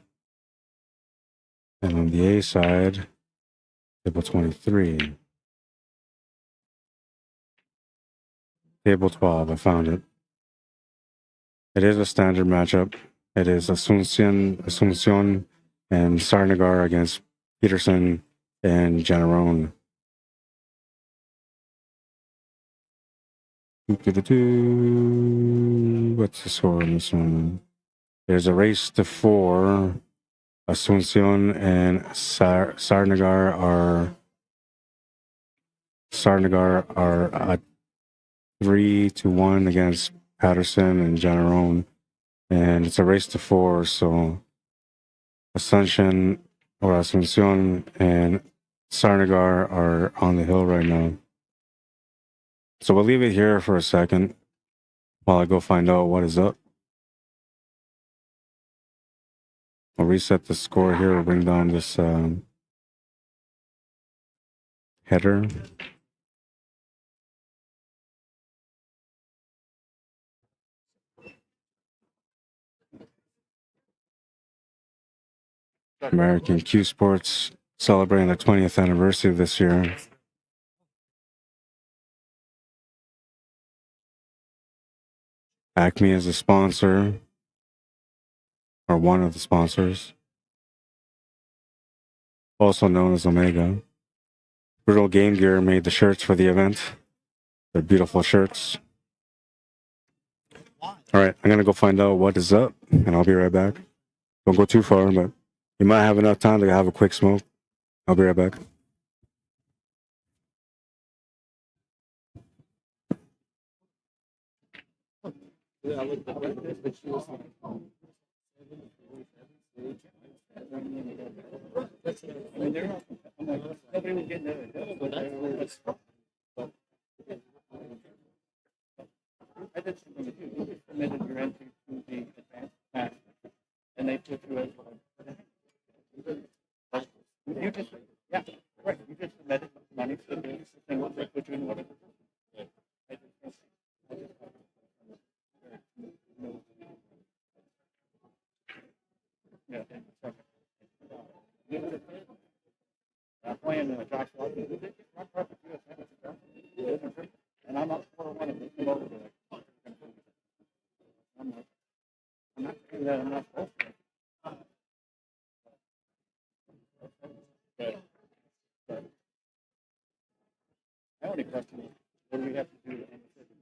And on the A side, table 23. Table 12, I found it. It is a standard matchup. It is Asuncion and Sarnagar against Peterson and Generone. What's the score on this one? There's a race to 4. Asuncion and Sarnagar are at 3-1 against Patterson and Generone. And it's a race to 4, so Asuncion and Sarnagar are on the hill right now. So we'll leave it here for a second while I go find out what is up. I'll reset the score here. We'll bring down this header. American Cuesports celebrating their 20th anniversary this year. Acme is a sponsor, or one of the sponsors, also known as Omega. Brutal Game Gear made the shirts for the event. They're beautiful shirts. All right, I'm going to go find out what is up, and I'll be right back. Don't go too far, but you might have enough time to have a quick smoke. I'll be right back. I mean, they're not, I'm like, nobody was getting it. But I did something with you. You just submitted your entry to the advanced master, and they put you as you just, yeah, right. You just submitted money to the thing. They put you in whatever. Yeah. I'm playing Josh Watson. And I'm up for one of them. I'm not saying that I'm not supposed to. My only question is, what do we have to do to end the system?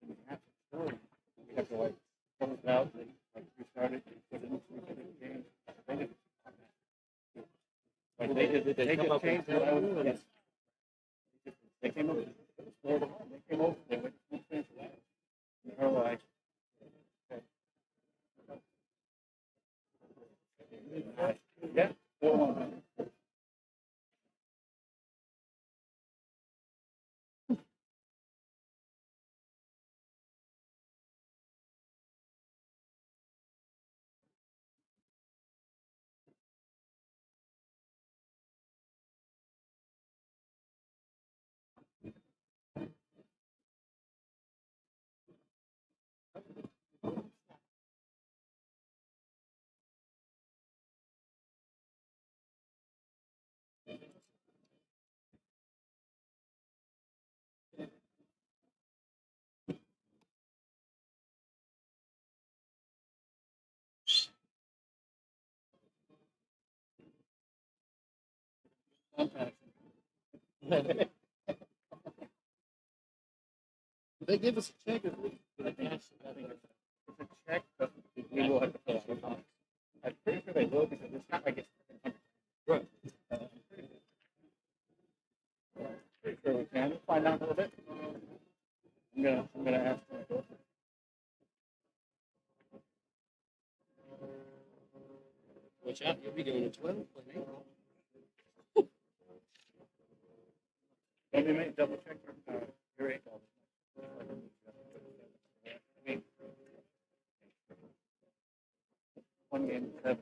We have to store it. We have to like close it out, like restart it, put it in the game. Like they just changed it. Yes. They came over. They came over. They went. They're like. Yeah. They give us a check. It's a check, but we will have to fill out. I'm pretty sure they will because it's not like it's good. Pretty sure we can. We'll find out a little bit. I'm gonna ask them. Watch out, you'll be going to 12 in April. Let me double check your 8 dollars. One game, 7.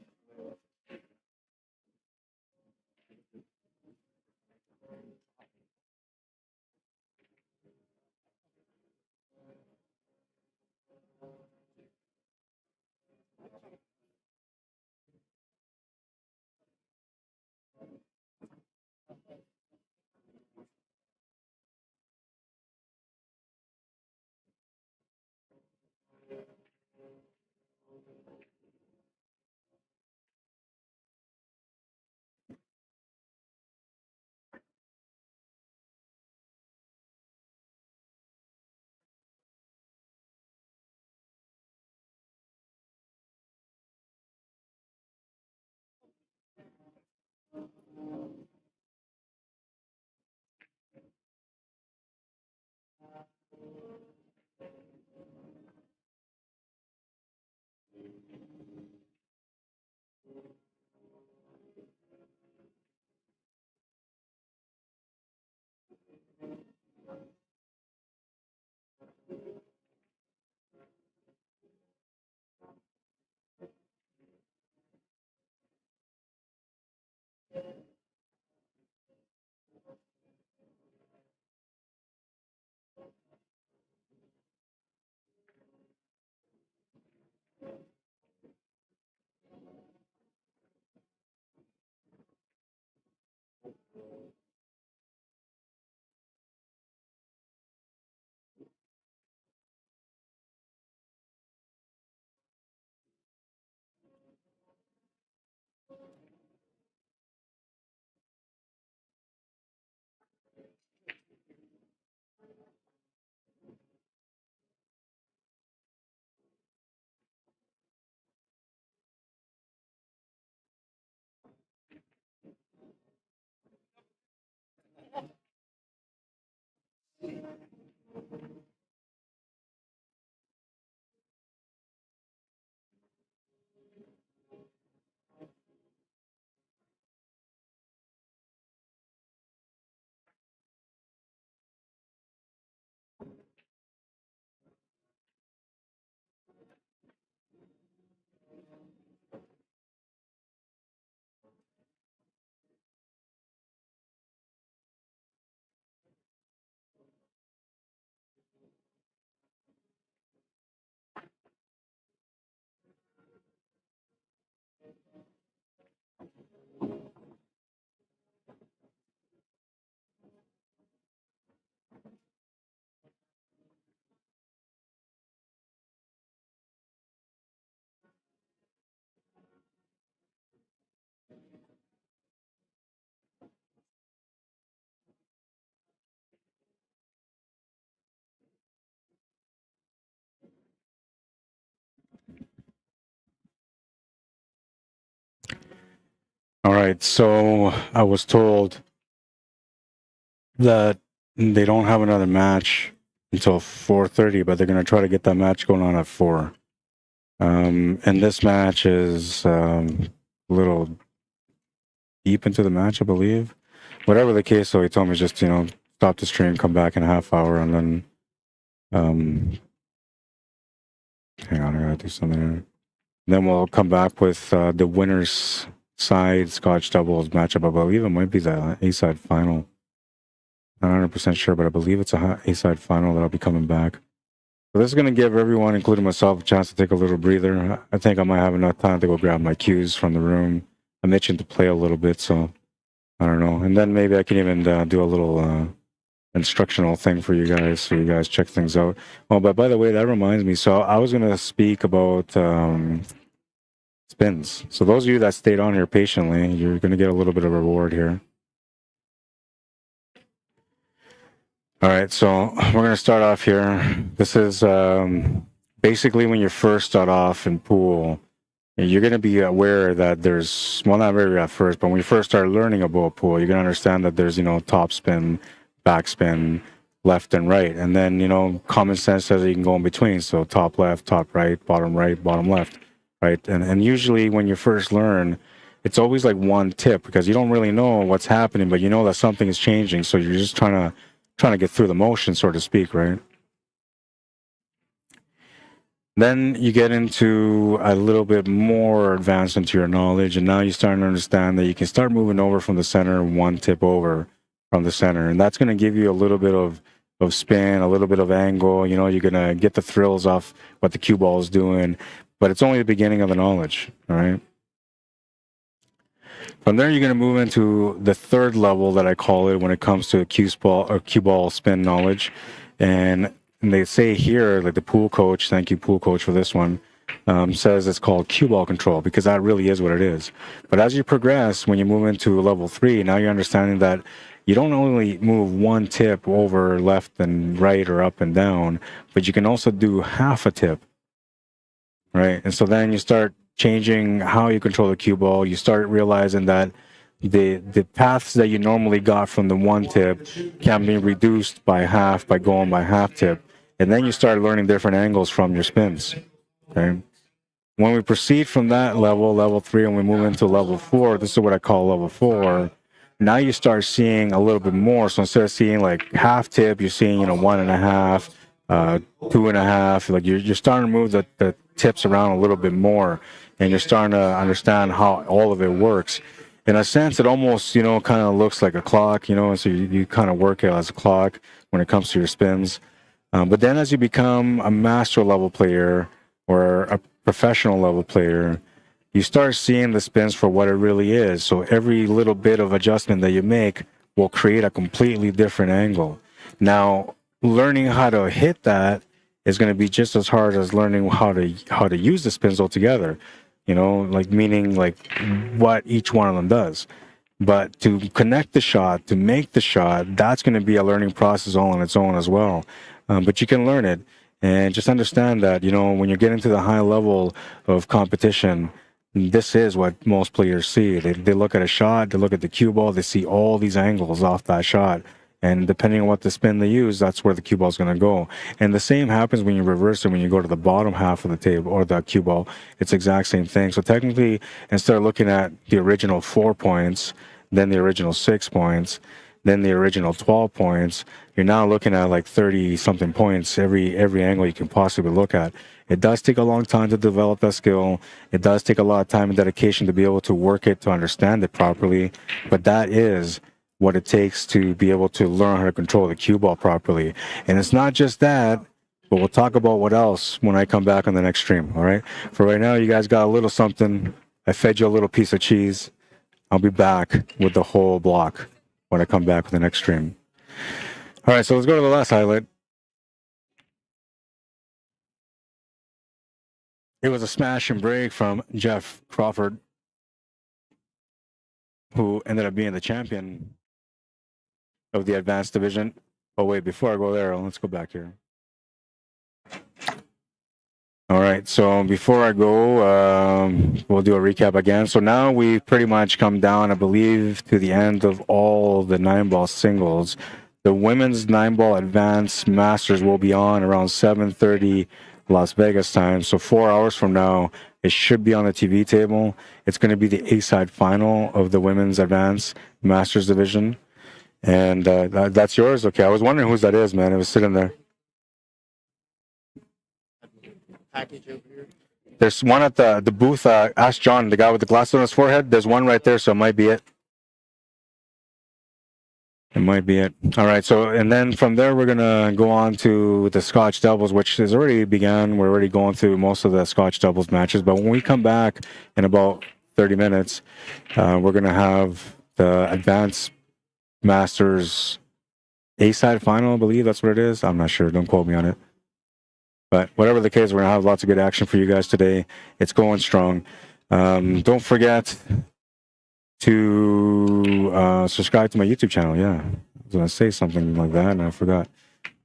All right, so I was told that they don't have another match until 4:30, but they're gonna try to get that match going on at 4. And this match is a little deep into the match, I believe. Whatever the case, so he told me just stop the stream, come back in a half hour, and then hang on, I gotta do something here. Then we'll come back with the winners side Scotch doubles matchup. I believe it might be the A-side final. Not 100% sure, but I believe it's a A-side final that I'll be coming back. So this is going to give everyone, including myself, a chance to take a little breather. I think I might have enough time to go grab my cues from the room. I'm itching to play a little bit, so I don't know. And then maybe I can even do a little instructional thing for you guys, so you guys check things out. Oh, but by the way, that reminds me. So I was going to speak about spins. So those of you that stayed on here patiently, you're going to get a little bit of a reward here. All right, so we're going to start off here. This is basically when you first start off in pool, you're going to be aware that there's, well, not very at first, but when you first start learning about pool, you're going to understand that there's, top spin, back spin, left and right. And then, common sense says that you can go in between. So top left, bottom left, right? And usually when you first learn, it's always like one tip because you don't really know what's happening, but you know that something is changing. So you're just trying to get through the motion, so to speak, right? Then you get into a little bit more advanced into your knowledge, and now you're starting to understand that you can start moving over from the center, one tip over from the center, and that's going to give you a little bit of spin, a little bit of angle. You're going to get the thrills off what the cue ball is doing, but it's only the beginning of the knowledge, all right? From there, you're going to move into the third level that I call it when it comes to cue ball spin knowledge. And they say here, like the pool coach, thank you, pool coach, for this one, says it's called cue ball control because that really is what it is. But as you progress, when you move into level 3, now you're understanding that you don't only move one tip over left and right or up and down, but you can also do half a tip, right? And so then you start changing how you control the cue ball. You start realizing that the paths that you normally got from the one tip can be reduced by half by going by half tip. And then you start learning different angles from your spins. Okay. When we proceed from that level 3, and we move into level 4, this is what I call level 4. Now you start seeing a little bit more. So instead of seeing like half tip, you're seeing, 1.5, 2.5. Like you're starting to move the tips around a little bit more, and you're starting to understand how all of it works. In a sense, it almost, kind of looks like a clock, and so you kind of work it as a clock when it comes to your spins. But then as you become a master level player or a professional level player, you start seeing the spins for what it really is. So every little bit of adjustment that you make will create a completely different angle. Now, learning how to hit that is going to be just as hard as learning how to use the spins altogether. Meaning what each one of them does. But to connect the shot, to make the shot, that's going to be a learning process all on its own as well. But you can learn it. And just understand that, when you're getting to the high level of competition, this is what most players see. They look at a shot, they look at the cue ball, they see all these angles off that shot. And depending on what the spin they use, that's where the cue ball is going to go. And the same happens when you reverse it, when you go to the bottom half of the table or the cue ball. It's the exact same thing. So technically, instead of looking at the original 4 points, then the original 6 points, then the original 12 points, you're now looking at like 30-something points every angle you can possibly look at. It does take a long time to develop that skill. It does take a lot of time and dedication to be able to work it, to understand it properly. But that is what it takes to be able to learn how to control the cue ball properly. And it's not just that, but we'll talk about what else when I come back on the next stream, all right? For right now, you guys got a little something. I fed you a little piece of cheese. I'll be back with the whole block when I come back with the next stream. All right, so let's go to the last highlight. It was a smash and break from Jeff Crawford, who ended up being the champion of the advanced division. Oh, wait, before I go there, let's go back here. All right. right. So before I go, we'll do a recap again. So now we've pretty much come down, I believe, to the end of all the 9-ball singles. The women's 9-ball advanced masters will be on around 7:30 Las Vegas time. So 4 hours from now, it should be on the TV table. It's going to be the A-side final of the women's advanced masters division. And that's yours? Okay, I was wondering whose that is, man. It was sitting there. Package over here. There's one at the booth. Ask John, the guy with the glasses on his forehead. There's one right there, so it might be it. It might be it. All right, so, and then from there, we're going to go on to the Scotch doubles, which has already begun. We're already going through most of the Scotch doubles matches. But when we come back in about 30 minutes, we're going to have the Advanced Masters A-side final, I believe that's what it is. I'm not sure. Don't quote me on it. But whatever the case, we're going to have lots of good action for you guys today. It's going strong. Don't forget to subscribe to my YouTube channel. Yeah, I was going to say something like that, and I forgot.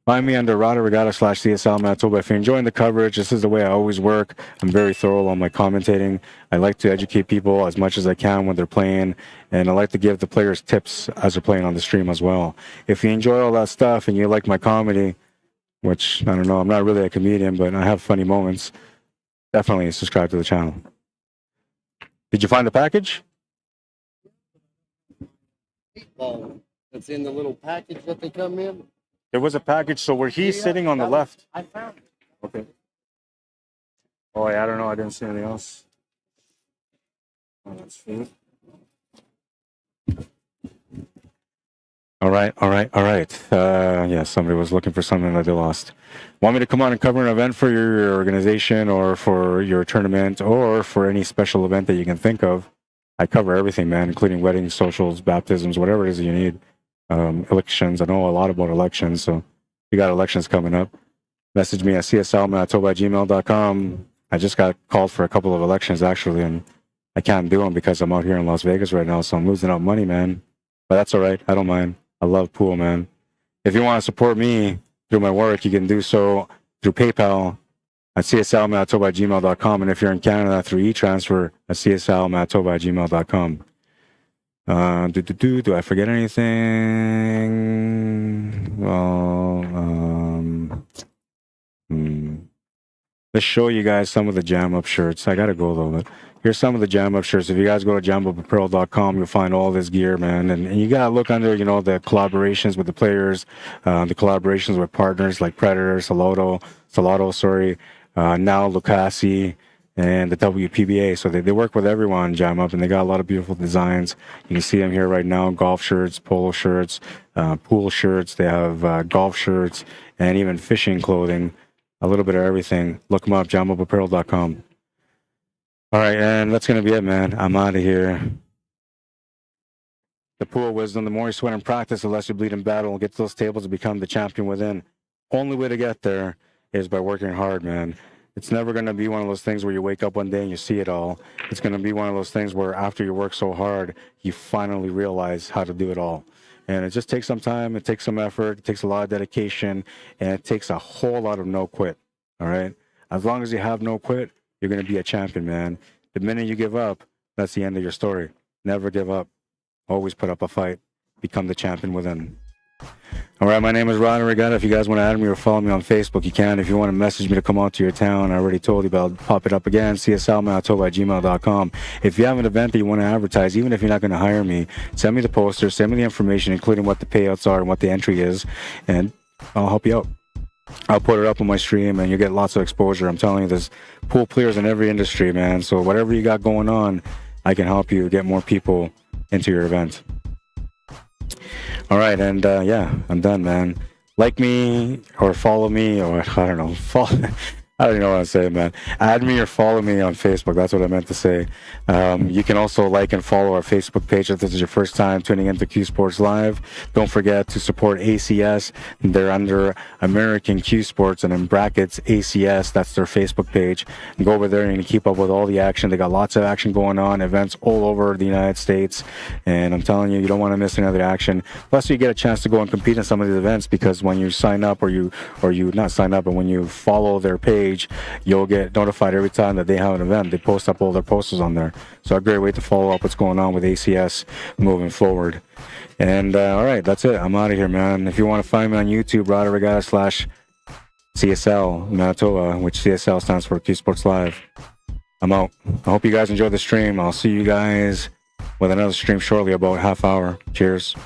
Find me under Arriagada/CSL Manitoba. If you're enjoying the coverage, this is the way I always work. I'm very thorough on my commentating. I like to educate people as much as I can when they're playing, and I like to give the players tips as they're playing on the stream as well. If you enjoy all that stuff and you like my comedy, which, I don't know, I'm not really a comedian, but I have funny moments, definitely subscribe to the channel. Did you find the package? Meatball that's in the little package that they come in. There was a package, so where he's Yeah, sitting on the that left. I found it. Okay. Oh, yeah, I don't know. I didn't see anything else. Oh, that's food. All right. Yeah, somebody was looking for something that they lost. Want me to come on and cover an event for your organization or for your tournament or for any special event that you can think of? I cover everything, man, including weddings, socials, baptisms, whatever it is that you need. Elections. I know a lot about elections, so we got elections coming up. Message me at cslmanitoba@gmail.com. I just got called for a couple of elections, actually, and I can't do them because I'm out here in Las Vegas right now, so I'm losing out money, man. But that's all right. I don't mind. I love pool, man. If you want to support me through my work, you can do so through PayPal at cslmanitoba@gmail.com. And if you're in Canada, through e-transfer at cslmanitoba@gmail.com. Do I forget anything? Well, let's show you guys some of the jam up shirts. I gotta go though, but here's some of the jam up shirts. If you guys go to jamupapparel.com, you'll find all this gear, man. And you gotta look under, you know, the collaborations with the players, the collaborations with partners like Predator, Salado, now Lucasi, and the WPBA. So they work with everyone, Jam Up, and they got a lot of beautiful designs. You can see them here right now: golf shirts, polo shirts, pool shirts. They have golf shirts and even fishing clothing. A little bit of everything. Look them up, jamupapparel.com. All right, and that's going to be it, man. I'm out of here. The pool wisdom: the more you sweat in practice, the less you bleed in battle. Get to those tables to become the champion within. Only way to get there is by working hard, man. It's never going to be one of those things where you wake up one day and you see it all. It's going to be one of those things where after you work so hard, you finally realize how to do it all. And it just takes some time. It takes some effort. It takes a lot of dedication. And it takes a whole lot of no quit. All right? As long as you have no quit, you're going to be a champion, man. The minute you give up, that's the end of your story. Never give up. Always put up a fight. Become the champion within. All right, my name is Arriagada. If you guys want to add me or follow me on Facebook, you can. If you want to message me to come out to your town, I already told you about. Pop it up again, cslmanitoba@gmail.com. If you have an event that you want to advertise, even if you're not going to hire me, send me the poster, send me the information, including what the payouts are and what the entry is, and I'll help you out. I'll put it up on my stream, and you'll get lots of exposure. I'm telling you, there's pool players in every industry, man. So whatever you got going on, I can help you get more people into your event. All right, and yeah, I'm done, man. Like me or follow me, or I don't know. I don't even know what I'm saying, man. Add me or follow me on Facebook. That's what I meant to say. You can also like and follow our Facebook page if this is your first time tuning into Cuesports Live. Don't forget to support ACS. They're under American Cuesports and in brackets ACS. That's their Facebook page. And go over there and keep up with all the action. They got lots of action going on, events all over the United States. And I'm telling you, you don't want to miss another action. Plus, you get a chance to go and compete in some of these events because when you sign up or you not sign up, but when you follow their page, page, you'll get notified every time that they have an event. They post up all their posters on there. So a great way to follow up what's going on with ACS moving forward. And all right, that's it. I'm out of here, man. If you want to find me on YouTube, Arriagada /CSL Manitoba, which CSL stands for Cuesports Live. I'm out. I hope you guys enjoyed the stream. I'll see you guys with another stream shortly, about half hour. Cheers.